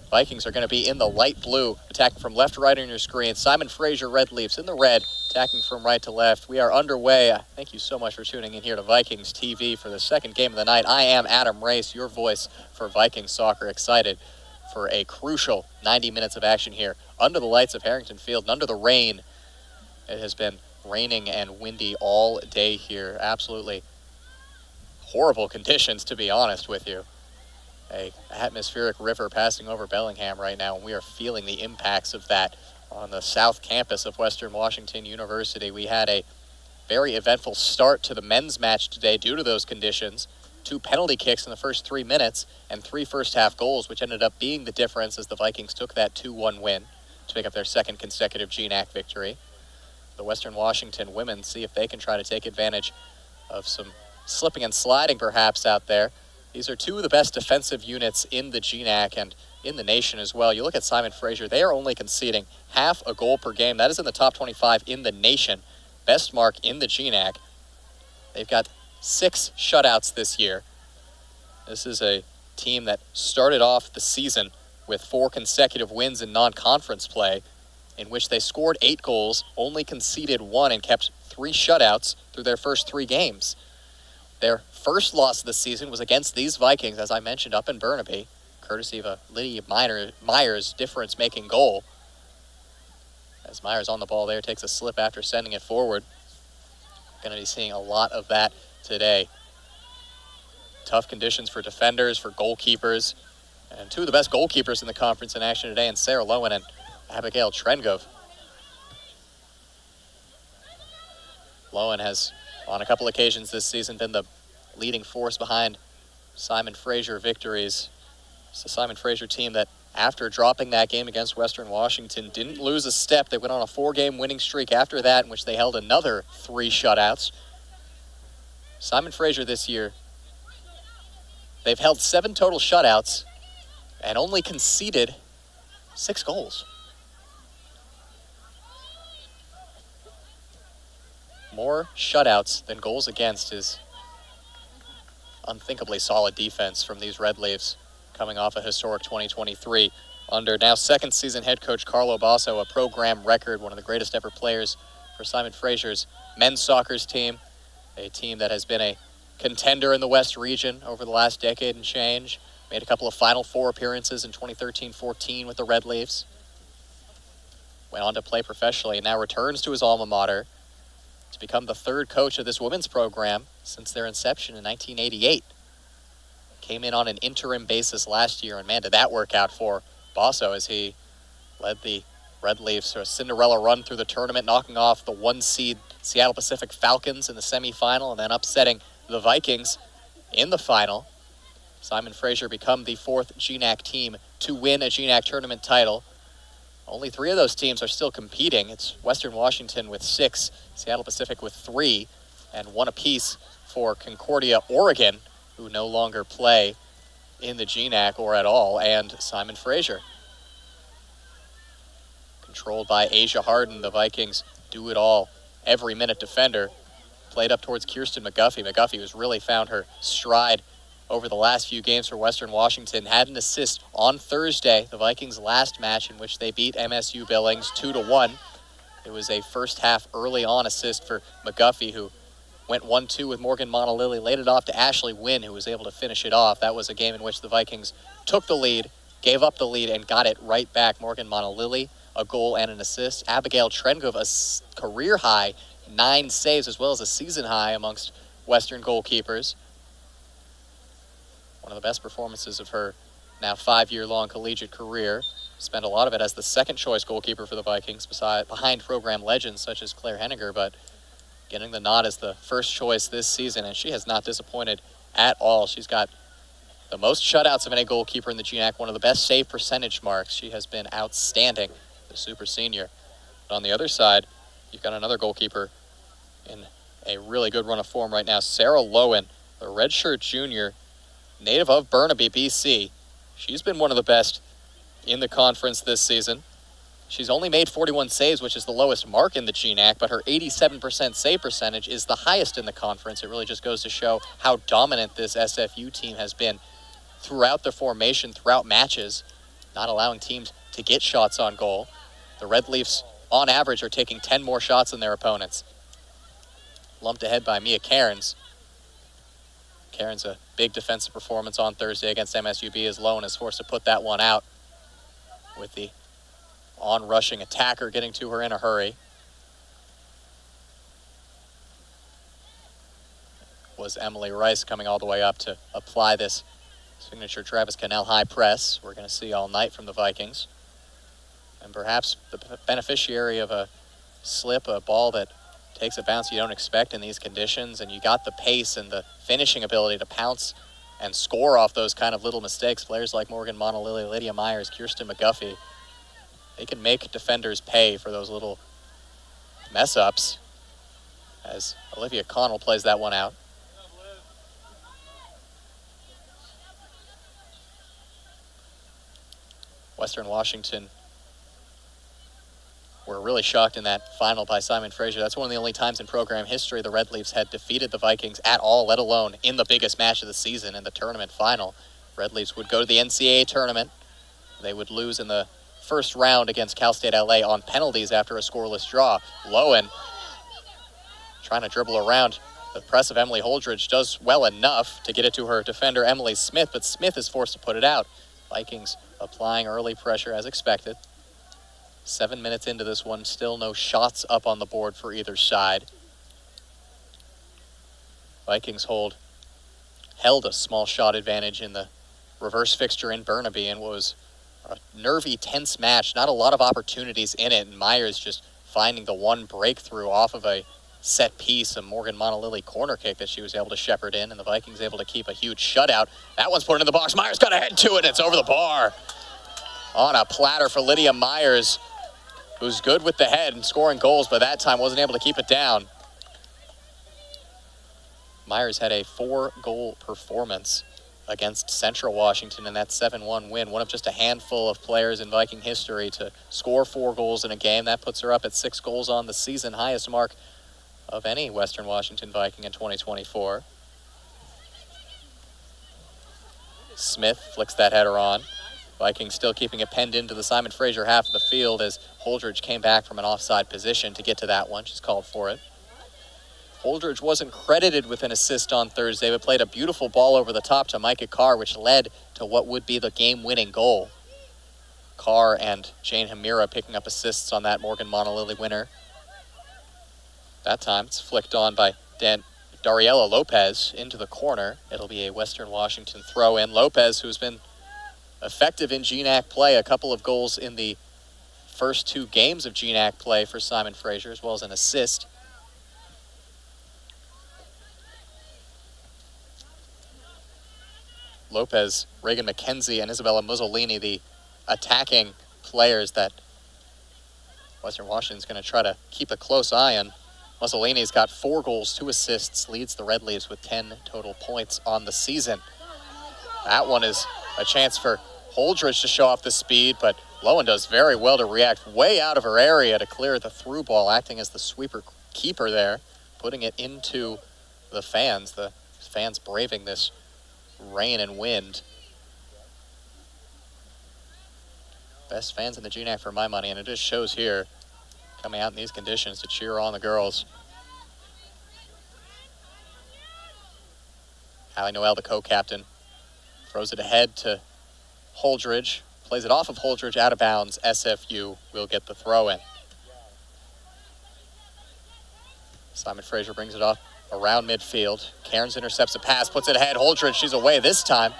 Vikings are going to be in the light blue, attacking from left to right on your screen. Simon Fraser Red Leafs in the red, attacking from right to left. We are underway. Thank you so much for tuning in here to Vikings TV for the second game of the night. I am Adam Race, your voice for Vikings soccer. Excited for a crucial 90 minutes of action here under the lights of Harrington Field and under the rain. It has been raining and windy all day here. Absolutely horrible conditions, to be honest with you. A atmospheric river passing over Bellingham right now, and we are feeling the impacts of that on the south campus of Western Washington University. We had a very eventful start to the men's match today due to those conditions. 2 penalty kicks in the first 3 minutes and 3 first-half goals, which ended up being the difference as the Vikings took that 2-1 win to pick up their second consecutive GNAC victory. The Western Washington women see if they can try to take advantage of some slipping and sliding perhaps out there. These are 2 of the best defensive units in the GNAC and in the nation as well. You look at Simon Fraser, they are only conceding half a goal per game. That is in the top 25 in the nation. Best mark in the GNAC. They've got 6 shutouts this year. This is a team that started off the season with 4 consecutive wins in non-conference play, in which they scored 8 goals, only conceded 1, and kept 3 shutouts through their first 3 games. Their first loss of the season was against these Vikings, as I mentioned, up in Burnaby, courtesy of a Lydia Myers difference-making goal. As Myers on the ball there, takes a slip after sending it forward. Going to be seeing a lot of that today. Tough conditions for defenders, for goalkeepers, and two of the best goalkeepers in the conference in action today, and Sarah Lowen and Abigail Trengov. Lowen has, on a couple occasions this season, been the leading force behind Simon Fraser victories. It's the Simon Fraser team that, after dropping that game against Western Washington, didn't lose a step. They went on a 4-game winning streak after that, in which they held another 3 shutouts. Simon Fraser this year, they've held 7 total shutouts and only conceded 6 goals. More shutouts than goals against is unthinkably solid defense from these Red Leafs, coming off a historic 2023 under now second season head coach Carlo Basso, a program record, one of the greatest ever players for Simon Fraser's men's soccer's team, a team that has been a contender in the West region over the last decade and change, made a couple of Final Four appearances in 2013-14 with the Red Leafs, went on to play professionally and now returns to his alma mater to become the 3rd coach of this women's program since their inception in 1988. Came in on an interim basis last year, and man, did that work out for Basso as he led the Red Leafs to a Cinderella run through the tournament, knocking off the 1-seed Seattle Pacific Falcons in the semifinal and then upsetting the Vikings in the final. Simon Fraser become the 4th GNAC team to win a GNAC tournament title. Only 3 of those teams are still competing. It's Western Washington with 6, Seattle Pacific with 3, and 1 apiece for Concordia, Oregon, who no longer play in the GNAC or at all, and Simon Fraser. Controlled by Asia Harden, the Vikings do it all. Every minute defender, played up towards Kirsten McGuffey. McGuffey has really found her stride over the last few games for Western Washington. Had an assist on Thursday, the Vikings' last match, in which they beat MSU Billings 2-1. It was a first half early on assist for McGuffey, who went 1-2 with Morgan Monalili, laid it off to Ashley Wynn, who was able to finish it off. That was a game in which the Vikings took the lead, gave up the lead, and got it right back. Morgan Monalili, a goal and an assist. Abigail Trengov, a career-high 9 saves, as well as a season-high amongst Western goalkeepers. One of the best performances of her now 5-year-long collegiate career. Spent a lot of it as the second-choice goalkeeper for the Vikings, behind program legends such as Claire Henniger, but getting the nod as the first choice this season, and she has not disappointed at all. She's got the most shutouts of any goalkeeper in the GNAC, one of the best save percentage marks. She has been outstanding, the super senior. But on the other side, you've got another goalkeeper in a really good run of form right now, Sarah Lowen, the redshirt junior, native of Burnaby, BC. She's been one of the best in the conference this season. She's only made 41 saves, which is the lowest mark in the GNAC, but her 87% save percentage is the highest in the conference. It really just goes to show how dominant this SFU team has been throughout the formation, throughout matches, not allowing teams to get shots on goal. The Red Leafs, on average, are taking 10 more shots than their opponents. Lumped ahead by Mia Cairns. Cairns, a big defensive performance on Thursday against MSUB, as Lowen is forced to put that one out with the on-rushing attacker getting to her in a hurry. Was Emily Rice coming all the way up to apply this signature Travis Cannell high press we're going to see all night from the Vikings. And perhaps the beneficiary of a slip, a ball that takes a bounce you don't expect in these conditions, and you got the pace and the finishing ability to pounce and score off those kind of little mistakes. Players like Morgan Monalili, Lydia Myers, Kirsten McGuffey, they can make defenders pay for those little mess-ups, as Olivia Connell plays that one out. Western Washington were really shocked in that final by Simon Fraser. That's one of the only times in program history the Red Leafs had defeated the Vikings at all, let alone in the biggest match of the season, in the tournament final. Red Leafs would go to the NCAA tournament. They would lose in the first round against Cal State LA on penalties after a scoreless draw. Lowen, trying to dribble around the press of Emily Holdridge, does well enough to get it to her defender Emily Smith, but Smith is forced to put it out. Vikings applying early pressure as expected. 7 minutes into this one, still no shots up on the board for either side. Vikings hold held a small shot advantage in the reverse fixture in Burnaby, and was a nervy, tense match. Not a lot of opportunities in it, and Myers just finding the one breakthrough off of a set piece, a Morgan Monolily corner kick that she was able to shepherd in, and the Vikings able to keep a huge shutout. That one's put in the box. Myers got a head to it, and it's over the bar. On a platter for Lydia Myers, who's good with the head and scoring goals, but that time wasn't able to keep it down. Myers had a 4-goal performance against Central Washington in that 7-1 win. One of just a handful of players in Viking history to score 4 goals in a game. That puts her up at 6 goals on the season, highest mark of any Western Washington Viking in 2024. Smith flicks that header on. Vikings still keeping it penned into the Simon Fraser half of the field as Holdridge came back from an offside position to get to that one. She's called for it. Holdridge wasn't credited with an assist on Thursday, but played a beautiful ball over the top to Micah Carr, which led to what would be the game-winning goal. Carr and Jane Hamira picking up assists on that Morgan Monolily winner. That time it's flicked on by Dariela Lopez into the corner. It'll be a Western Washington throw-in. Lopez, who's been effective in GNAC play, a couple of goals in the first 2 games of GNAC play for Simon Fraser, as well as an assist. Lopez, Reagan McKenzie, and Isabella Mussolini, the attacking players that Western Washington's going to try to keep a close eye on. Mussolini's got 4 goals, 2 assists, leads the Red Leaves with 10 total points on the season. That one is a chance for Holdridge to show off the speed, but Lowen does very well to react way out of her area to clear the through ball, acting as the sweeper keeper there, putting it into the fans braving this rain and wind. Best fans in the GNAC for my money, and it just shows here, coming out in these conditions to cheer on the girls. Hallie Noel, the co-captain, throws it ahead to Holdridge, plays it off of Holdridge out of bounds. SFU will get the throw in. Simon Fraser brings it up around midfield. Cairns intercepts a pass, puts it ahead. Holdridge, she's away this time.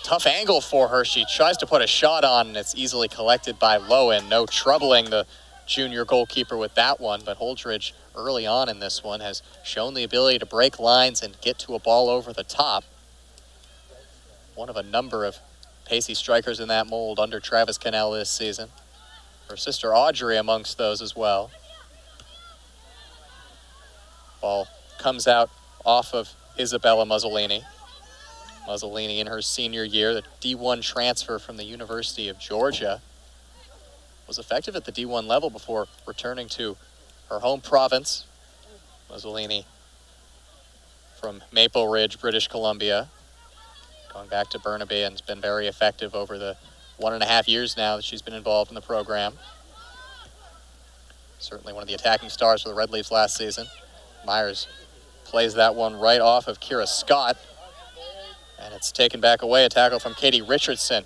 Tough angle for her. She tries to put a shot on, and it's easily collected by Lowen. No troubling the junior goalkeeper with that one, but Holdridge early on in this one has shown the ability to break lines and get to a ball over the top. One of a number of pacey strikers in that mold under Travis Cannell this season. Her sister Audrey amongst those as well. Ball comes out off of Isabella Mussolini. Mussolini in her senior year, the D1 transfer from the University of Georgia, was effective at the D1 level before returning to her home province. Mussolini from Maple Ridge, British Columbia, going back to Burnaby, and has been very effective over the 1.5 years now that she's been involved in the program. Certainly one of the attacking stars for the Red Leafs last season. Myers plays that one right off of Kira Scott, and it's taken back away. A tackle from Katie Richardson.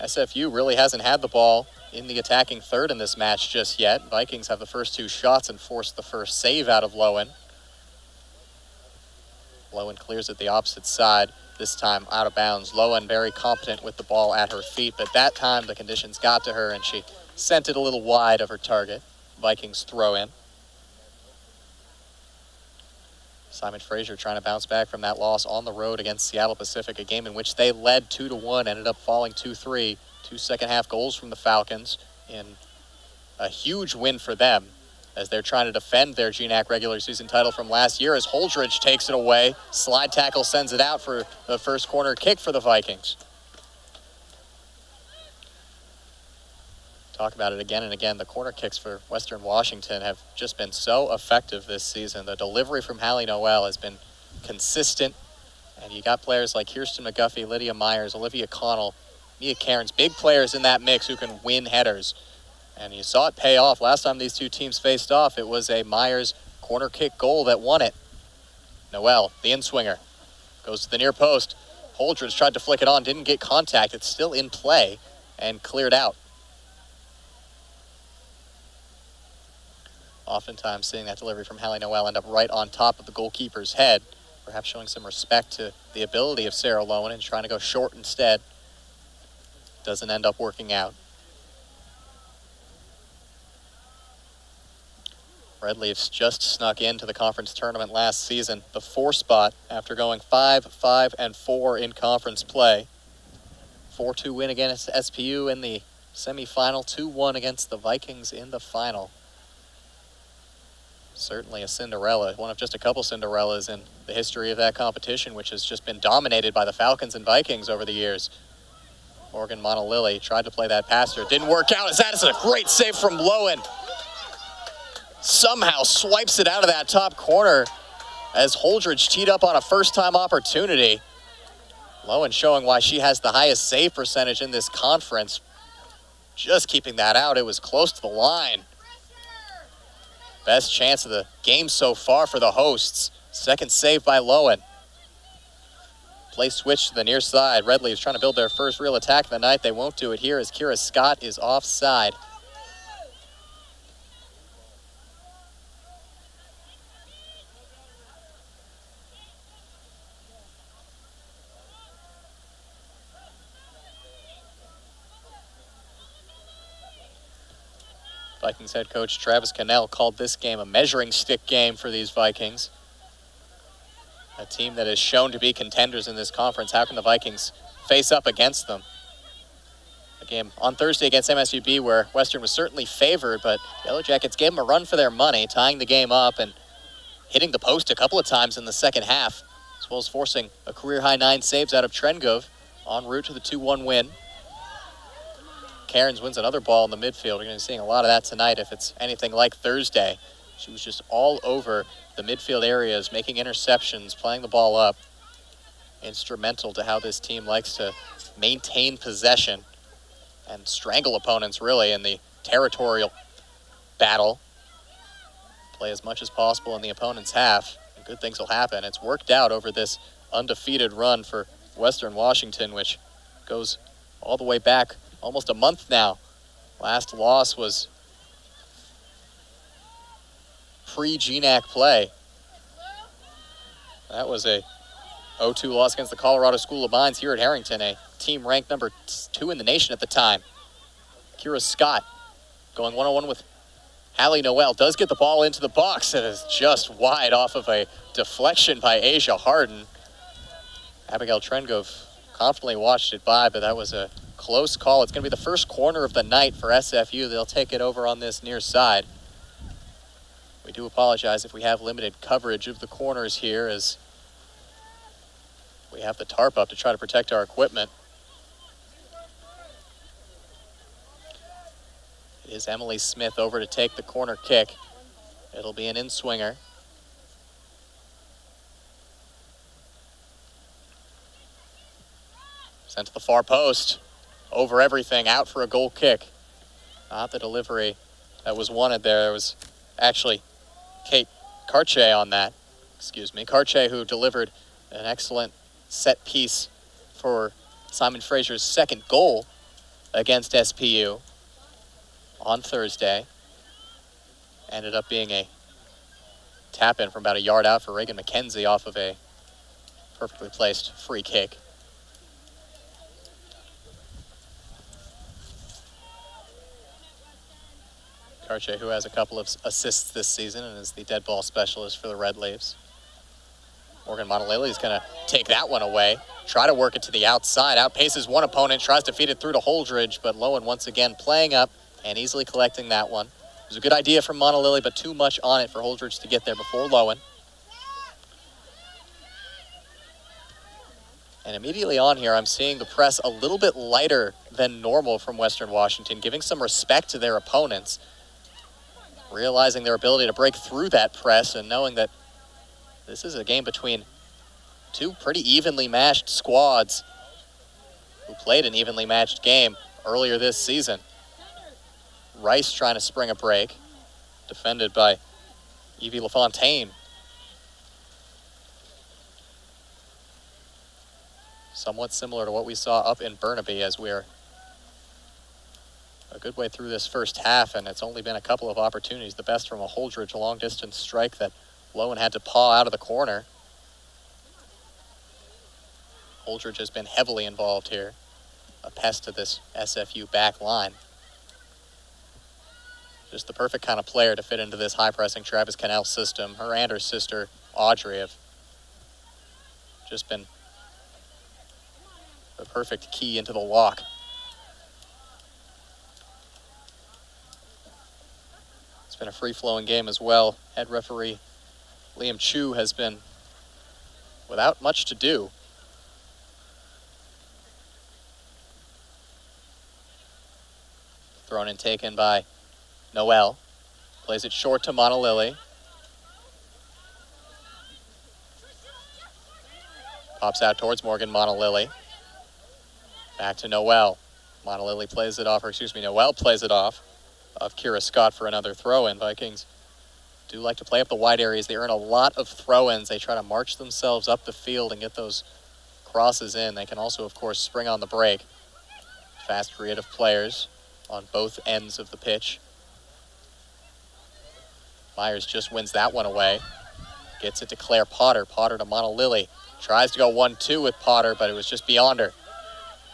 SFU really hasn't had the ball in the attacking third in this match just yet. Vikings have the first 2 shots and forced the first save out of Lowen. Lowen clears it the opposite side, this time out of bounds. Lowen very competent with the ball at her feet, but that time the conditions got to her and she sent it a little wide of her target. Vikings throw in. Simon Fraser trying to bounce back from that loss on the road against Seattle Pacific, a game in which they led 2-1, ended up falling 2-3. 2 second-half goals from the Falcons in a huge win for them as they're trying to defend their GNAC regular season title from last year as Holdridge takes it away. Slide tackle sends it out for the first corner kick for the Vikings. Talk about it again and again. The corner kicks for Western Washington have just been so effective this season. The delivery from Hallie Noel has been consistent, and you got players like Kirsten McGuffey, Lydia Myers, Olivia Connell, Mia Cairns, big players in that mix who can win headers. And you saw it pay off. Last time these 2 teams faced off, it was a Myers corner kick goal that won it. Noel, the in-swinger, goes to the near post. Holdridge tried to flick it on, didn't get contact. It's still in play and cleared out. Oftentimes seeing that delivery from Hallie Noel end up right on top of the goalkeeper's head. Perhaps showing some respect to the ability of Sarah Lowen and trying to go short instead. Doesn't end up working out. Red Leafs just snuck into the conference tournament last season, the 4 spot, after going 5-5-4 in conference play. 4-2 win against SPU in the semifinal, 2-1 against the Vikings in the final. Certainly a Cinderella, one of just a couple Cinderellas in the history of that competition, which has just been dominated by the Falcons and Vikings over the years. Morgan Monolilli tried to play that past her. Didn't work out. That is a great save from Lowen. Somehow swipes it out of that top corner as Holdridge teed up on a first-time opportunity. Lowen showing why she has the highest save percentage in this conference. Just keeping that out. It was close to the line. Best chance of the game so far for the hosts. Second save by Lowen. Play switch to the near side. Red Leafs trying to build their first real attack of the night. They won't do it here as Kira Scott is offside. Vikings head coach Travis Cannell called this game a measuring stick game for these Vikings. A team that is shown to be contenders in this conference. How can the Vikings face up against them? A game on Thursday against MSUB where Western was certainly favored, but Yellow Jackets gave them a run for their money, tying the game up and hitting the post a couple of times in the second half, as well as forcing a career-high 9 saves out of Trengove en route to the 2-1 win. Cairns wins another ball in the midfield. You're going to be seeing a lot of that tonight if it's anything like Thursday. She was just all over the midfield areas, making interceptions, playing the ball up. Instrumental to how this team likes to maintain possession and strangle opponents, really, in the territorial battle. Play as much as possible in the opponent's half, and good things will happen. It's worked out over this undefeated run for Western Washington, which goes all the way back almost a month now. Last loss was pre-GNAC play. That was a 0-2 loss against the Colorado School of Mines here at Harrington, a team ranked number 2 in the nation at the time. Kira Scott going one-on-one with Hallie Noel. Does get the ball into the box. It is just wide off of a deflection by Asia Harden. Abigail Trengove confidently watched it by, but that was a close call. It's going to be the first corner of the night for SFU. They'll take it over on this near side. We do apologize if we have limited coverage of the corners here, as we have the tarp up to try to protect our equipment. It is Emily Smith over to take the corner kick. It'll be an in-swinger. Sent to the far post. Over everything, out for a goal kick. Not the delivery that was wanted there. It was actually Kate Karche on that. Karche, who delivered an excellent set piece for Simon Fraser's second goal against SPU on Thursday. Ended up being a tap-in from about a yard out for Reagan McKenzie off of a perfectly placed free kick. Karche, who has a couple of assists this season and is the dead ball specialist for the Red Leafs. Morgan Monolilli is going to take that one away, try to work it to the outside, outpaces one opponent, tries to feed it through to Holdridge, but Lowen once again playing up and easily collecting that one. It was a good idea from Monolilli, but too much on it for Holdridge to get there before Lowen. And immediately on here, I'm seeing the press a little bit lighter than normal from Western Washington, giving some respect to their opponents, realizing their ability to break through that press and knowing that this is a game between two pretty evenly matched squads who played an evenly matched game earlier this season. Rice trying to spring a break, defended by Evie LaFontaine. Somewhat similar to what we saw up in Burnaby, as we're a good way through this first half, and it's only been a couple of opportunities. The best from a Holdridge long-distance strike that Lowen had to paw out of the corner. Holdridge has been heavily involved here. A pest to this SFU back line. Just the perfect kind of player to fit into this high-pressing Travis Cannell system. Her and her sister, Audrey, have just been the perfect key into the lock. It's been a free-flowing game as well. Head referee Liam Chu has been without much to do. Thrown and taken by Noel. Plays it short to Monalili. Pops out towards Morgan Monalili. Back to Noel. Monalili plays it off, or excuse me, Noel plays it off of Kira Scott for another throw-in. Vikings do like to play up the wide areas. They earn a lot of throw-ins. They try to march themselves up the field and get those crosses in. They can also, of course, spring on the break. Fast, creative players on both ends of the pitch. Myers just wins that one away. Gets it to Claire Potter. Potter to Monalili. Tries to go 1-2 with Potter, but it was just beyond her.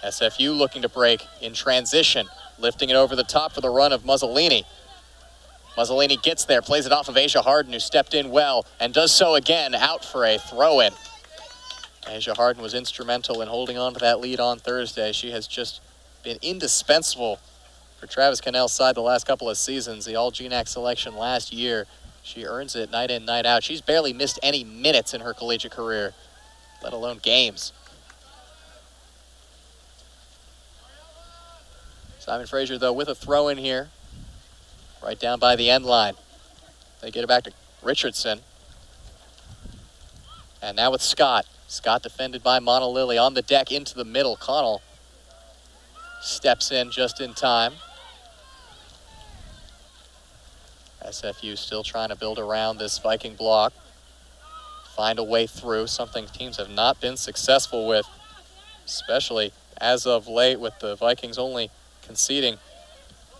SFU looking to break in transition. Lifting it over the top for the run of Muzzolini. Muzzolini gets there, plays it off of Asia Harden, who stepped in well, and does so again, out for a throw-in. Asia Harden was instrumental in holding on to that lead on Thursday. She has just been indispensable for Travis Cannell's side the last couple of seasons. The All-GNAC selection last year. She earns it night in, night out. She's barely missed any minutes in her collegiate career, let alone games. Simon Fraser, though, with a throw-in here, right down by the end line. They get it back to Richardson. And now with Scott. Scott defended by Monalili on the deck into the middle. Connell steps in just in time. SFU still trying to build around this Viking block. Find a way through, something teams have not been successful with, especially as of late with the Vikings only conceding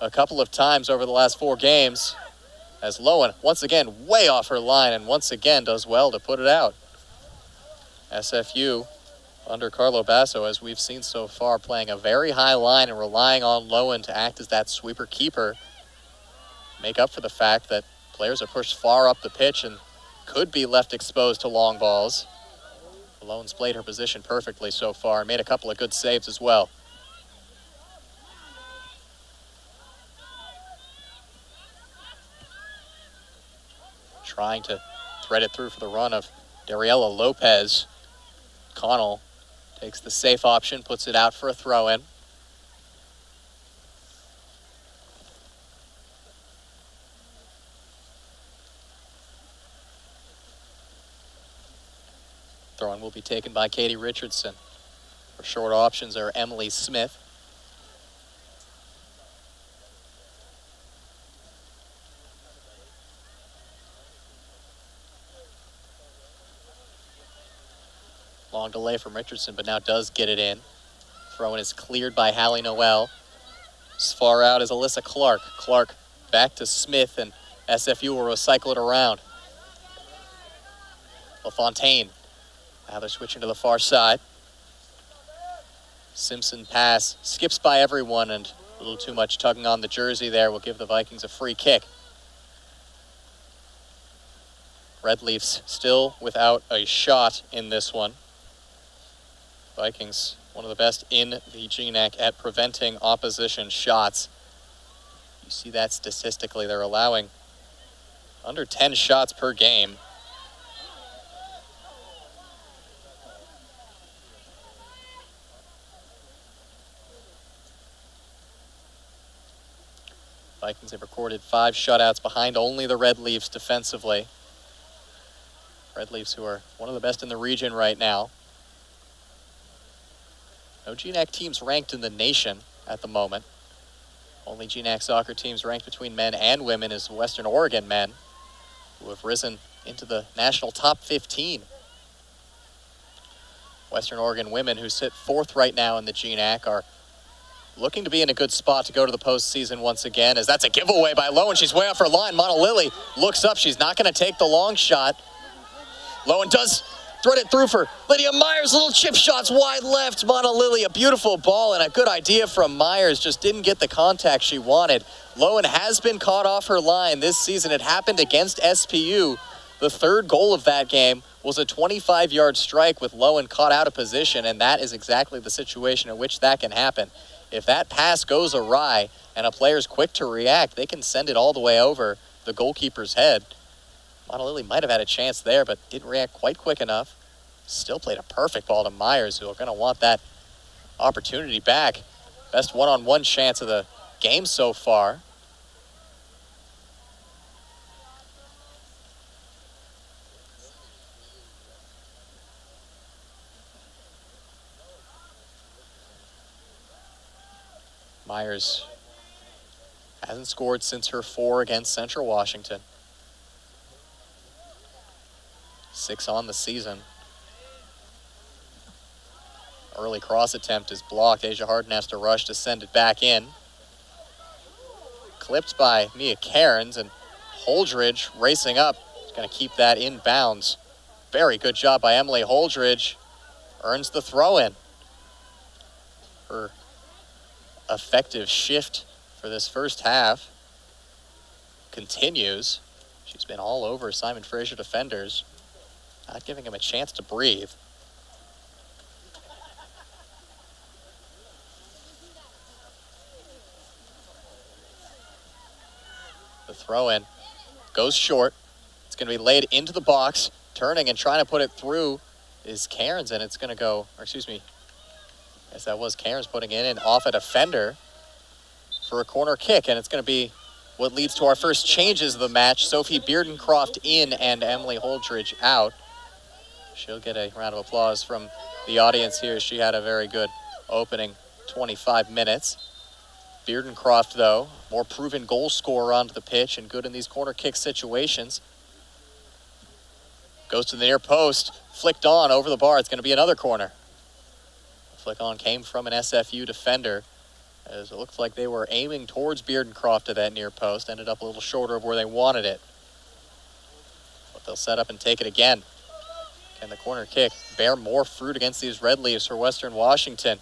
a couple of times over the last 4 games, as Lowen once again way off her line and once again does well to put it out. SFU under Carlo Basso, as we've seen so far, playing a very high line and relying on Lowen to act as that sweeper keeper, make up for the fact that players are pushed far up the pitch and could be left exposed to long balls. Lowen's played her position perfectly so far, made a couple of good saves as well. Trying to thread it through for the run of Dariella Lopez. Connell takes the safe option, puts it out for a throw-in. Throw-in will be taken by Katie Richardson. Her short options are Emily Smith. Long delay from Richardson, but now does get it in. Throw-in is cleared by Hallie Noel. As far out as Alyssa Clark. Clark back to Smith, and SFU will recycle it around. LaFontaine. Now they're switching to the far side. Simpson pass. Skips by everyone, and a little too much tugging on the jersey there will give the Vikings a free kick. Red Leafs still without a shot in this one. Vikings, one of the best in the GNAC at preventing opposition shots. You see that statistically. They're allowing under 10 shots per game. Vikings have recorded 5 shutouts behind only the Red Leafs defensively. Red Leafs, who are one of the best in the region right now. No GNAC teams ranked in the nation at the moment. Only GNAC soccer teams ranked between men and women is Western Oregon men, who have risen into the national top 15. Western Oregon women, who sit 4th right now in the GNAC, are looking to be in a good spot to go to the postseason once again, as that's a giveaway by Lowen. She's way off her line. Monalili looks up. She's not going to take the long shot. Lowen does Thread it through for Lydia Myers. Little chip shots wide left. Monalili, a beautiful ball and a good idea from Myers. Just didn't get the contact she wanted. Lowen has been caught off her line this season. It happened against SPU. The third goal of that game was a 25-yard strike with Lowen caught out of position, and that is exactly the situation in which that can happen. If that pass goes awry and a player's quick to react, they can send it all the way over the goalkeeper's head. Monalili might have had a chance there, but didn't react quite quick enough. Still played a perfect ball to Myers, who are going to want that opportunity back. Best one-on-one chance of the game so far. Myers hasn't scored since her 4 against Central Washington. 6 on the season. Early cross attempt is blocked. Asia Harden has to rush to send it back in. Clipped by Mia Cairns, and Holdridge racing up. Is going to keep that in bounds. Very good job by Emily Holdridge. Earns the throw-in. Her effective shift for this first half continues. She's been all over Simon Fraser defenders, not giving him a chance to breathe. The throw-in goes short. It's going to be laid into the box. Turning and trying to put it through is Cairns, and it's going to go, or excuse me, yes, that was Cairns putting it in off a defender for a corner kick, and it's going to be what leads to our first changes of the match. Sophie Beardencroft in and Emily Holdridge out. She'll get a round of applause from the audience here. She had a very good opening 25 minutes. Beardencroft, though, more proven goal scorer onto the pitch and good in these corner kick situations. Goes to the near post, flicked on over the bar. It's going to be another corner. Flick on came from an SFU defender, as it looks like they were aiming towards Beardencroft at that near post. Ended up a little shorter of where they wanted it. But they'll set up and take it again. Can the corner kick bear more fruit against these Red Leaves for Western Washington?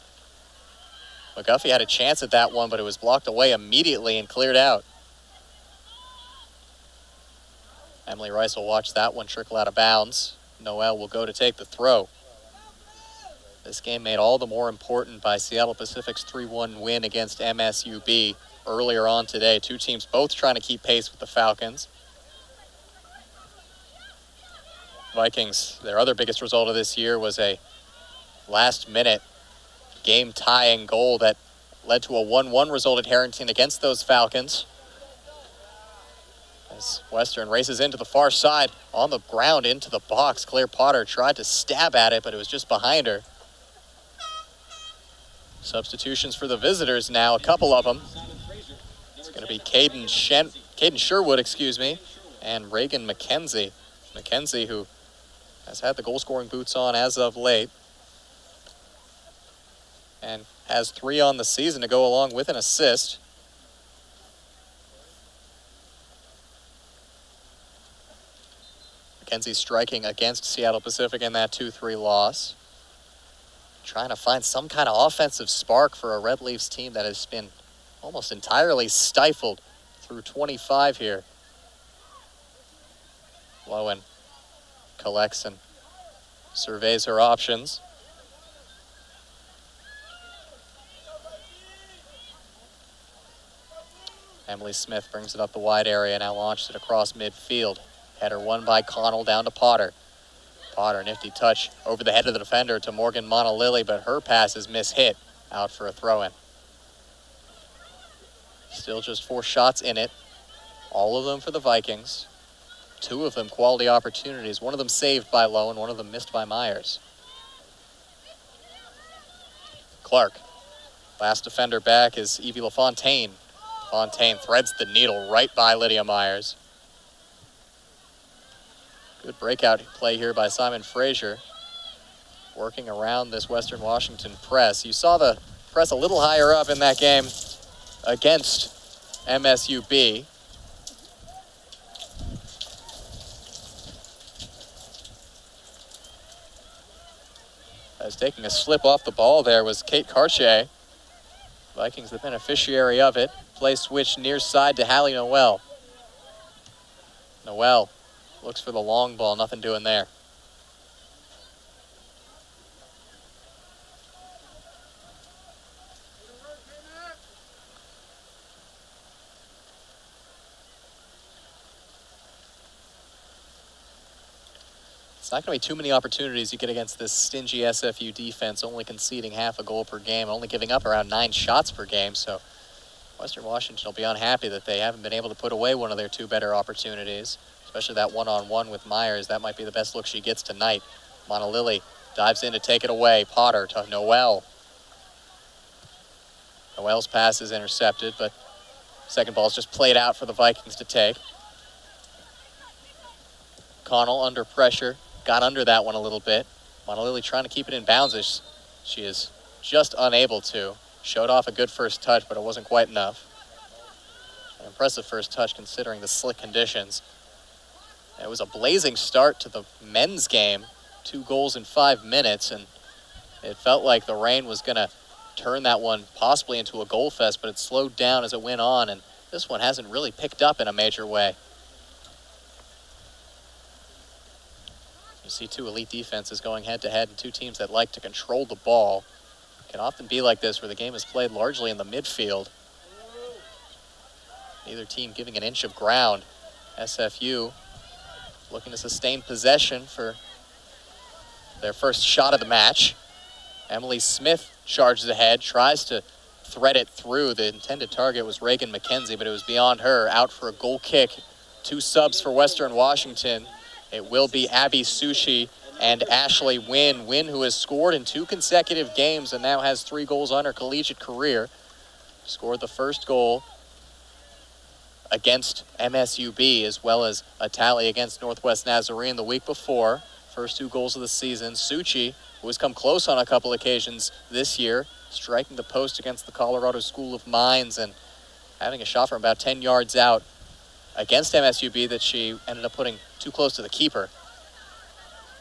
McGuffey had a chance at that one, but it was blocked away immediately and cleared out. Emily Rice will watch that one trickle out of bounds. Noel will go to take the throw. This game made all the more important by Seattle Pacific's 3-1 win against MSUB earlier on today. Two teams both trying to keep pace with the Falcons. Vikings, their other biggest result of this year was a last-minute game-tying goal that led to a 1-1 result at Harrington against those Falcons. As Western races into the far side, on the ground into the box, Claire Potter tried to stab at it, but it was just behind her. Substitutions for the visitors now, a couple of them. It's going to be Caden Sherwood, and Reagan McKenzie. McKenzie, who has had the goal-scoring boots on as of late, and has 3 on the season to go along with an assist. McKenzie striking against Seattle Pacific in that 2-3 loss. Trying to find some kind of offensive spark for a Red Leafs team that has been almost entirely stifled through 25 here. Lowen collects and surveys her options. Emily Smith brings it up the wide area, now launched it across midfield. Header won by Connell down to Potter. Potter, nifty touch over the head of the defender to Morgan Monalili, but her pass is mishit, out for a throw-in. Still just 4 shots in it, all of them for the Vikings. 2 of them quality opportunities, one of them saved by Lowe and one of them missed by Myers. Clark, last defender back is Evie LaFontaine. Fontaine threads the needle right by Lydia Myers. Good breakout play here by Simon Fraser, working around this Western Washington press. You saw the press a little higher up in that game against MSUB. As taking a slip off the ball there was Kate Cartier. Vikings the beneficiary of it. Play switch near side to Hallie Noel. Noel looks for the long ball, nothing doing there. It's not going to be too many opportunities you get against this stingy SFU defense, only conceding half a goal per game, only giving up around 9 shots per game. So Western Washington will be unhappy that they haven't been able to put away one of their 2 better opportunities, especially that one-on-one with Myers. That might be the best look she gets tonight. Monalili dives in to take it away. Potter to Noel. Noel's pass is intercepted, but second ball is just played out for the Vikings to take. Connell under pressure. Got under that one a little bit. Monalili trying to keep it in bounds as she is just unable to. Showed off a good first touch, but it wasn't quite enough. An impressive first touch considering the slick conditions. It was a blazing start to the men's game. 2 goals in 5 minutes, and it felt like the rain was going to turn that one possibly into a goal fest, but it slowed down as it went on, and this one hasn't really picked up in a major way. You see 2 elite defenses going head-to-head and 2 teams that like to control the ball. It can often be like this where the game is played largely in the midfield. Neither team giving an inch of ground. SFU looking to sustain possession for their first shot of the match. Emily Smith charges ahead, tries to thread it through. The intended target was Reagan McKenzie, but it was beyond her. Out for a goal kick. 2 subs for Western Washington. It will be Abby Sushi and Ashley Wynn. Wynn, who has scored in 2 consecutive games and now has 3 goals on her collegiate career. Scored the first goal against MSUB as well as a tally against Northwest Nazarene the week before. First 2 goals of the season. Suchi, who has come close on a couple occasions this year, striking the post against the Colorado School of Mines and having a shot from about 10 yards out against MSUB that she ended up putting too close to the keeper.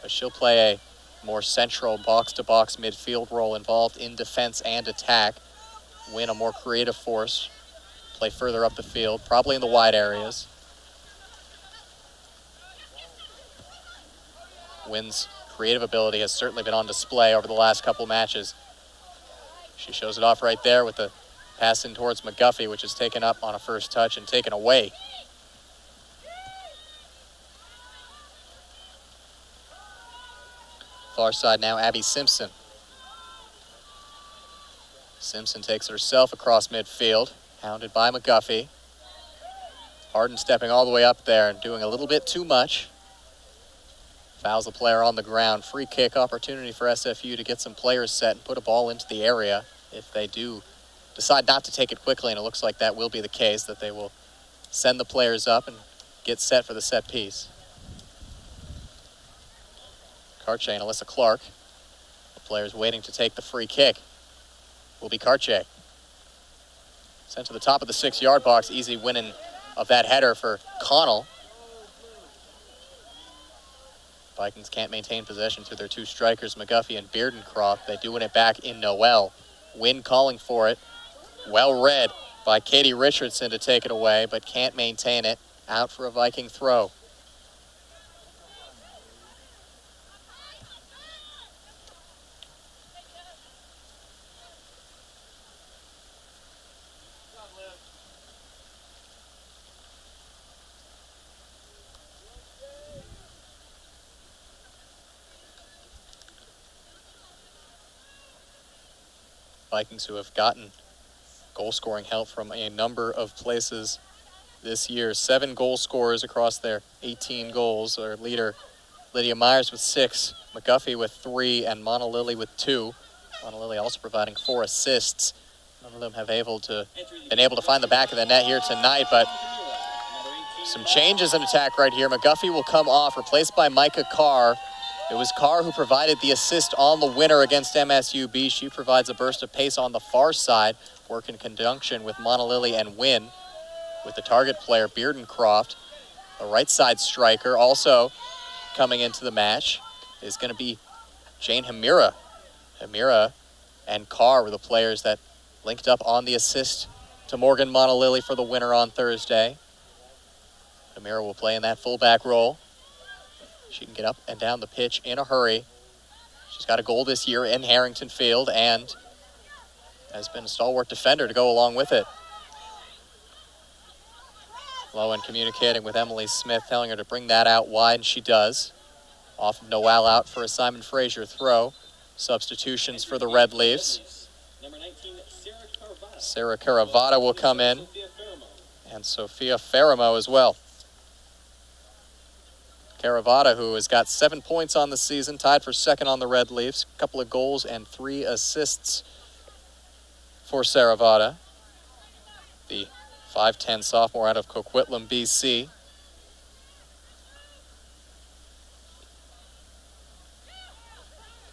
But she'll play a more central box-to-box midfield role involved in defense and attack. Win a more creative force. Play further up the field, probably in the wide areas. Wynn's creative ability has certainly been on display over the last couple matches. She shows it off right there with the pass in towards McGuffey, which is taken up on a first touch and taken away. Far side now, Abby Simpson. Simpson takes it herself across midfield, hounded by McGuffey. Harden stepping all the way up there and doing a little bit too much. Fouls the player on the ground. Free kick opportunity for SFU to get some players set and put a ball into the area if they do decide not to take it quickly, and it looks like that will be the case, that they will send the players up and get set for the set piece. Cartier and Alyssa Clark. The players waiting to take the free kick will be Cartier. Sent to the top of the 6-yard box. Easy winning of that header for Connell. Vikings can't maintain possession through their 2 strikers, McGuffey and Beardencroft. They do win it back in Noel. Wynn calling for it. Well read by Katie Richardson to take it away, but can't maintain it. Out for a Viking throw. Vikings, who have gotten goal-scoring help from a number of places this year. 7 goal scorers across their 18 goals. Their leader, Lydia Myers, with 6, McGuffey with 3, and Monalili with 2. Monalili also providing 4 assists. None of them have been able to find the back of the net here tonight, but some changes in attack right here. McGuffey will come off, replaced by Micah Carr. It was Carr who provided the assist on the winner against MSUB. She provides a burst of pace on the far side, work in conjunction with Monalili and Wynn, with the target player Beardencroft. The right side striker also coming into the match is going to be Jane Hamira, Amira and Carr were the players that linked up on the assist to Morgan Monalili for the winner on Thursday. Amira will play in that fullback role. She can get up and down the pitch in a hurry. She's got a goal this year in Harrington Field and has been a stalwart defender to go along with it. Lowen communicating with Emily Smith, telling her to bring that out wide, and she does. Off of Noel out for a Simon Fraser throw. Substitutions for the Red Leafs. Number 19, Sarah Caravata will come in, and Sophia Ferramo as well. Caravata, who has got 7 points on the season, tied for second on the Red Leafs. A couple of goals and 3 assists for Saravata, the 5'10 sophomore out of Coquitlam, BC.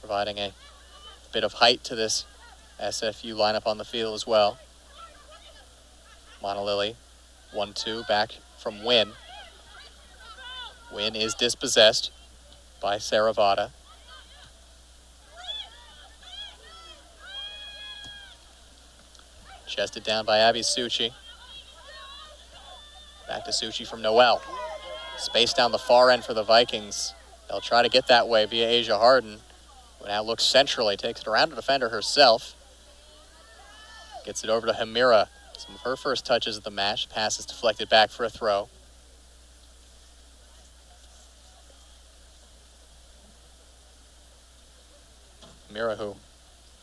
Providing a bit of height to this SFU lineup on the field as well. Monalili, 1-2, back from Wynn. Wynn is dispossessed by Saravata. Chested down by Abby Suchi. Back to Suchi from Noel. Space down the far end for the Vikings. They'll try to get that way via Asia Harden, who now looks centrally, takes it around the defender herself. Gets it over to Hamira. Some of her first touches of the match. Pass is deflected back for a throw. Hamira, who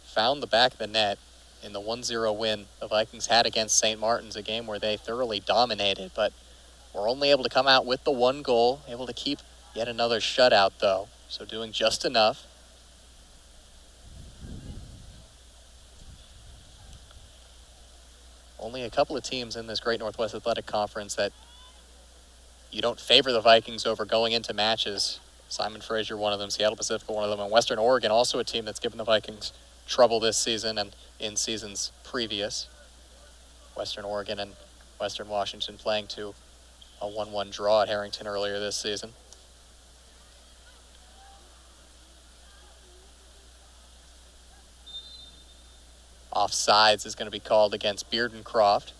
found the back of the net in the 1-0 win the Vikings had against St. Martin's, a game where they thoroughly dominated, but were only able to come out with the 1 goal, able to keep yet another shutout though, so doing just enough. Only a couple of teams in this Great Northwest Athletic Conference that you don't favor the Vikings over going into matches. Simon Fraser, one of them, Seattle Pacific, one of them, and Western Oregon, also a team that's given the Vikings trouble this season and in seasons previous. Western Oregon and Western Washington playing to a 1-1 draw at Harrington earlier this season. Offsides is going to be called against Beardencroft.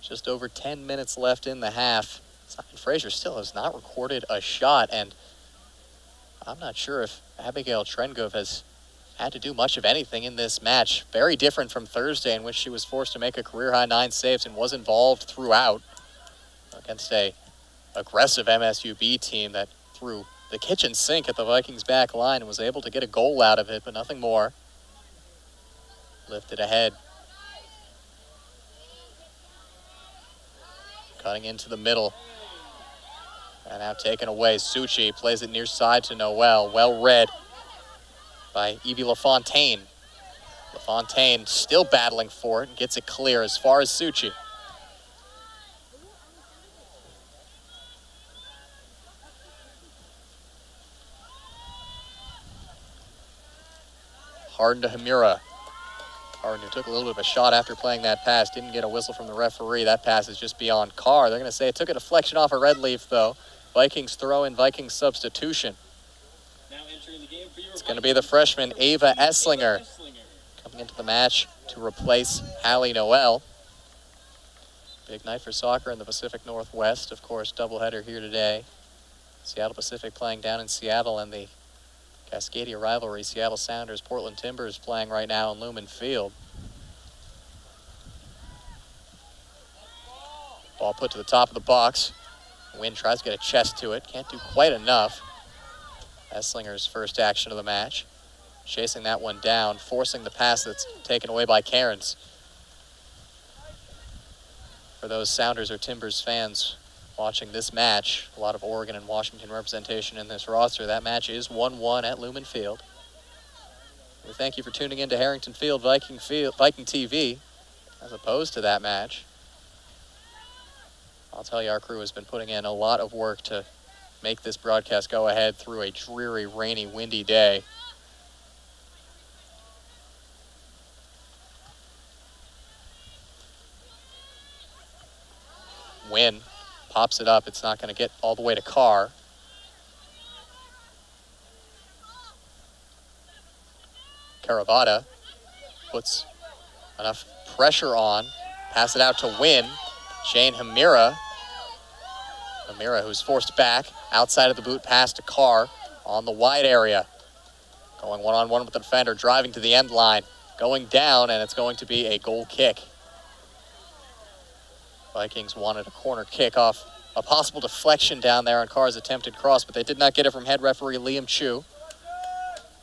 Just over 10 minutes left in the half. Simon Fraser still has not recorded a shot, and I'm not sure if Abigail Trengove has had to do much of anything in this match. Very different from Thursday, in which she was forced to make a career-high 9 saves and was involved throughout against a aggressive MSUB team that threw the kitchen sink at the Vikings back line and was able to get a goal out of it, but nothing more. Lifted ahead. Cutting into the middle. And now taken away. Suchi plays it near side to Noel. Well read by Evie LaFontaine. LaFontaine still battling for it and gets it clear as far as Suchi. Harden to Hamira. Harden, who took a little bit of a shot after playing that pass, didn't get a whistle from the referee. That pass is just beyond Carr. They're going to say it took a deflection off a red leaf, though. Vikings throw in, Vikings substitution. Now entering the game for your It's going to be the freshman Ava Esslinger coming into the match to replace Hallie Noel. Big night for soccer in the Pacific Northwest. Of course, doubleheader here today. Seattle Pacific playing down in Seattle, and the Cascadia rivalry, Seattle Sounders, Portland Timbers playing right now in Lumen Field. Ball put to the top of the box. Wynn tries to get a chest to it. Can't do quite enough. Esslinger's first action of the match. Chasing that one down, forcing the pass that's taken away by Cairns. For those Sounders or Timbers fans watching this match, a lot of Oregon and Washington representation in this roster. That match is 1-1 at Lumen Field. We thank you for tuning in to Harrington Field, Viking TV, as opposed to that match. I'll tell you, our crew has been putting in a lot of work to make this broadcast go ahead through a dreary, rainy, windy day. Wynn pops it up. It's not going to get all the way to Carr. Terabata puts enough pressure on. Pass it out to Wynn. Shane Hamira. Hamira, who's forced back outside of the boot pass to Carr on the wide area. Going one-on-one with the defender, driving to the end line. Going down, and it's going to be a goal kick. Vikings wanted a corner kick off a possible deflection down there on Carr's attempted cross, but they did not get it from head referee Liam Chu.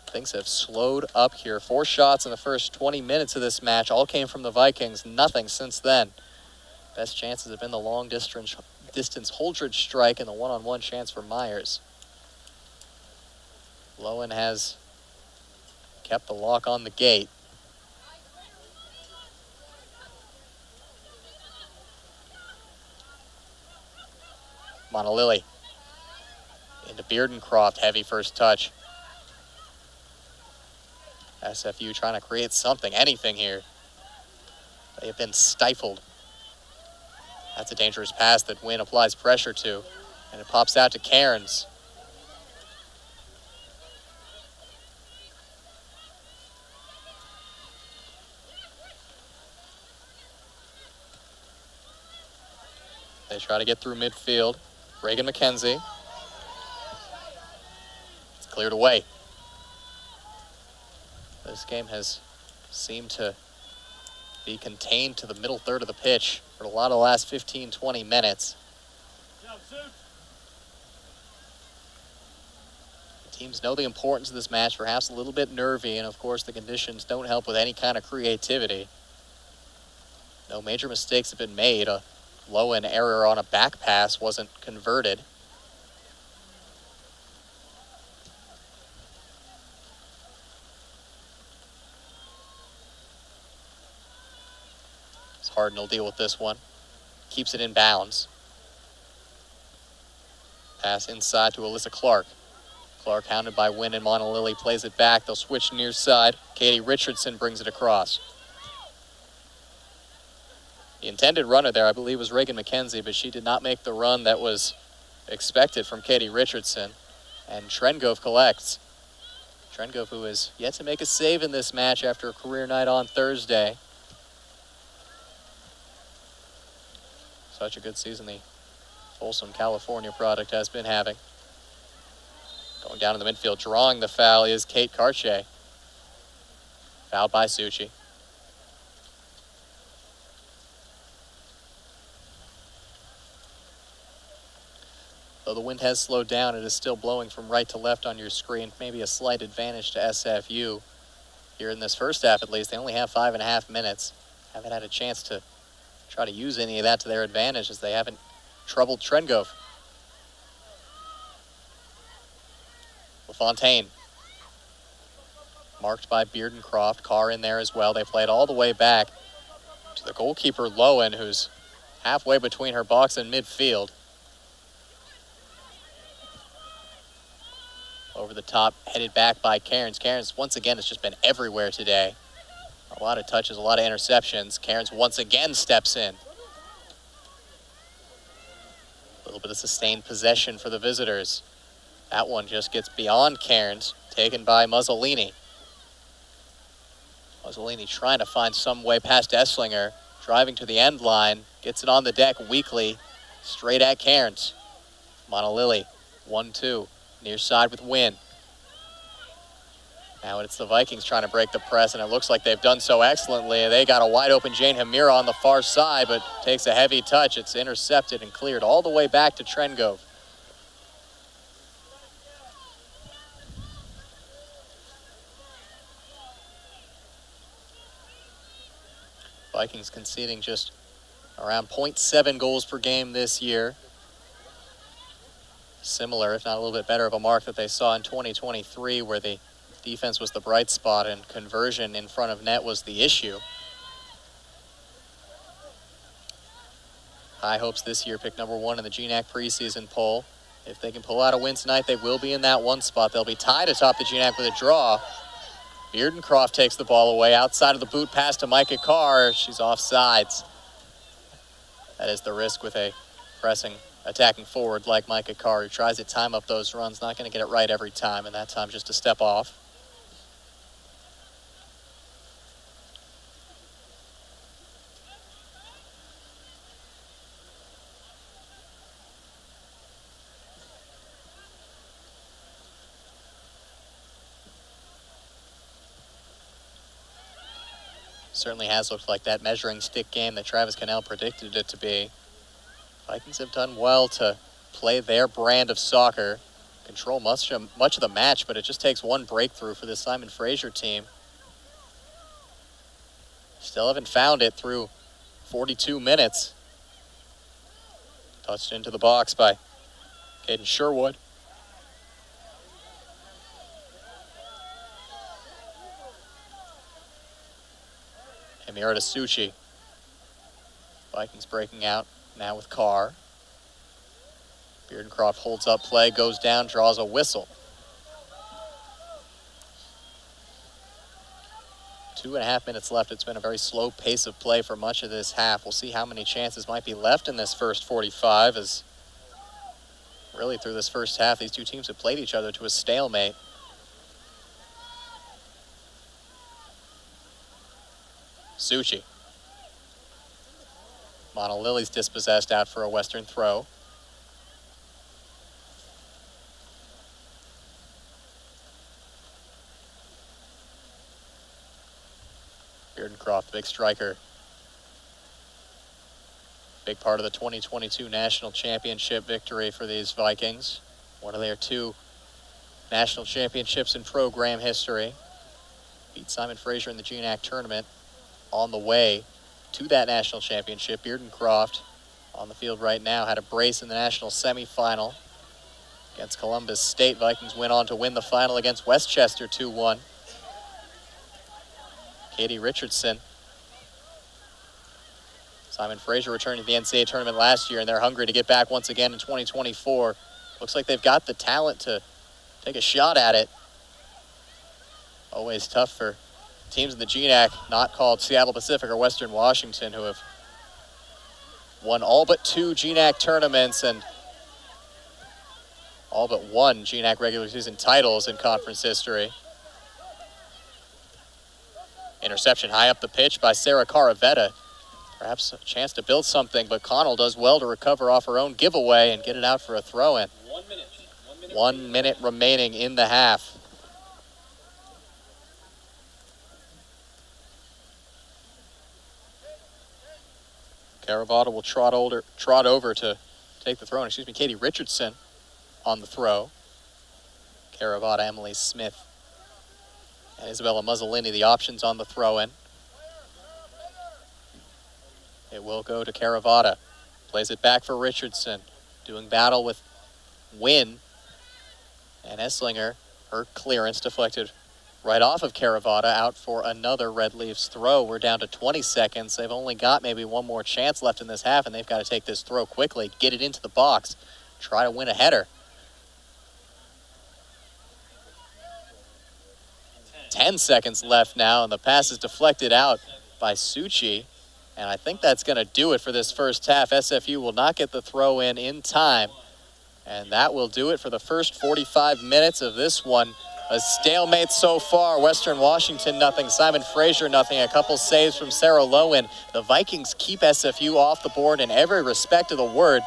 Things have slowed up here. 4 shots in the first 20 minutes of this match. All came from the Vikings. Nothing since then. Best chances have been the long distance Holdridge strike and the one-on-one chance for Myers. Lowen has kept the lock on the gate. Monolilly into Beardencroft. Heavy first touch. SFU trying to create something, anything here. They have been stifled. That's a dangerous pass that Wynn applies pressure to, and it pops out to Cairns. They try to get through midfield. Reagan McKenzie. It's cleared away. This game has seemed to be contained to the middle third of the pitch for a lot of the last 15, 20 minutes. The teams know the importance of this match, perhaps a little bit nervy, and of course the conditions don't help with any kind of creativity. No major mistakes have been made. A Lowen error on a back pass wasn't converted. Harden will deal with this one. Keeps it in bounds. Pass inside to Alyssa Clark. Clark hounded by Wynn and Monolilly plays it back. They'll switch near side. Katie Richardson brings it across. The intended runner there, I believe, was Reagan McKenzie, but she did not make the run that was expected from Katie Richardson. And Trengove collects. Trengove, who is yet to make a save in this match after a career night on Thursday. Such a good season the Folsom, California product has been having. Going down in the midfield, drawing the foul is Kate Cartier. Fouled by Suchi. Though the wind has slowed down, it is still blowing from right to left on your screen. Maybe a slight advantage to SFU. Here in this first half, at least, they only have 5.5 minutes. Haven't had a chance to try to use any of that to their advantage as they haven't troubled Trengove. LaFontaine. Marked by Beardencroft. Carr in there as well. They play it all the way back to the goalkeeper, Lowen, who's halfway between her box and midfield. Over the top, headed back by Cairns. Cairns, once again, has just been everywhere today. A lot of touches, a lot of interceptions. Cairns once again steps in. A little bit of sustained possession for the visitors. That one just gets beyond Cairns, taken by Muzzolini. Muzzolini trying to find some way past Esslinger, driving to the end line, gets it on the deck weakly, straight at Cairns. Monolilly, 1-2, near side with Wynn. Now it's the Vikings trying to break the press, and it looks like they've done so excellently. They got a wide-open Jane Hamira on the far side, but takes a heavy touch. It's intercepted and cleared all the way back to Trengove. Vikings conceding just around 0.7 goals per game this year. Similar, if not a little bit better of a mark that they saw in 2023, where the defense was the bright spot and conversion in front of net was the issue. High hopes this year, pick number 1 in the GNAC preseason poll. If they can pull out a win tonight, they will be in that 1 spot. They'll be tied atop the GNAC with a draw. Beardencroft takes the ball away outside of the boot pass to Micah Carr. She's offsides. That is the risk with a pressing, attacking forward like Micah Carr, who tries to time up those runs. Not going to get it right every time, and that time just a step off. Certainly has looked like that measuring stick game that Travis Cannell predicted it to be. Vikings have done well to play their brand of soccer, control much of the match, but it just takes one breakthrough for this Simon Fraser team. Still haven't found it through 42 minutes. Touched into the box by Caden Sherwood. Emirata Suchi. Vikings breaking out now with Carr. Beardencroft holds up play, goes down, draws a whistle. 2.5 minutes left. It's been a very slow pace of play for much of this half. We'll see how many chances might be left in this first 45, as really through this first half, these two teams have played each other to a stalemate. Suchi. Monolili's dispossessed, out for a Western throw. Beardencroft, big striker. Big part of the 2022 National Championship victory for these Vikings. One of their 2 national championships in program history. Beat Simon Fraser in the GNAC tournament. On the way to that national championship, Beardencroft on the field right now had a brace in the national semifinal against Columbus State. Vikings went on to win the final against Westchester 2-1. Katie Richardson. Simon Fraser returned to the NCAA tournament last year, and they're hungry to get back once again in 2024. Looks like they've got the talent to take a shot at it. Always tough for teams in the GNAC, not called Seattle Pacific or Western Washington, who have won all but 2 GNAC tournaments and all but 1 GNAC regular season titles in conference history. Interception high up the pitch by Sarah Caravetta. Perhaps a chance to build something, but Connell does well to recover off her own giveaway and get it out for a throw-in. 1 minute. 1 minute remaining in the half. Caravata will trot over to take the throw-in. Katie Richardson on the throw. Caravata, Emily Smith, and Isabella Muzzolini, the options on the throw-in. It will go to Caravata. Plays it back for Richardson. Doing battle with Wynn. And Esslinger, her clearance deflected right off of Caravata, out for another Red Leafs throw. We're down to 20 seconds. They've only got maybe one more chance left in this half, and they've got to take this throw quickly, get it into the box, try to win a header. 10 seconds left now, and the pass is deflected out by Suchi. And I think that's going to do it for this first half. SFU will not get the throw in time. And that will do it for the first 45 minutes of this one. A stalemate so far. Western Washington nothing, Simon Fraser nothing. A couple saves from Sarah Lowen. The Vikings keep SFU off the board in every respect of the word.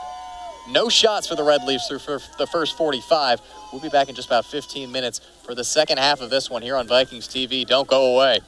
No shots for the Red Leafs through for the first 45. We'll be back in just about 15 minutes for the second half of this one here on Vikings TV. Don't go away.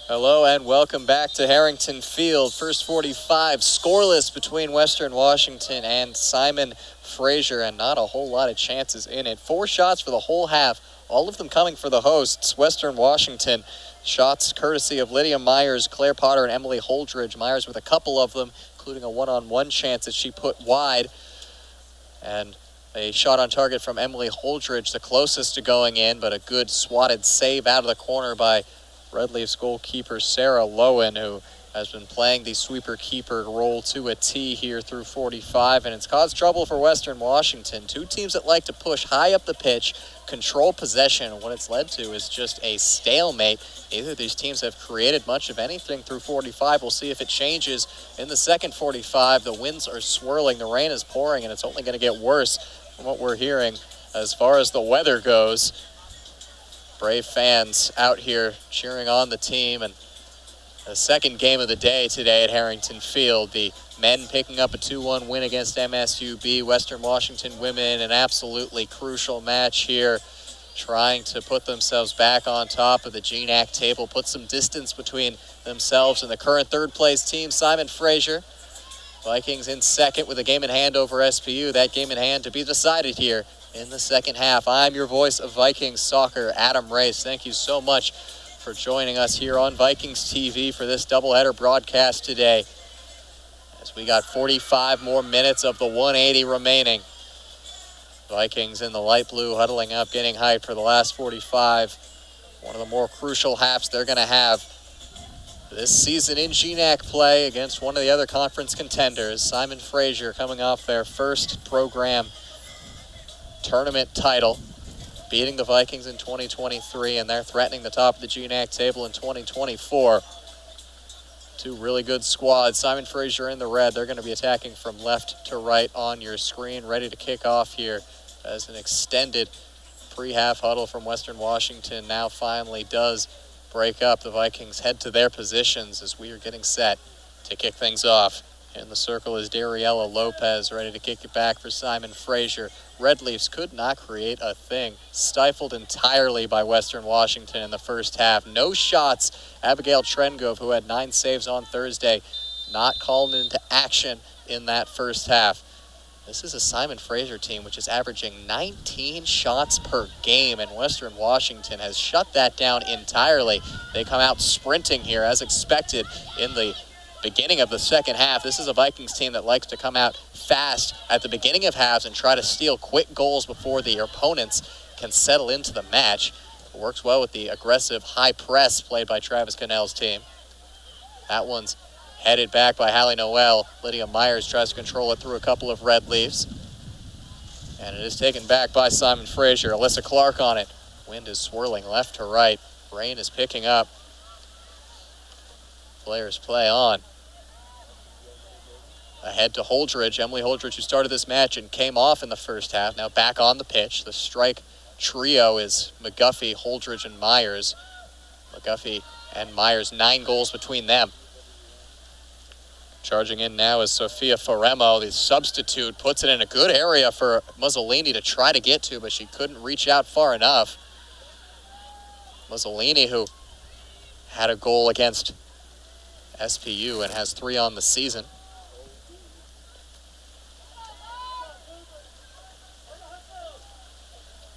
Hello and welcome back to Harrington Field. First 45 scoreless between Western Washington and Simon Fraser, and not a whole lot of chances in it. 4 shots for the whole half, all of them coming for the hosts, Western Washington. Shots courtesy of Lydia Myers, Claire Potter, and Emily Holdridge. Myers with a couple of them, including a one-on-one chance that she put wide. And a shot on target from Emily Holdridge, the closest to going in, but a good swatted save out of the corner by Red Leafs goalkeeper Sarah Lowen, who has been playing the sweeper keeper role to a T here through 45, and it's caused trouble for Western Washington. 2 teams that like to push high up the pitch, control possession, and what it's led to is just a stalemate. Neither of these teams have created much of anything through 45. We'll see if it changes in the second 45. The winds are swirling, the rain is pouring, and it's only going to get worse from what we're hearing as far as the weather goes. Brave fans out here cheering on the team, and the second game of the day today at Harrington Field. The men picking up a 2-1 win against MSUB. Western Washington women, an absolutely crucial match here, trying to put themselves back on top of the GNAC table, put some distance between themselves and the current third-place team, Simon Fraser. Vikings in second with a game in hand over SPU. That game in hand to be decided here in the second half. I'm your voice of Vikings soccer, Adam Race. Thank you so much for joining us here on Vikings TV for this doubleheader broadcast today, as we got 45 more minutes of the 180 remaining. Vikings in the light blue huddling up, getting hyped for the last 45. One of the more crucial halves they're going to have this season in GNAC play against one of the other conference contenders. Simon Fraser coming off their first program tournament title, beating the Vikings in 2023, and they're threatening the top of the GNAC table in 2024. 2 really good squads. Simon Fraser in the red. They're going to be attacking from left to right on your screen, ready to kick off here as an extended pre-half huddle from Western Washington now finally does break up. The Vikings head to their positions as we are getting set to kick things off. In the circle is Dariella Lopez, ready to kick it back for Simon Fraser. Red Leafs could not create a thing. Stifled entirely by Western Washington in the first half. No shots. Abigail Trengove, who had 9 saves on Thursday, not called into action in that first half. This is a Simon Fraser team which is averaging 19 shots per game, and Western Washington has shut that down entirely. They come out sprinting here as expected in the beginning of the second half. This is a Vikings team that likes to come out fast at the beginning of halves and try to steal quick goals before the opponents can settle into the match. It works well with the aggressive high press played by Travis Cannell's team. That one's headed back by Hallie Noel. Lydia Myers tries to control it through a couple of Red Leafs. And it is taken back by Simon Fraser. Alyssa Clark on it. Wind is swirling left to right. Rain is picking up. Players play on. Ahead to Holdridge. Emily Holdridge, who started this match and came off in the first half, now back on the pitch. The strike trio is McGuffey, Holdridge, and Myers. McGuffey and Myers, 9 goals between them. Charging in now is Sofia Faremo, the substitute, puts it in a good area for Mussolini to try to get to, but she couldn't reach out far enough. Mussolini, who had a goal against SPU and has 3 on the season.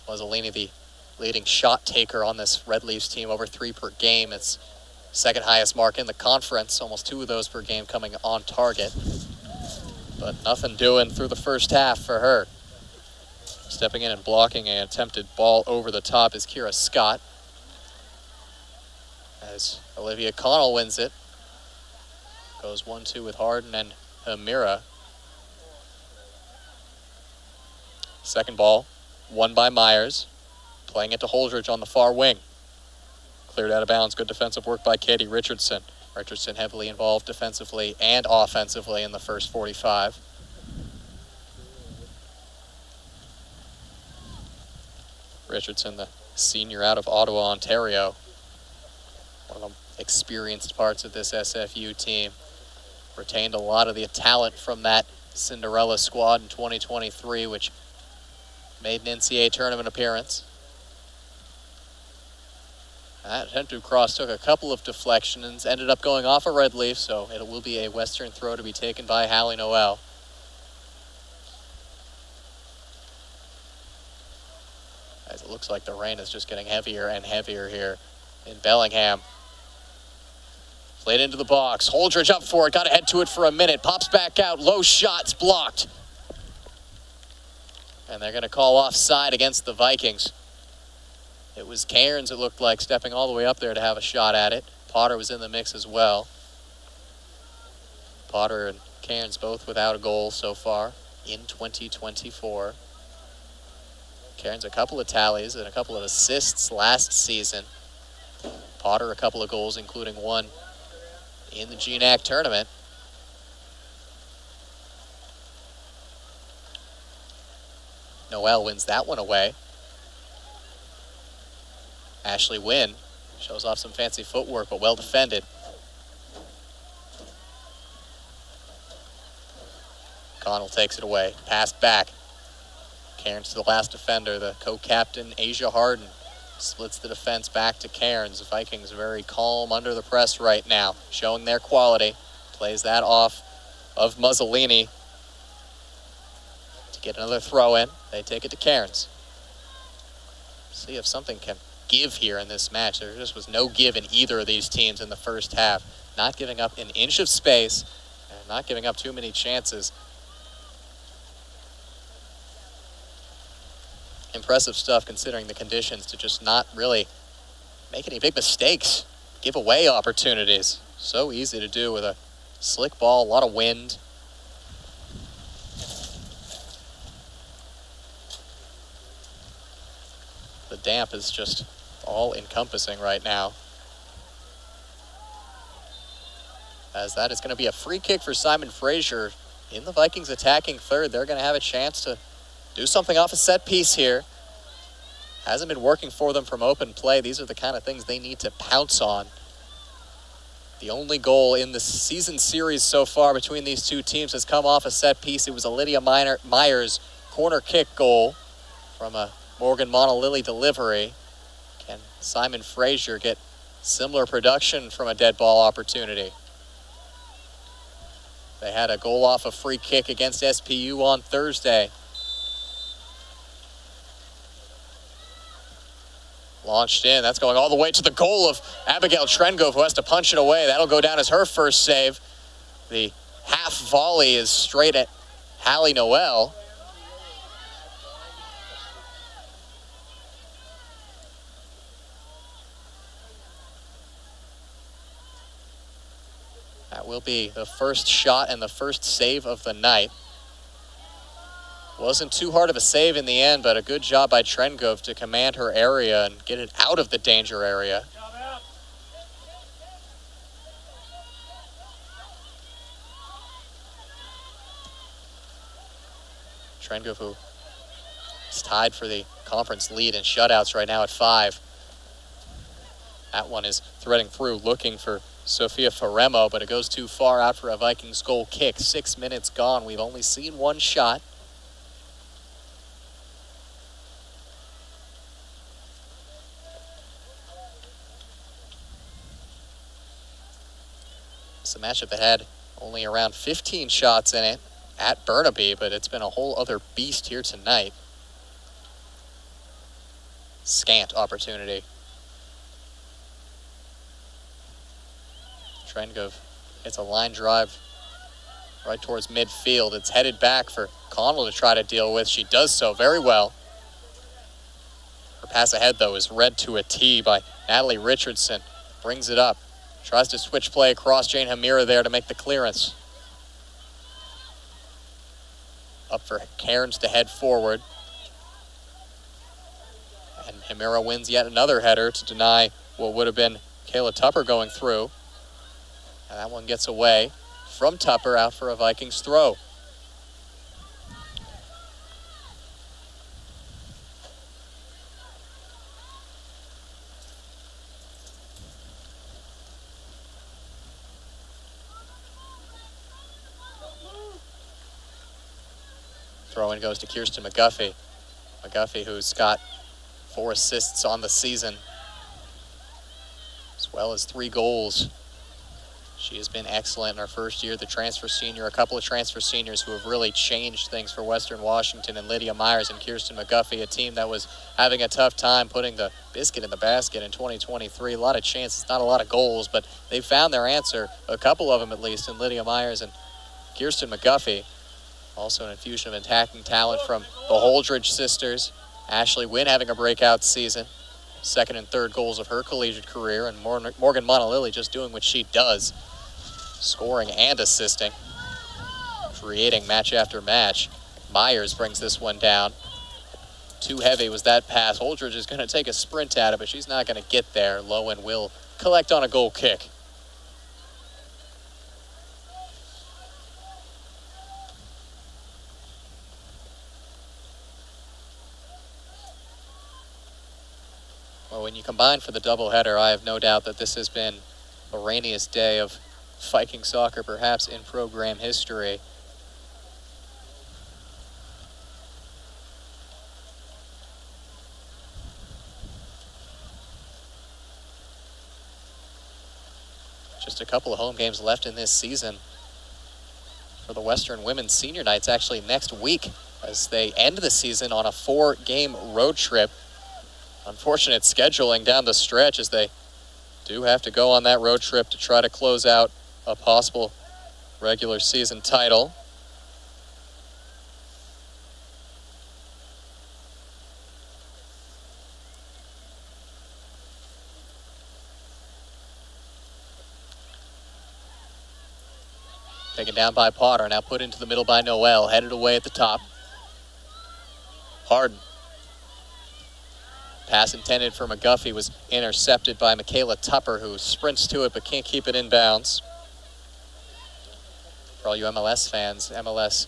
Mussolini, the leading shot taker on this Red Leafs team, over 3 per game. It's second highest mark in the conference, almost 2 of those per game coming on target. But nothing doing through the first half for her. Stepping in and blocking an attempted ball over the top is Kira Scott, as Olivia Connell wins it. Goes 1-2 with Harden and Amira. Second ball, won by Myers. Playing it to Holdridge on the far wing. Cleared out of bounds. Good defensive work by Katie Richardson. Richardson heavily involved defensively and offensively in the first 45. Richardson, the senior out of Ottawa, Ontario. One of the experienced parts of this SFU team. Retained a lot of the talent from that Cinderella squad in 2023, which made an NCAA tournament appearance. That attempted cross took a couple of deflections, ended up going off a red leaf, so it will be a Western throw to be taken by Hallie Noel. As it looks like the rain is just getting heavier and heavier here in Bellingham. Played into the box. Holdridge up for it. Got to head to it for a minute. Pops back out. Low shots blocked. And they're going to call offside against the Vikings. It was Cairns, it looked like, stepping all the way up there to have a shot at it. Potter was in the mix as well. Potter and Cairns both without a goal so far in 2024. Cairns a couple of tallies and a couple of assists last season. Potter a couple of goals, including one in the GNAC tournament. Noel wins that one away. Ashley Wynn shows off some fancy footwork, but well defended. Connell takes it away. Passed back. Cairns to the last defender, the co-captain, Asia Harden. Splits the defense back to Cairns. The Vikings very calm under the press right now, showing their quality. Plays that off of Mussolini to get another throw in. They take it to Cairns. See if something can give here in this match. There just was no give in either of these teams in the first half. Not giving up an inch of space and not giving up too many chances. Impressive stuff considering the conditions to just not really make any big mistakes. Give away opportunities. So easy to do with a slick ball, a lot of wind. The damp is just all-encompassing right now. As that is going to be a free kick for Simon Fraser in the Vikings attacking third. They're going to have a chance to do something off a set piece here. Hasn't been working for them from open play. These are the kind of things they need to pounce on. The only goal in the season series so far between these two teams has come off a set piece. It was a Lydia Myers corner kick goal from a Morgan Monolilly delivery. Can Simon Fraser get similar production from a dead ball opportunity? They had a goal off a free kick against SPU on Thursday. Launched in. That's going all the way to the goal of Abigail Trengove, who has to punch it away. That'll go down as her first save. The half volley is straight at Hallie Noel. That will be the first shot and the first save of the night. Wasn't too hard of a save in the end, but a good job by Trengove to command her area and get it out of the danger area. Trengove, who is tied for the conference lead in shutouts right now at 5. That one is threading through, looking for Sophia Ferremo, but it goes too far out for a Vikings goal kick. 6 minutes gone. We've only seen one shot. It's a matchup that had only around 15 shots in it at Burnaby, but it's been a whole other beast here tonight. Scant opportunity. Trengove hits a line drive right towards midfield. It's headed back for Connell to try to deal with. She does so very well. Her pass ahead, though, is read to a T by Natalie Richardson. Brings it up. Tries to switch play across. Jane Hamira there to make the clearance. Up for Cairns to head forward. And Hamira wins yet another header to deny what would have been Kayla Tupper going through. And that one gets away from Tupper, out for a Vikings throw. Throw-in goes to Kirsten McGuffey. McGuffey, who's got 4 assists on the season. as well as 3 goals. She has been excellent in her first year, the transfer senior, a couple of transfer seniors who have really changed things for Western Washington, and Lydia Myers and Kirsten McGuffey, a team that was having a tough time putting the biscuit in the basket in 2023. A lot of chances, not a lot of goals, but they found their answer, a couple of them at least, in Lydia Myers and Kirsten McGuffey. Also an infusion of attacking talent from the Holdridge sisters. Ashley Wynn having a breakout season. Second and third goals of her collegiate career, and Morgan Montalili just doing what she does, scoring and assisting, creating match after match. Myers brings this one down. Too heavy was that pass. Holdridge is going to take a sprint at it, but she's not going to get there. Lowen will collect on a goal kick. Well, when you combine for the doubleheader, I have no doubt that this has been the rainiest day of Viking soccer, perhaps in program history. Just a couple of home games left in this season for the Western Women's Senior Knights, actually next week, as they end the season on a 4-game road trip. Unfortunate scheduling down the stretch, as they do have to go on that road trip to try to close out a possible regular season title. Taken down by Potter, now put into the middle by Noel, headed away at the top. Harden. Pass intended for McGuffey was intercepted by Michaela Tupper, who sprints to it but can't keep it in bounds. For all you MLS fans, MLS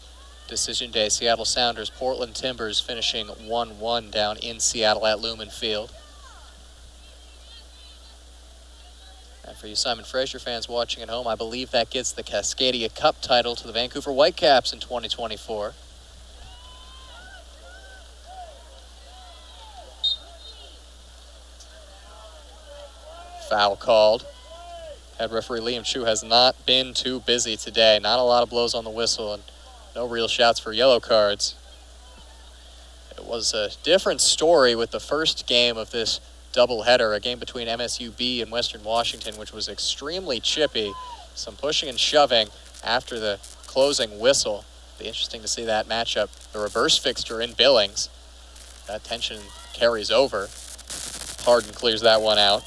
Decision Day, Seattle Sounders, Portland Timbers finishing 1-1 down in Seattle at Lumen Field. And for you Simon Fraser fans watching at home, I believe that gets the Cascadia Cup title to the Vancouver Whitecaps in 2024. Foul called. Head referee Liam Chu has not been too busy today. Not a lot of blows on the whistle and no real shouts for yellow cards. It was a different story with the first game of this doubleheader, a game between MSUB and Western Washington, which was extremely chippy. Some pushing and shoving after the closing whistle. Be interesting to see that matchup. The reverse fixture in Billings. That tension carries over. Harden clears that one out.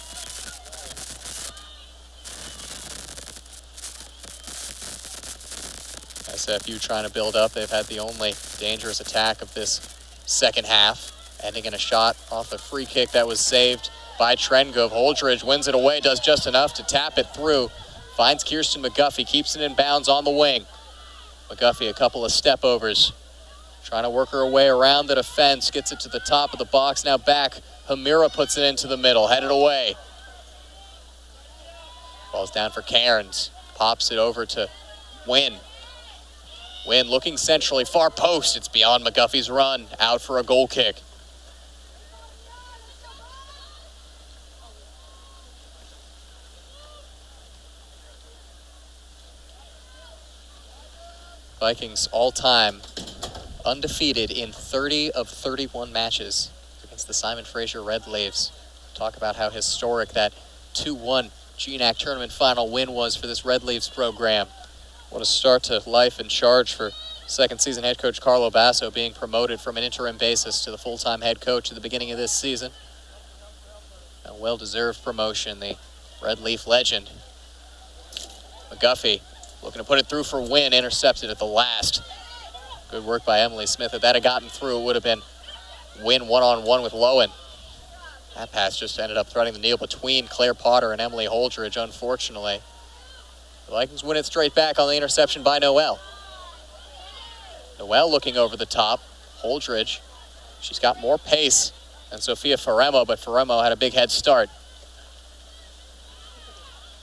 SFU trying to build up. They've had the only dangerous attack of this second half, ending in a shot off a free kick that was saved by Trengove. Holdridge wins it away, does just enough to tap it through. Finds Kirsten McGuffey, keeps it in bounds on the wing. McGuffey a couple of step overs, trying to work her way around the defense, gets it to the top of the box, now back. Hamira puts it into the middle, headed away. Ball's down for Cairns, pops it over to Wynn. Wynn looking centrally, far post. It's beyond McGuffey's run. Out for a goal kick. Vikings all-time undefeated in 30 of 31 matches against the Simon Fraser Red Leafs. Talk about how historic that 2-1 GNAC tournament final win was for this Red Leafs program. What a start to life in charge for second season head coach Carlo Basso, being promoted from an interim basis to the full-time head coach at the beginning of this season. A well-deserved promotion, the Red Leaf legend. McGuffey looking to put it through for Wynn, intercepted at the last. Good work by Emily Smith. If that had gotten through, it would have been Wynn one-on-one with Lowen. That pass just ended up threading the needle between Claire Potter and Emily Holdridge, unfortunately. The Vikings win it straight back on the interception by Noel. Noel looking over the top. Holdridge, she's got more pace than Sophia Ferremo, but Ferremo had a big head start.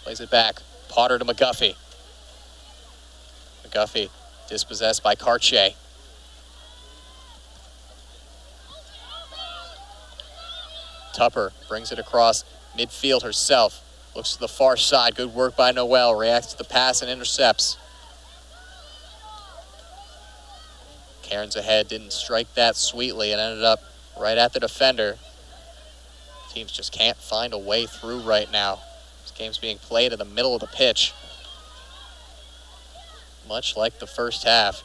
Plays it back. Potter to McGuffey. McGuffey dispossessed by Cartier. Tupper brings it across midfield herself. Looks to the far side. Good work by Noel. Reacts to the pass and intercepts. Cairns ahead. Didn't strike that sweetly and ended up right at the defender. Teams just can't find a way through right now. This game's being played in the middle of the pitch. Much like the first half,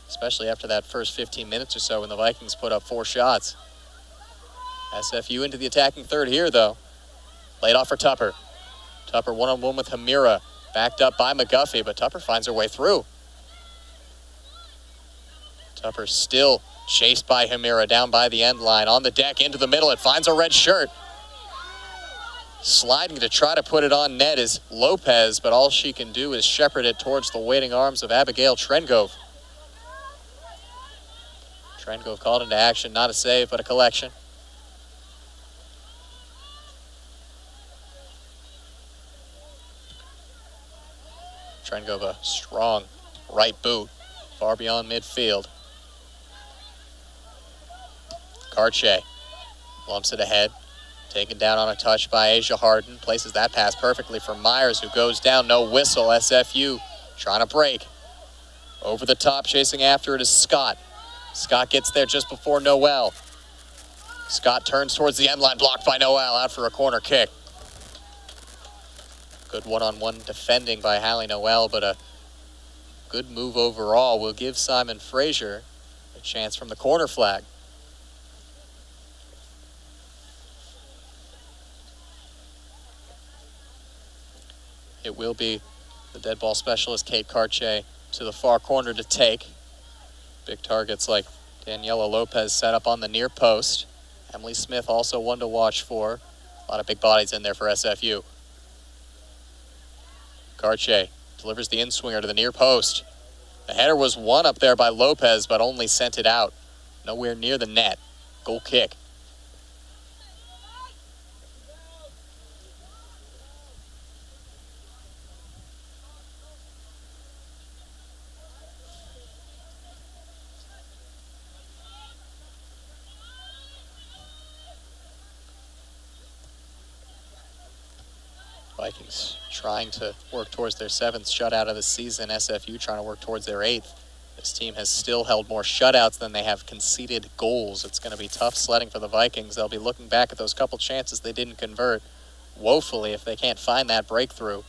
especially after that first 15 minutes or so when the Vikings put up 4 shots. SFU into the attacking third here, though. Laid off for Tupper. Tupper one-on-one with Hamira. Backed up by McGuffey, but Tupper finds her way through. Tupper still chased by Hamira down by the end line. On the deck, into the middle. It finds a red shirt. Sliding to try to put it on net is Lopez, but all she can do is shepherd it towards the waiting arms of Abigail Trengove. Trengove called into action. Not a save, but a collection. Trengove, a strong right boot, far beyond midfield. Karche lumps it ahead. Taken down on a touch by Asia Harden. Places that pass perfectly for Myers, who goes down. No whistle. SFU trying to break. Over the top, chasing after it is Scott. Scott gets there just before Noel. Scott turns towards the end line, blocked by Noel, out for a corner kick. Good one-on-one defending by Hallie Noel, but a good move overall will give Simon Fraser a chance from the corner flag. It will be the dead ball specialist, Kate Karche, to the far corner to take. Big targets like Daniela Lopez set up on the near post. Emily Smith also one to watch for. A lot of big bodies in there for SFU. Karche delivers the in-swinger to the near post. The header was won up there by Lopez, but only sent it out. Nowhere near the net. Goal kick. Vikings trying to work towards their 7th shutout of the season. SFU trying to work towards their 8th. This team has still held more shutouts than they have conceded goals. It's going to be tough sledding for the Vikings. They'll be looking back at those couple chances they didn't convert woefully if they can't find that breakthrough.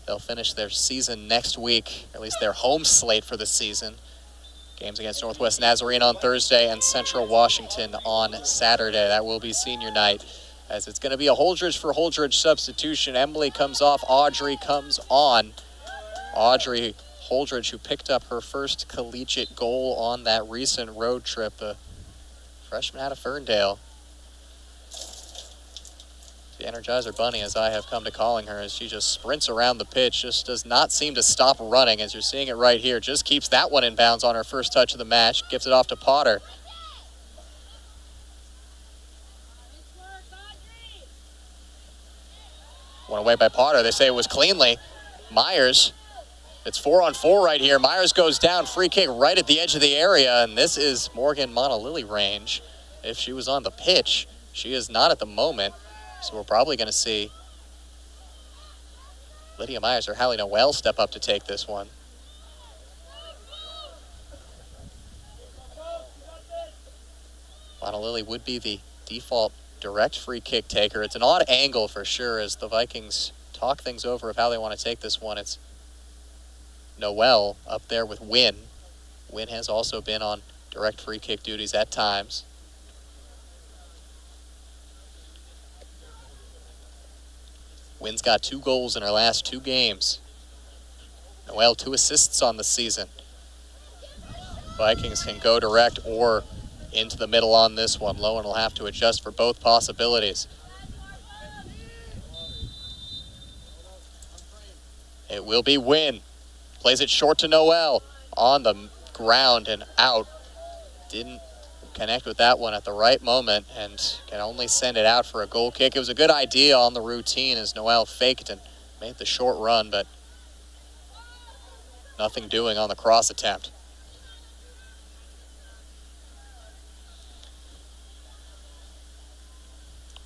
They'll finish their season next week, or at least their home slate for the season. Games against Northwest Nazarene on Thursday and Central Washington on Saturday. That will be senior night, as it's going to be a Holdridge for Holdridge substitution. Emily comes off, Audrey comes on. Audrey Holdridge, who picked up her first collegiate goal on that recent road trip, the freshman out of Ferndale. The Energizer Bunny, as I have come to calling her, as she just sprints around the pitch, just does not seem to stop running, as you're seeing it right here. Just keeps that one in bounds on her first touch of the match. Gives it off to Potter. One away by Potter. They say it was cleanly. Myers. It's 4-on-4 right here. Myers goes down. Free kick right at the edge of the area, and this is Morgan Monalili range. If she was on the pitch, she is not at the moment. So we're probably going to see Lydia Myers or Hallie Noel step up to take this one. Monalili would be the default direct free kick taker. It's an odd angle for sure as the Vikings talk things over of how they want to take this one. It's Noel up there with Wynn. Wynn has also been on direct free kick duties at times. Wynn's got 2 goals in her last 2 games. Noel 2 assists on the season. Vikings can go direct or into the middle on this one. Lowen will have to adjust for both possibilities. It will be Wynn. Plays it short to Noel. On the ground and out. Didn't connect with that one at the right moment and can only send it out for a goal kick. It was a good idea on the routine as Noel faked and made the short run, but nothing doing on the cross attempt.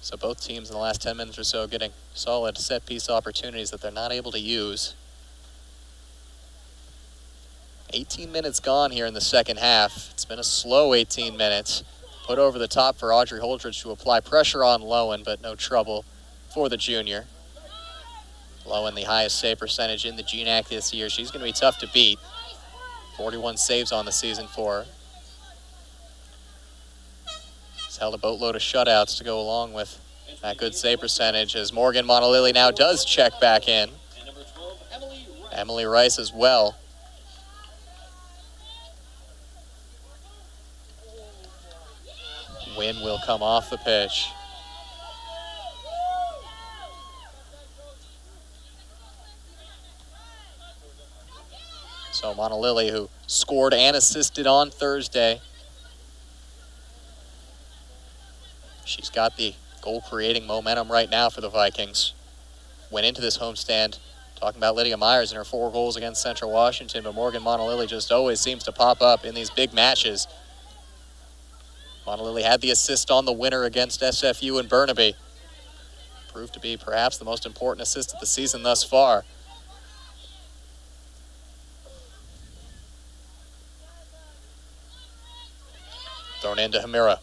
So both teams in the last 10 minutes or so getting solid set-piece opportunities that they're not able to use. 18 minutes gone here in the second half. It's been a slow 18 minutes. Put over the top for Audrey Holdridge to apply pressure on Lowen, but no trouble for the junior. Lowen, the highest save percentage in the GNAC this year. She's going to be tough to beat. 41 saves on the season for her. She's held a boatload of shutouts to go along with that good save percentage as Morgan Montalili now does check back in. And number 12, Emily Rice as well. Win will come off the pitch. So Montalili, who scored and assisted on Thursday, she's got the goal-creating momentum right now for the Vikings. Went into this homestand talking about Lydia Myers and her 4 goals against Central Washington, but Morgan Montalili just always seems to pop up in these big matches. Montalili had the assist on the winner against SFU in Burnaby. Proved to be perhaps the most important assist of the season thus far. Thrown into Hamira.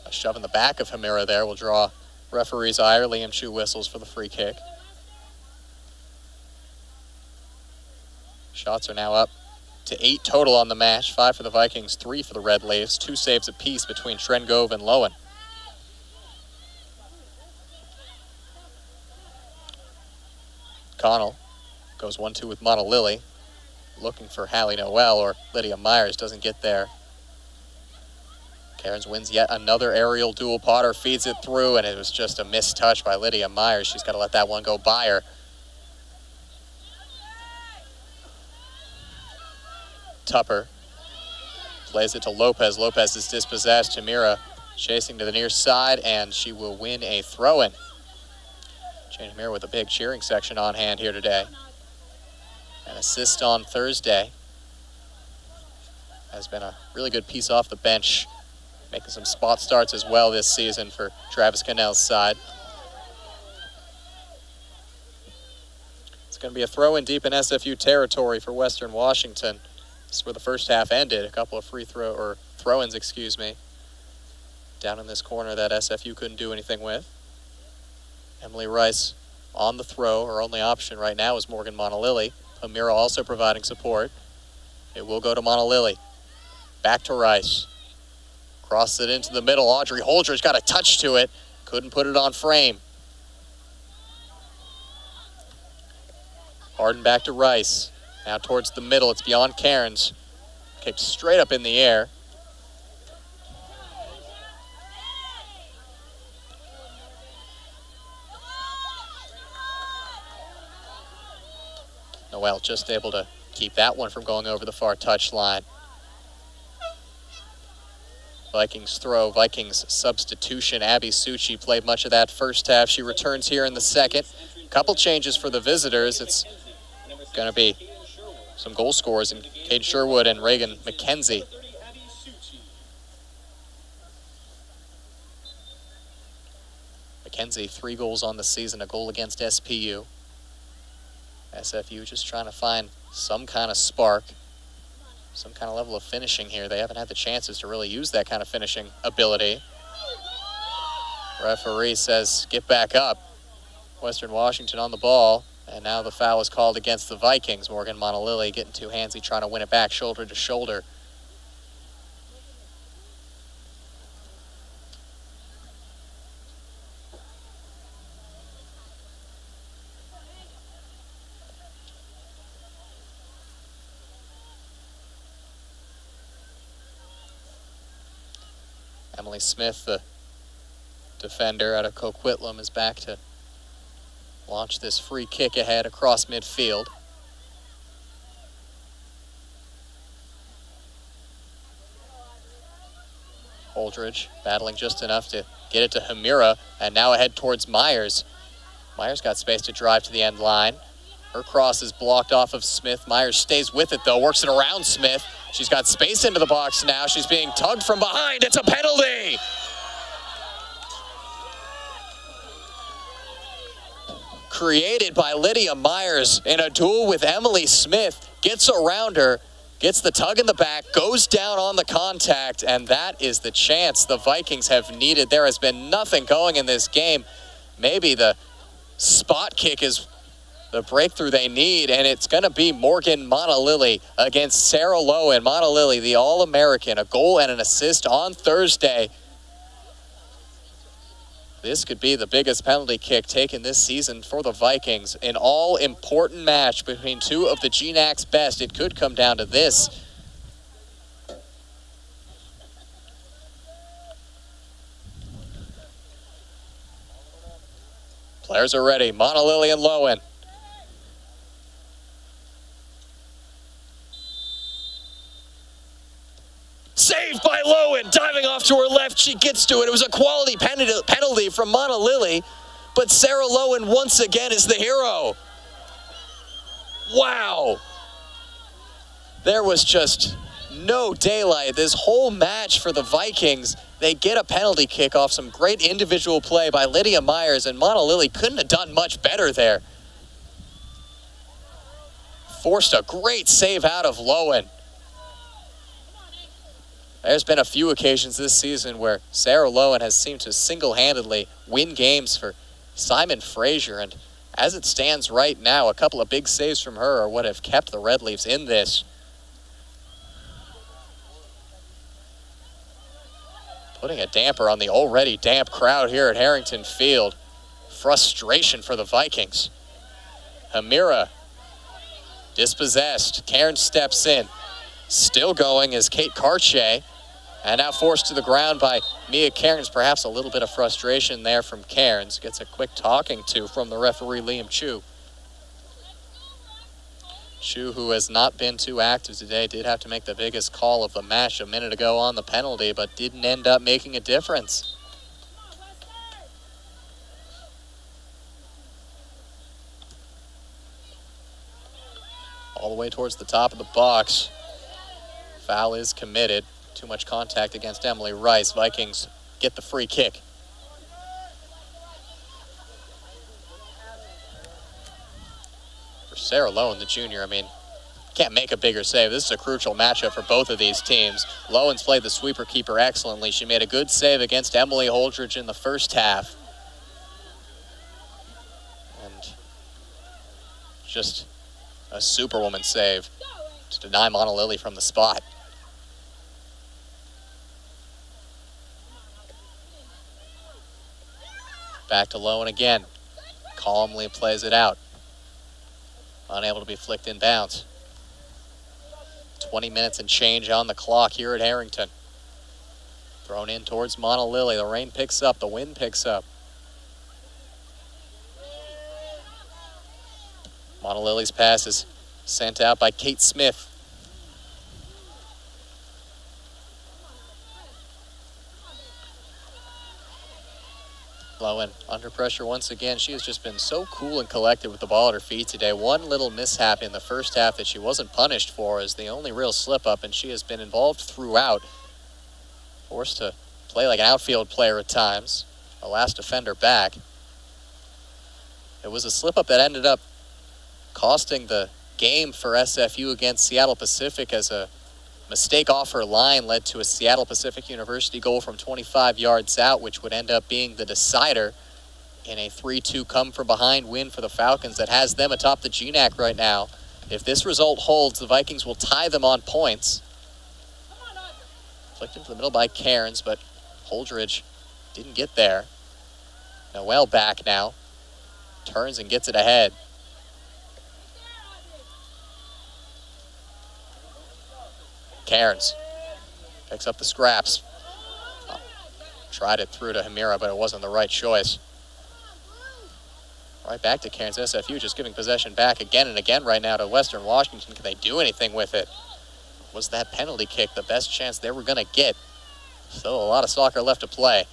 A shove in the back of Hamira there will draw referee's ire. Liam Chu whistles for the free kick. Shots are now up to 8 total on the match. 5 for the Vikings, 3 for the Red Leaves. 2 saves apiece between Trengove and Lowen. Connell goes 1-2 with Montalili. Looking for Hallie Noel, or Lydia Myers doesn't get there. Cairns wins yet another aerial duel. Potter feeds it through, and it was just a missed touch by Lydia Myers. She's got to let that one go by her. Tupper plays it to Lopez. Lopez is dispossessed. Hamira chasing to the near side, and she will win a throw-in. Jane Hamira with a big cheering section on hand here today. An assist on Thursday. Has been a really good piece off the bench. Making some spot starts as well this season for Travis Cannell's side. It's going to be a throw-in deep in SFU territory for Western Washington. This is where the first half ended. A couple of throw-ins, down in this corner that SFU couldn't do anything with. Emily Rice on the throw. Her only option right now is Morgan Montalili. Hamira also providing support. It will go to Montalili. Back to Rice. Crossed it into the middle. Audrey Holdridge got a touch to it. Couldn't put it on frame. Harden back to Rice. Now towards the middle. It's beyond Cairns. Kicked straight up in the air. Noel just able to keep that one from going over the far touchline. Vikings throw, Vikings substitution. Abby Succi played much of that first half. She returns here in the second. Couple changes for the visitors. It's going to be some goal scorers in Kate Sherwood and Reagan McKenzie. McKenzie, 3 goals on the season, a goal against SPU. SFU just trying to find some kind of spark, some kind of level of finishing here. They haven't had the chances to really use that kind of finishing ability. Referee says, get back up. Western Washington on the ball, and now the foul is called against the Vikings. Morgan Montalili getting too handsy, trying to win it back shoulder to shoulder. Emily Smith, the defender out of Coquitlam, is back to launch this free kick ahead across midfield. Holdridge battling just enough to get it to Hamira, and now ahead towards Myers. Myers got space to drive to the end line. Her cross is blocked off of Smith. Myers stays with it, though, works it around Smith. She's got space into the box now. She's being tugged from behind. It's a penalty. created by Lydia Myers in a duel with Emily Smith. Gets around her, gets the tug in the back, goes down on the contact, and that is the chance the Vikings have needed. There has been nothing going in this game. Maybe the spot kick is the breakthrough they need, and it's going to be Morgan Monalili against Sarah Lowen. Monalili, the All-American, a goal and an assist on Thursday. This could be the biggest penalty kick taken this season for the Vikings. An all-important match between two of the GNAC's best. It could come down to this. Players are ready. Monalili and Lowen. Saved by Lowen, diving off to her left. She gets to it. It was a quality penalty from Monalili, but Sarah Lowen once again is the hero. Wow. There was just no daylight this whole match for the Vikings. They get a penalty kick off some great individual play by Lydia Myers, and Monalili couldn't have done much better there. Forced a great save out of Lowen. There's been a few occasions this season where Sarah Lowen has seemed to single-handedly win games for Simon Fraser, and as it stands right now, a couple of big saves from her are what have kept the Red Leafs in this. Putting a damper on the already damp crowd here at Harrington Field. Frustration for the Vikings. Hamira dispossessed. Cairns steps in. Still going is Kate Cartier. And now forced to the ground by Mia Cairns. Perhaps a little bit of frustration there from Cairns. Gets a quick talking to from the referee, Liam Chu. Chu, who has not been too active today, did have to make the biggest call of the match a minute ago on the penalty, but didn't end up making a difference. All the way towards the top of the box. Foul is committed. Too much contact against Emily Rice. Vikings get the free kick. For Sarah Lowen, the junior, I mean, can't make a bigger save. This is a crucial matchup for both of these teams. Lowen's played the sweeper keeper excellently. She made a good save against Emily Holdridge in the first half. And just a superwoman save to deny Monalili from the spot. Back to Lowen again. Calmly plays it out. Unable to be flicked in bounds. 20 minutes and change on the clock here at Harrington. Thrown in towards Monalili. The rain picks up. The wind picks up. Monalili's pass is sent out by Kate Smith. Lowen under pressure once again. She has just been so cool and collected with the ball at her feet today. One little mishap in the first half that she wasn't punished for is the only real slip-up, and she has been involved throughout. Forced to play like an outfield player at times. A last defender back. It was a slip-up that ended up costing the game for SFU against Seattle Pacific, as a mistake off her line led to a Seattle Pacific University goal from 25 yards out, which would end up being the decider in a 3-2 come-from-behind win for the Falcons that has them atop the GNAC right now. If this result holds, the Vikings will tie them on points. Flicked into the middle by Cairns, but Holdridge didn't get there. Noel back now. Turns and gets it ahead. Cairns picks up the scraps. Tried it through to Hamira, but it wasn't the right choice. Right back to Cairns. SFU just giving possession back again and again right now to Western Washington. Can they do anything with it? Was that penalty kick the best chance they were going to get? Still a lot of soccer left to play.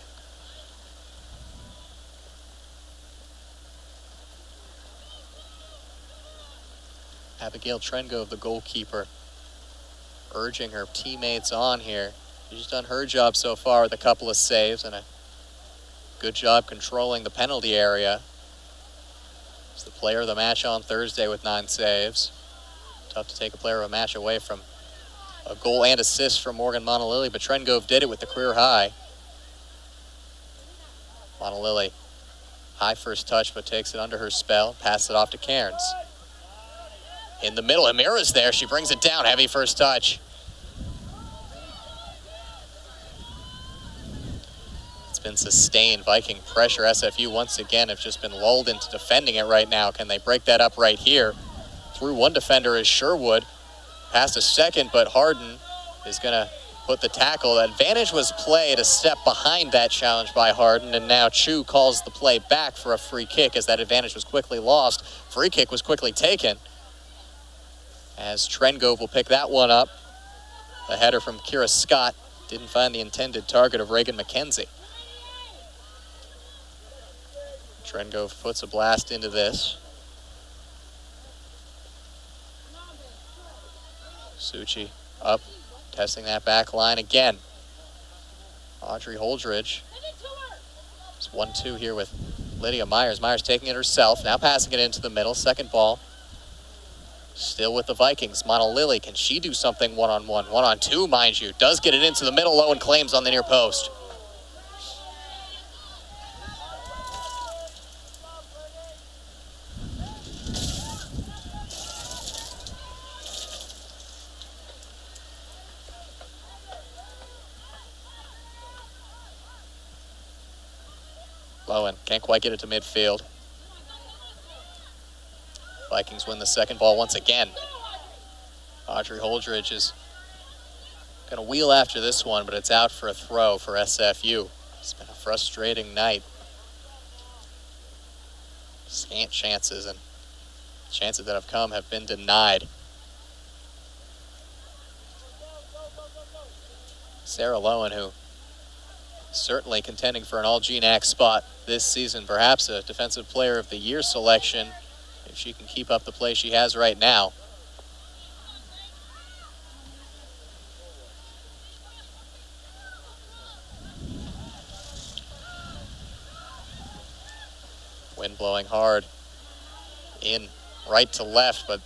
Abigail Trengove, the goalkeeper, urging her teammates on here. She's done her job so far with a couple of saves and a good job controlling the penalty area. He's the player of the match on Thursday with 9 saves. Tough to take a player of a match away from a goal and assist from Morgan Monalili, but Trengove did it with the career high. Monalili, high first touch, but takes it under her spell. Passes it off to Cairns. In the middle, Amira's there. She brings it down. Heavy first touch. It's been sustained Viking pressure. SFU once again have just been lulled into defending it right now. Can they break that up right here? Through one defender is Sherwood. Past a second, but Harden is going to put the tackle. The advantage was played a step behind that challenge by Harden, and now Chu calls the play back for a free kick as that advantage was quickly lost. Free kick was quickly taken, as Trengove will pick that one up. A header from Kira Scott didn't find the intended target of Reagan McKenzie. Trengove puts a blast into this. Suchi up, testing that back line again. Audrey Holdridge. It's 1-2 here with Lydia Myers. Myers taking it herself, now passing it into the middle. Second ball. Still with the Vikings. Monalili, can she do something one-on-one? One-on-two, mind you. Does get it into the middle low and claims on the near post. Lowen can't quite get it to midfield. Vikings win the second ball once again. Audrey Holdridge is going to wheel after this one, but it's out for a throw for SFU. It's been a frustrating night. Scant chances, and chances that have come have been denied. Sarah Lowen, who certainly contending for an all-GNAC spot this season, perhaps a Defensive Player of the Year selection, if she can keep up the play she has right now. Wind blowing hard in right to left, but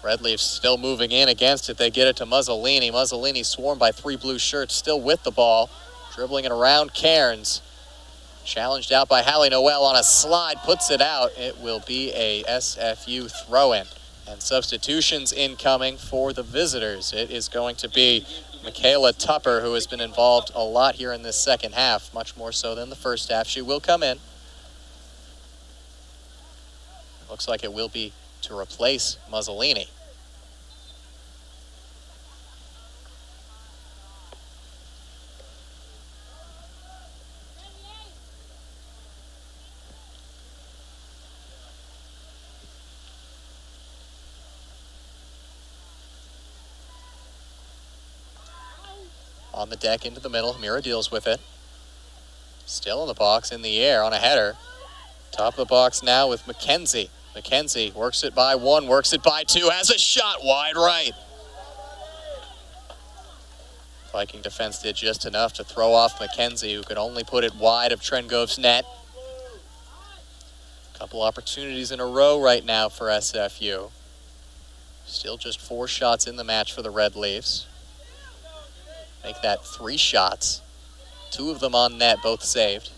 Redleaf's still moving in against it. They get it to Muzzolini. Muzzolini swarmed by 3 blue shirts, still with the ball. Dribbling it around Cairns. Challenged out by Hallie Noel on a slide, puts it out. It will be a SFU throw-in. And substitutions incoming for the visitors. It is going to be Michaela Tupper, who has been involved a lot here in this second half, much more so than the first half. She will come in. Looks like it will be to replace Muzzolini. On the deck into the middle, Mira deals with it. Still in the box, in the air on a header. Top of the box now with McKenzie. McKenzie works it by 1, works it by 2, has a shot wide right. Viking defense did just enough to throw off McKenzie, who could only put it wide of Trengove's net. Couple opportunities in a row right now for SFU. Still just 4 shots in the match for the Red Leafs. Make that 3 shots. 2 of them on net, both saved.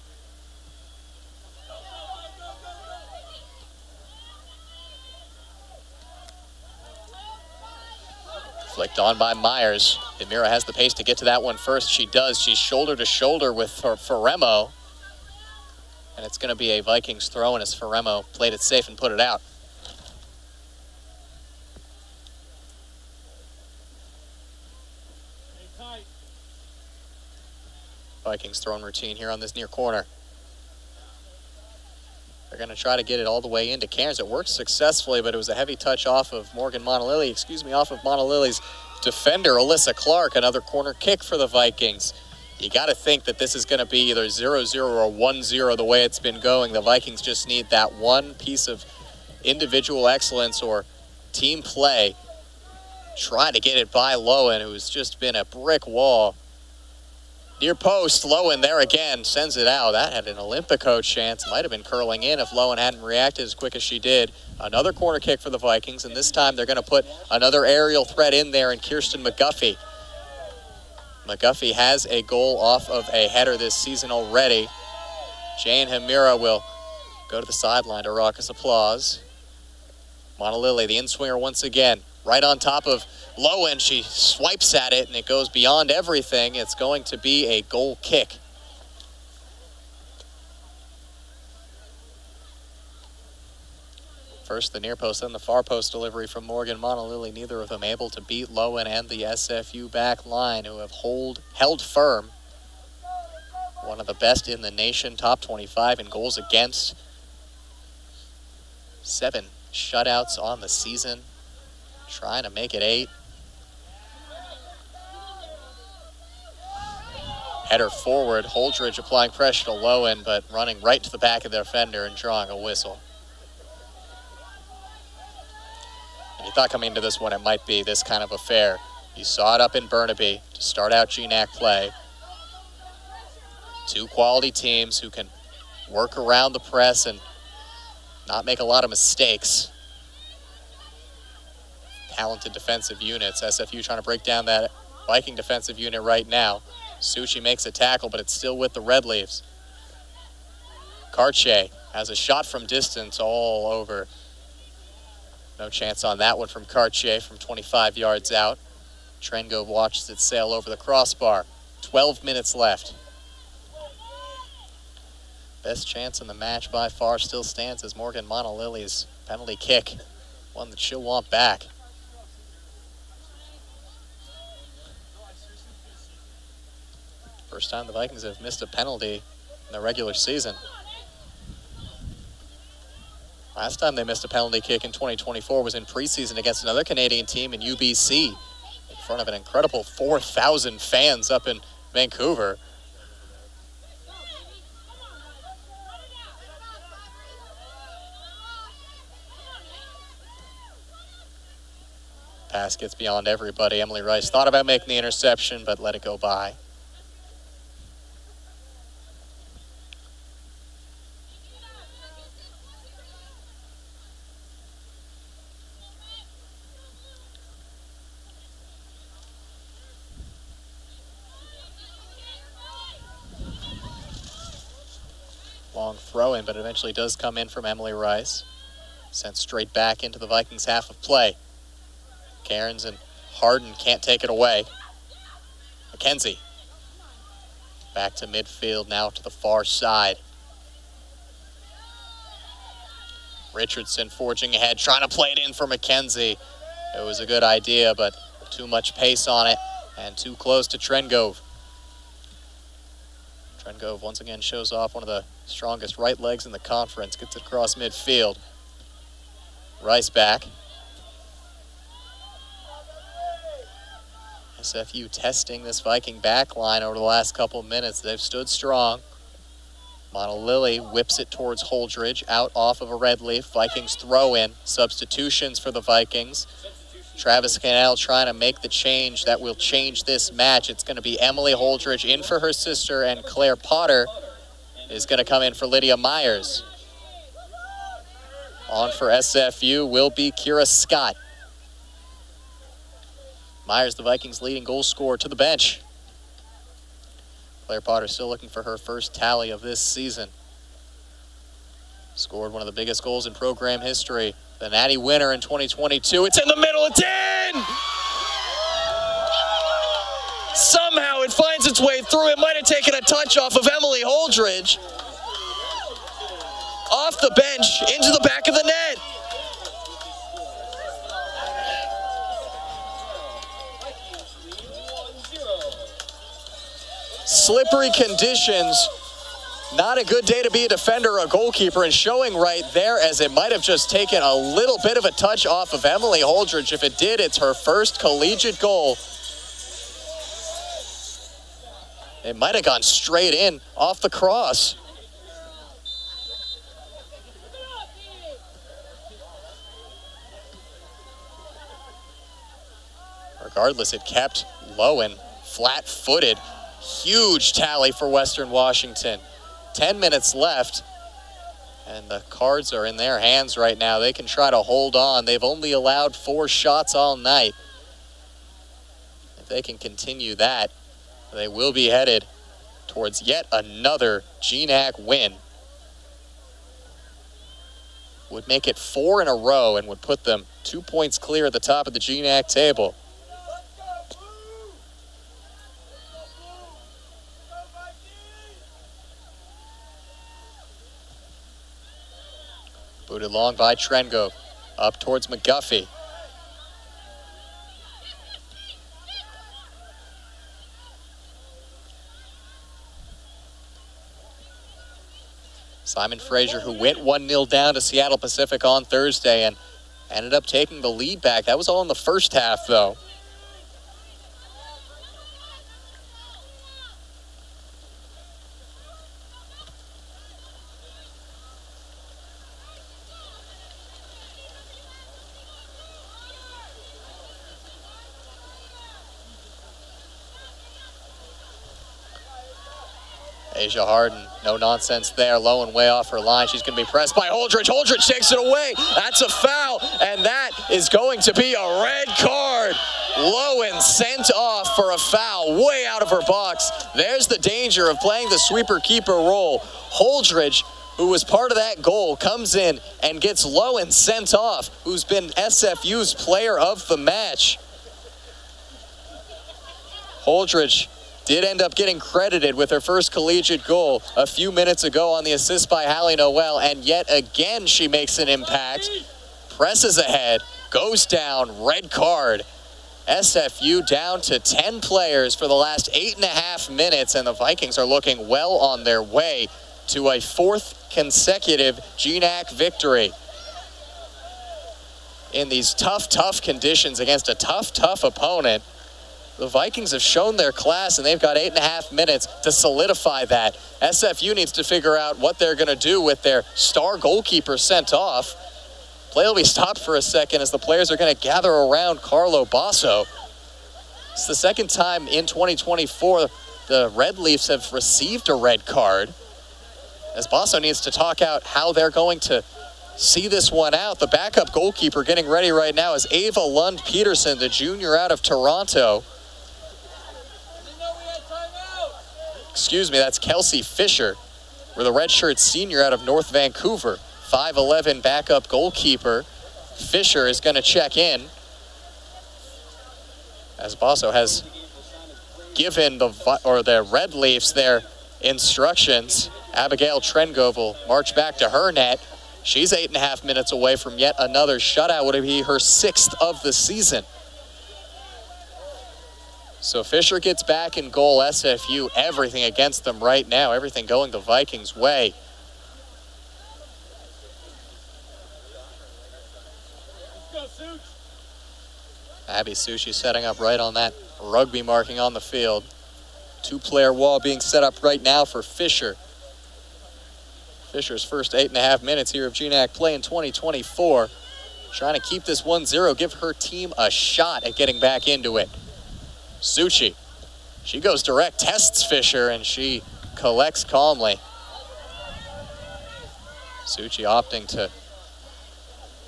Flicked on by Myers. Emira has the pace to get to that one first. She does. She's shoulder to shoulder with Ferremo. And it's going to be a Vikings throw in as Ferremo played it safe and put it out. Vikings throwing routine here on this near corner. They're going to try to get it all the way into Cairns. It worked successfully, but it was a heavy touch off of off of Monalili's defender, Alyssa Clark. Another corner kick for the Vikings. You got to think that this is going to be either 0-0 or 1-0 the way it's been going. The Vikings just need that one piece of individual excellence or team play. Try to get it by Lowen, who's just been a brick wall Near post, Lowen there again, sends it out. That had an Olympico chance. Might have been curling in if Lowen hadn't reacted as quick as she did. Another corner kick for the Vikings, and this time they're going to put another aerial threat in there in Kirsten McGuffey. McGuffey has a goal off of a header this season already. Jane Hamira will go to the sideline to raucous applause. Monalili, the in-swinger once again, right on top of Lowen. She swipes at it, and it goes beyond everything. It's going to be a goal kick. First the near post, then the far post delivery from Morgan Monalili. Neither of them able to beat Lowen and the SFU back line, who have held firm. One of the best in the nation, top 25 in goals against. 7 shutouts on the season, trying to make it 8. Header forward, Holdridge applying pressure to Lowen, but running right to the back of their defender and drawing a whistle. And you thought coming into this one it might be this kind of affair. You saw it up in Burnaby to start out GNAC play. 2 quality teams who can work around the press and not make a lot of mistakes. Talented defensive units. SFU trying to break down that Viking defensive unit right now. Suchi makes a tackle, but it's still with the Red Leaves. Karche has a shot from distance all over. No chance on that one from Karche from 25 yards out. Trengove watches it sail over the crossbar. 12 minutes left. Best chance in the match by far still stands as Morgan Monalili's penalty kick. One that she'll want back. First time the Vikings have missed a penalty in the regular season. Last time they missed a penalty kick in 2024 was in preseason against another Canadian team in UBC in front of an incredible 4,000 fans up in Vancouver. Pass gets beyond everybody. Emily Rice thought about making the interception, but let it go by. Long throw in, but it eventually does come in from Emily Rice. Sent straight back into the Vikings half of play. Cairns and Harden can't take it away. McKenzie. Back to midfield, now to the far side. Richardson forging ahead, trying to play it in for McKenzie. It was a good idea, but too much pace on it and too close to Trengove. Trengove once again shows off one of the strongest right legs in the conference. Gets it across midfield. Rice back. SFU testing this Viking back line over the last couple of minutes. They've stood strong. Monalili whips it towards Holdridge, out off of a red leaf. Vikings throw in. Substitutions for the Vikings. Travis Cannell trying to make the change that will change this match. It's going to be Emily Holdridge in for her sister, and Claire Potter is going to come in for Lydia Myers. On for SFU will be Kira Scott. Myers, the Vikings' leading goal scorer, to the bench. Claire Potter still looking for her first tally of this season. Scored one of the biggest goals in program history. The Natty winner in 2022. It's in the middle. It's in! Somehow it finds its way through. It might have taken a touch off of Emily Holdridge. Off the bench, into the back of the net. Slippery conditions. Not a good day to be a defender or a goalkeeper, and showing right there as it might have just taken a little bit of a touch off of Emily Holdridge. If it did, it's her first collegiate goal. It might have gone straight in off the cross. Regardless, it kept Lowen flat-footed Huge tally for Western Washington. 10 minutes left, and the cards are in their hands right now. They can try to hold on. They've only allowed 4 shots all night. If they can continue that, they will be headed towards yet another GNAC win. Would make it 4 in a row and would put them 2 points clear at the top of the GNAC table. Booted long by Trengove, up towards McGuffey. Simon Fraser, who went 1-0 down to Seattle Pacific on Thursday and ended up taking the lead back. That was all in the first half, though. Asia Harden, no nonsense there, low and way off her line. She's going to be pressed by Holdridge. Holdridge takes it away. That's a foul, and that is going to be a red card. Lowen sent off for a foul way out of her box. There's the danger of playing the sweeper-keeper role. Holdridge, who was part of that goal, comes in and gets Lowen sent off, who's been SFU's player of the match. Holdridge did end up getting credited with her first collegiate goal a few minutes ago on the assist by Hallie Noel, and yet again she makes an impact, presses ahead, goes down, red card. SFU down to 10 players for the last 8.5 minutes, and the Vikings are looking well on their way to a 4th consecutive GNAC victory. In these tough conditions against a tough opponent, the Vikings have shown their class, and they've got 8.5 minutes to solidify that. SFU needs to figure out what they're going to do with their star goalkeeper sent off. Play will be stopped for a second as the players are going to gather around Carlo Basso. It's the second time in 2024 the Red Leafs have received a red card, as Basso needs to talk out how they're going to see this one out. The backup goalkeeper getting ready right now is Ava Lund Peterson, the junior out of Toronto. Excuse me, that's Kelsey Fisher. We're the redshirt senior out of North Vancouver. 5'11" backup goalkeeper. Fisher is going to check in, as Basso has given the Red Leafs their instructions. Abigail Trengove will march back to her net. She's 8.5 minutes away from yet another shutout. Would it be her 6th of the season? So Fisher gets back in goal. SFU, everything against them right now. Everything going the Vikings' way. Abby Sushi setting up right on that rugby marking on the field. 2-player wall being set up right now for Fisher. Fisher's first 8.5 minutes here of GNAC play in 2024. Trying to keep this 1-0, give her team a shot at getting back into it. Suchi, she goes direct, tests Fisher, and she collects calmly. Suchi opting to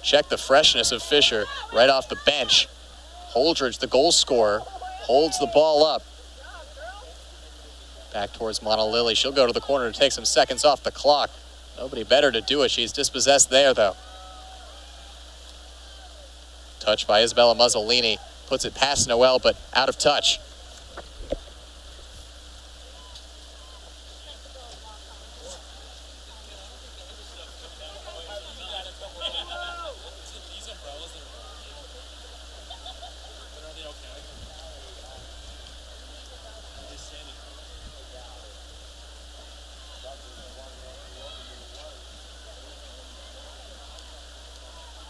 check the freshness of Fisher right off the bench. Holdridge, the goal scorer, holds the ball up. Back towards Monolily. She'll go to the corner to take some seconds off the clock. Nobody better to do it. She's dispossessed there, though. Touched by Isabella Muzzolini. Puts it past Noel, but out of touch.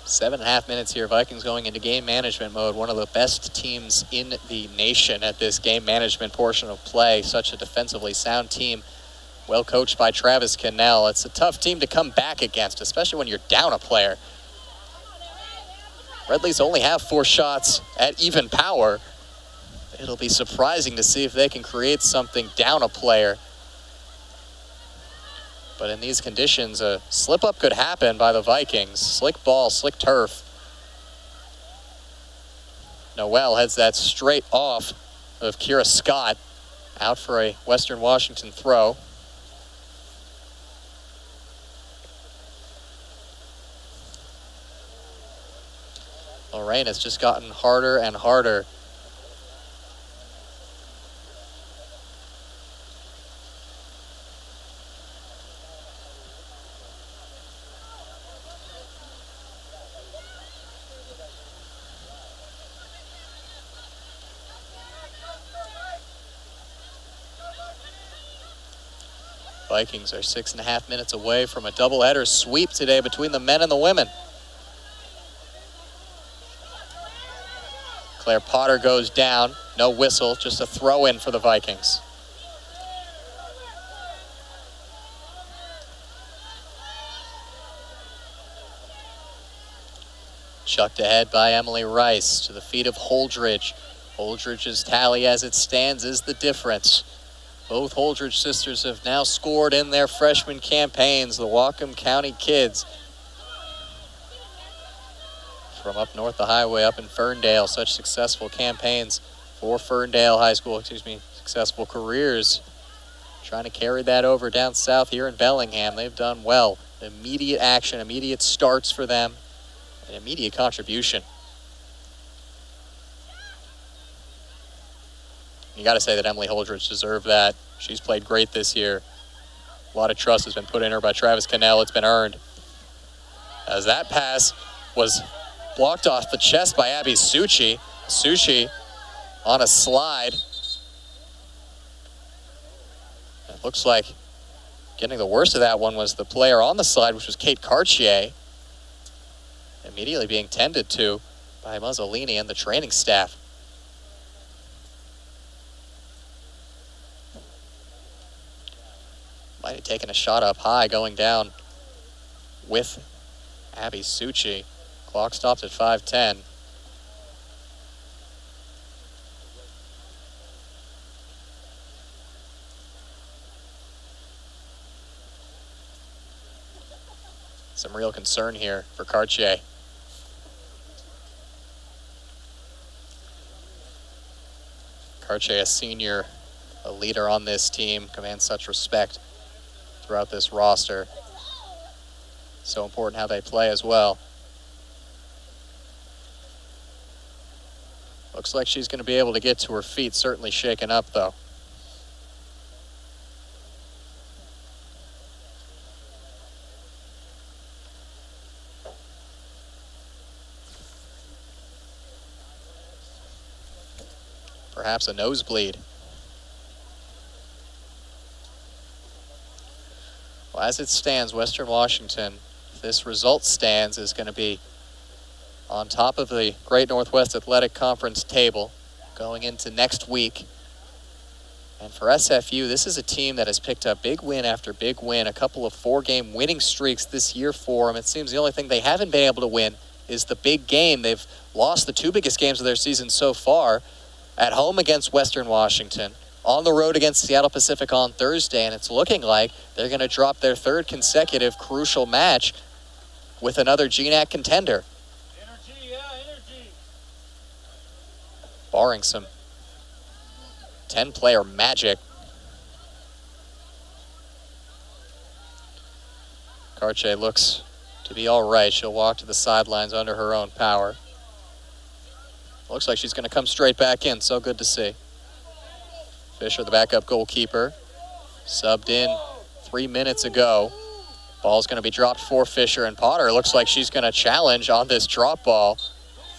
Seven and a half minutes here. Vikings going into game management mode. One of the best teams in the nation at this game management portion of play. Such a defensively sound team. Well coached by Travis Cannell. It's a tough team to come back against, especially when you're down a player. Red Leafs only have 4 shots at even power. They it'll be surprising to see if they can create something down a player. But in these conditions, a slip-up could happen by the Vikings. Slick ball, slick turf. Noel heads that straight off of Kira Scott, out for a Western Washington throw. The rain has just gotten harder and harder. Vikings are 6.5 minutes away from a doubleheader sweep today between the men and the women. Claire Potter goes down. No whistle, just a throw in for the Vikings. Chucked ahead by Emily Rice to the feet of Holdridge. Holdridge's tally as it stands is the difference. Both Holdridge sisters have now scored in their freshman campaigns, the Whatcom County kids. From up north the highway, up in Ferndale, such successful campaigns for Ferndale High School, successful careers. Trying to carry that over down south here in Bellingham. They've done well. Immediate action, immediate starts for them, an immediate contribution. You got to say that Emily Holdridge deserved that. She's played great this year. A lot of trust has been put in her by Travis Cannell. It's been earned. As that pass was blocked off the chest by Abby Suchi. Suchi on a slide. It looks like getting the worst of that one was the player on the slide, which was Kate Cartier. Immediately being tended to by Muzzolini and the training staff. Might have taken a shot up high going down with Abby Suchi. Clock stopped at 5:10. Some real concern here for Cartier. Cartier, a senior, a leader on this team, commands such respect throughout this roster. So important how they play as well. Looks like she's going to be able to get to her feet, certainly shaken up though. Perhaps a nosebleed. Well, as it stands, Western Washington, if this result stands, is going to be on top of the Great Northwest Athletic Conference table going into next week. And for SFU, this is a team that has picked up big win after big win, a couple of 4-game winning streaks this year for them. It seems the only thing they haven't been able to win is the big game. They've lost the 2 biggest games of their season so far, at home against Western Washington, on the road against Seattle Pacific on Thursday, and it's looking like they're going to drop their 3rd consecutive crucial match with another GNAC contender. Energy. Barring some 10-player magic. Cartier looks to be all right. She'll walk to the sidelines under her own power. Looks like she's going to come straight back in. So good to see. Fisher, the backup goalkeeper, subbed in 3 minutes ago. Ball's going to be dropped for Fisher, and Potter looks like she's going to challenge on this drop ball.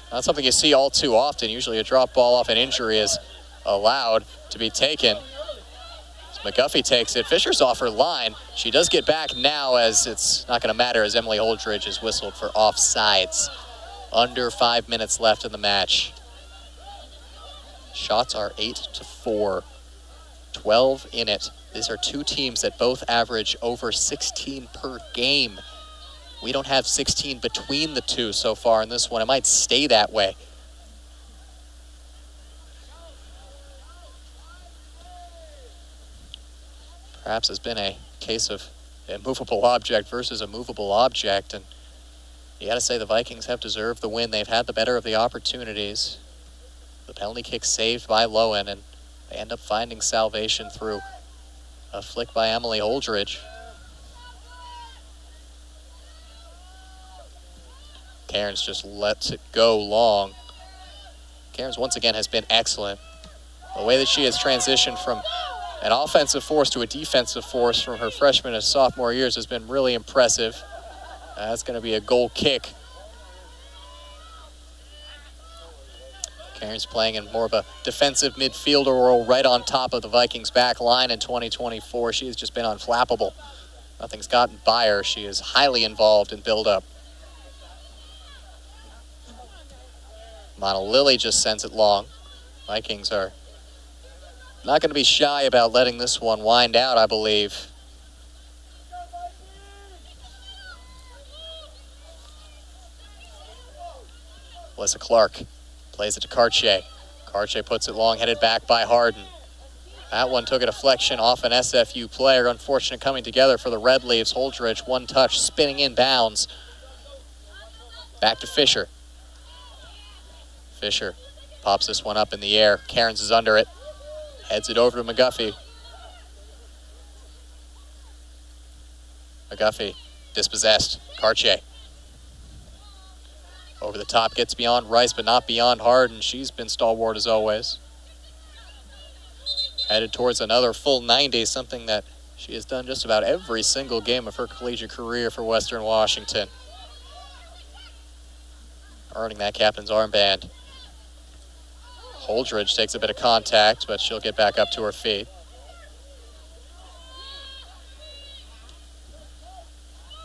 Not something you see all too often. Usually a drop ball off an injury is allowed to be taken. As McGuffey takes it, Fisher's off her line. She does get back now, as it's not going to matter as Emily Holdridge is whistled for offsides. Under 5 minutes left in the match. Shots are 8-4. 12 in it. These are 2 teams that both average over 16 per game. We don't have 16 between the 2 so far in this one. It might stay that way. perhaps has been a case of a movable object versus a movable object. And you got to say the Vikings have deserved the win. They've had the better of the opportunities. The penalty kick saved by Lowen, and they end up finding salvation through a flick by Emily Holdridge. Cairns just lets it go long. Cairns once again has been excellent. The way that she has transitioned from an offensive force to a defensive force from her freshman and sophomore years has been really impressive. That's going to be a goal kick. Cairns playing in more of a defensive midfielder role right on top of the Vikings back line in 2024. She has just been unflappable. Nothing's gotten by her. She is highly involved in build-up. Lily just sends it long. Vikings are not going to be shy about letting this one wind out, I believe. Alyssa Clark plays it to Cartier. Cartier puts it long, headed back by Harden. That one took a deflection off an SFU player. Unfortunate coming together for the Red Leaves. Holdridge, one touch, spinning in bounds. Back to Fisher. Fisher pops this one up in the air. Cairns is under it. Heads it over to McGuffey. McGuffey dispossessed. Cartier. Over the top, gets beyond Rice, but not beyond Harden. She's been stalwart as always. Headed towards another full 90, something that she has done just about every single game of her collegiate career for Western Washington. Earning that captain's armband. Holdridge takes a bit of contact, but she'll get back up to her feet.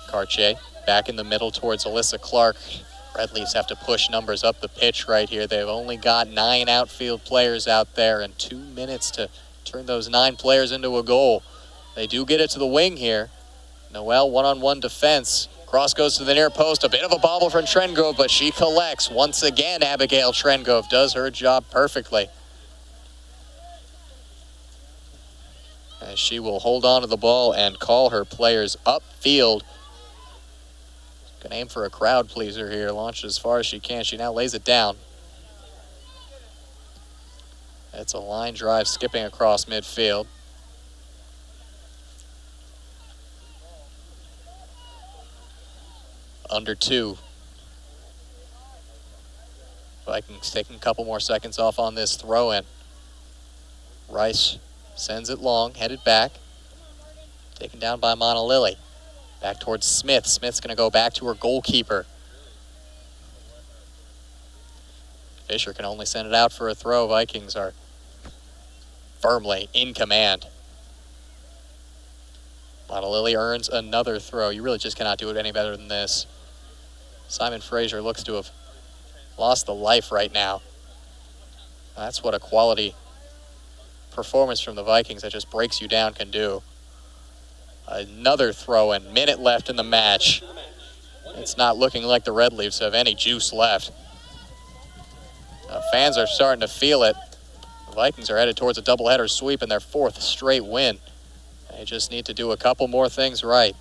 Cartier back in the middle towards Alyssa Clark. Red Leafs have to push numbers up the pitch right here. They've only got 9 outfield players out there and 2 minutes to turn those 9 players into a goal. They do get it to the wing here. Noel one-on-one defense. Cross goes to the near post. A bit of a bobble from Trengove, but she collects. Once again, Abigail Trengove does her job perfectly. As she will hold on to the ball and call her players upfield. Can aim for a crowd pleaser here. Launch it as far as she can. She now lays it down. It's a line drive skipping across midfield. Under 2. Vikings taking a couple more seconds off on this throw-in. Rice sends it long, headed back. Taken down by Monalili. Back towards Smith. Smith's going to go back to her goalkeeper. Fisher can only send it out for a throw. Vikings are firmly in command. Monalili earns another throw. You really just cannot do it any better than this. Simon Fraser looks to have lost the life right now. That's what a quality performance from the Vikings that just breaks you down can do. Another throw and minute left in the match. It's not looking like the Red Leafs have any juice left. Fans are starting to feel it. The Vikings are headed towards a doubleheader sweep in their 4th straight win. They just need to do a couple more things right.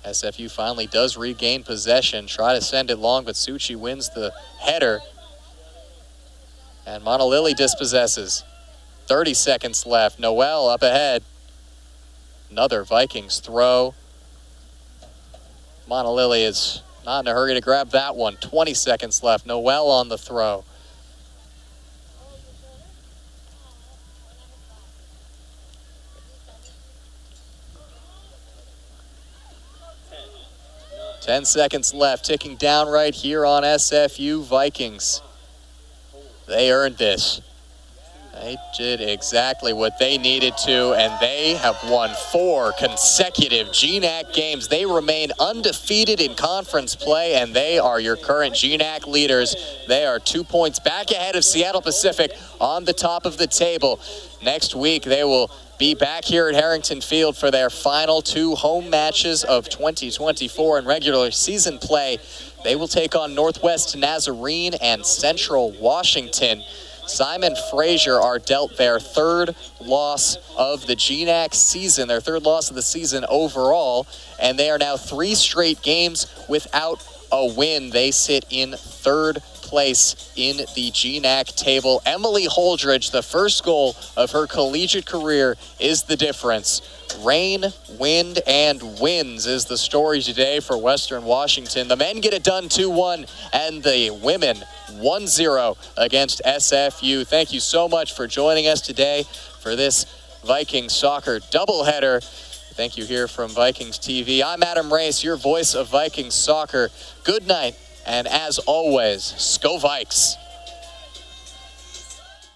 SFU finally does regain possession, try to send it long, but Suchi wins the header. And Monalili dispossesses. 30 seconds left. Noel up ahead. Another Vikings throw. Monalili is not in a hurry to grab that one. 20 seconds left. Noel on the throw. Ten seconds left, ticking down right here on SFU Vikings. They earned this. They did exactly what they needed to, and they have won 4 consecutive GNAC games. They remain undefeated in conference play, and they are your current GNAC leaders. They are 2 points back ahead of Seattle Pacific on the top of the table. Next week, they will be back here at Harrington Field for their final 2 home matches of 2024 in regular season play. They will take on Northwest Nazarene and Central Washington. Simon Fraser are dealt their third loss of the GNAC season, their third loss of the season overall, and they are now 3 straight games without a win. They sit in third place in the GNAC table. Emily Holdridge, the first goal of her collegiate career is the difference. Rain, wind, and wins is the story today for Western Washington. The men get it done 2-1, and the women 1-0 against SFU. Thank you so much for joining us today for this Vikings soccer doubleheader. Thank you here from Vikings TV. I'm Adam Race, your voice of Vikings soccer. Good night, and as always, Sko Vikes.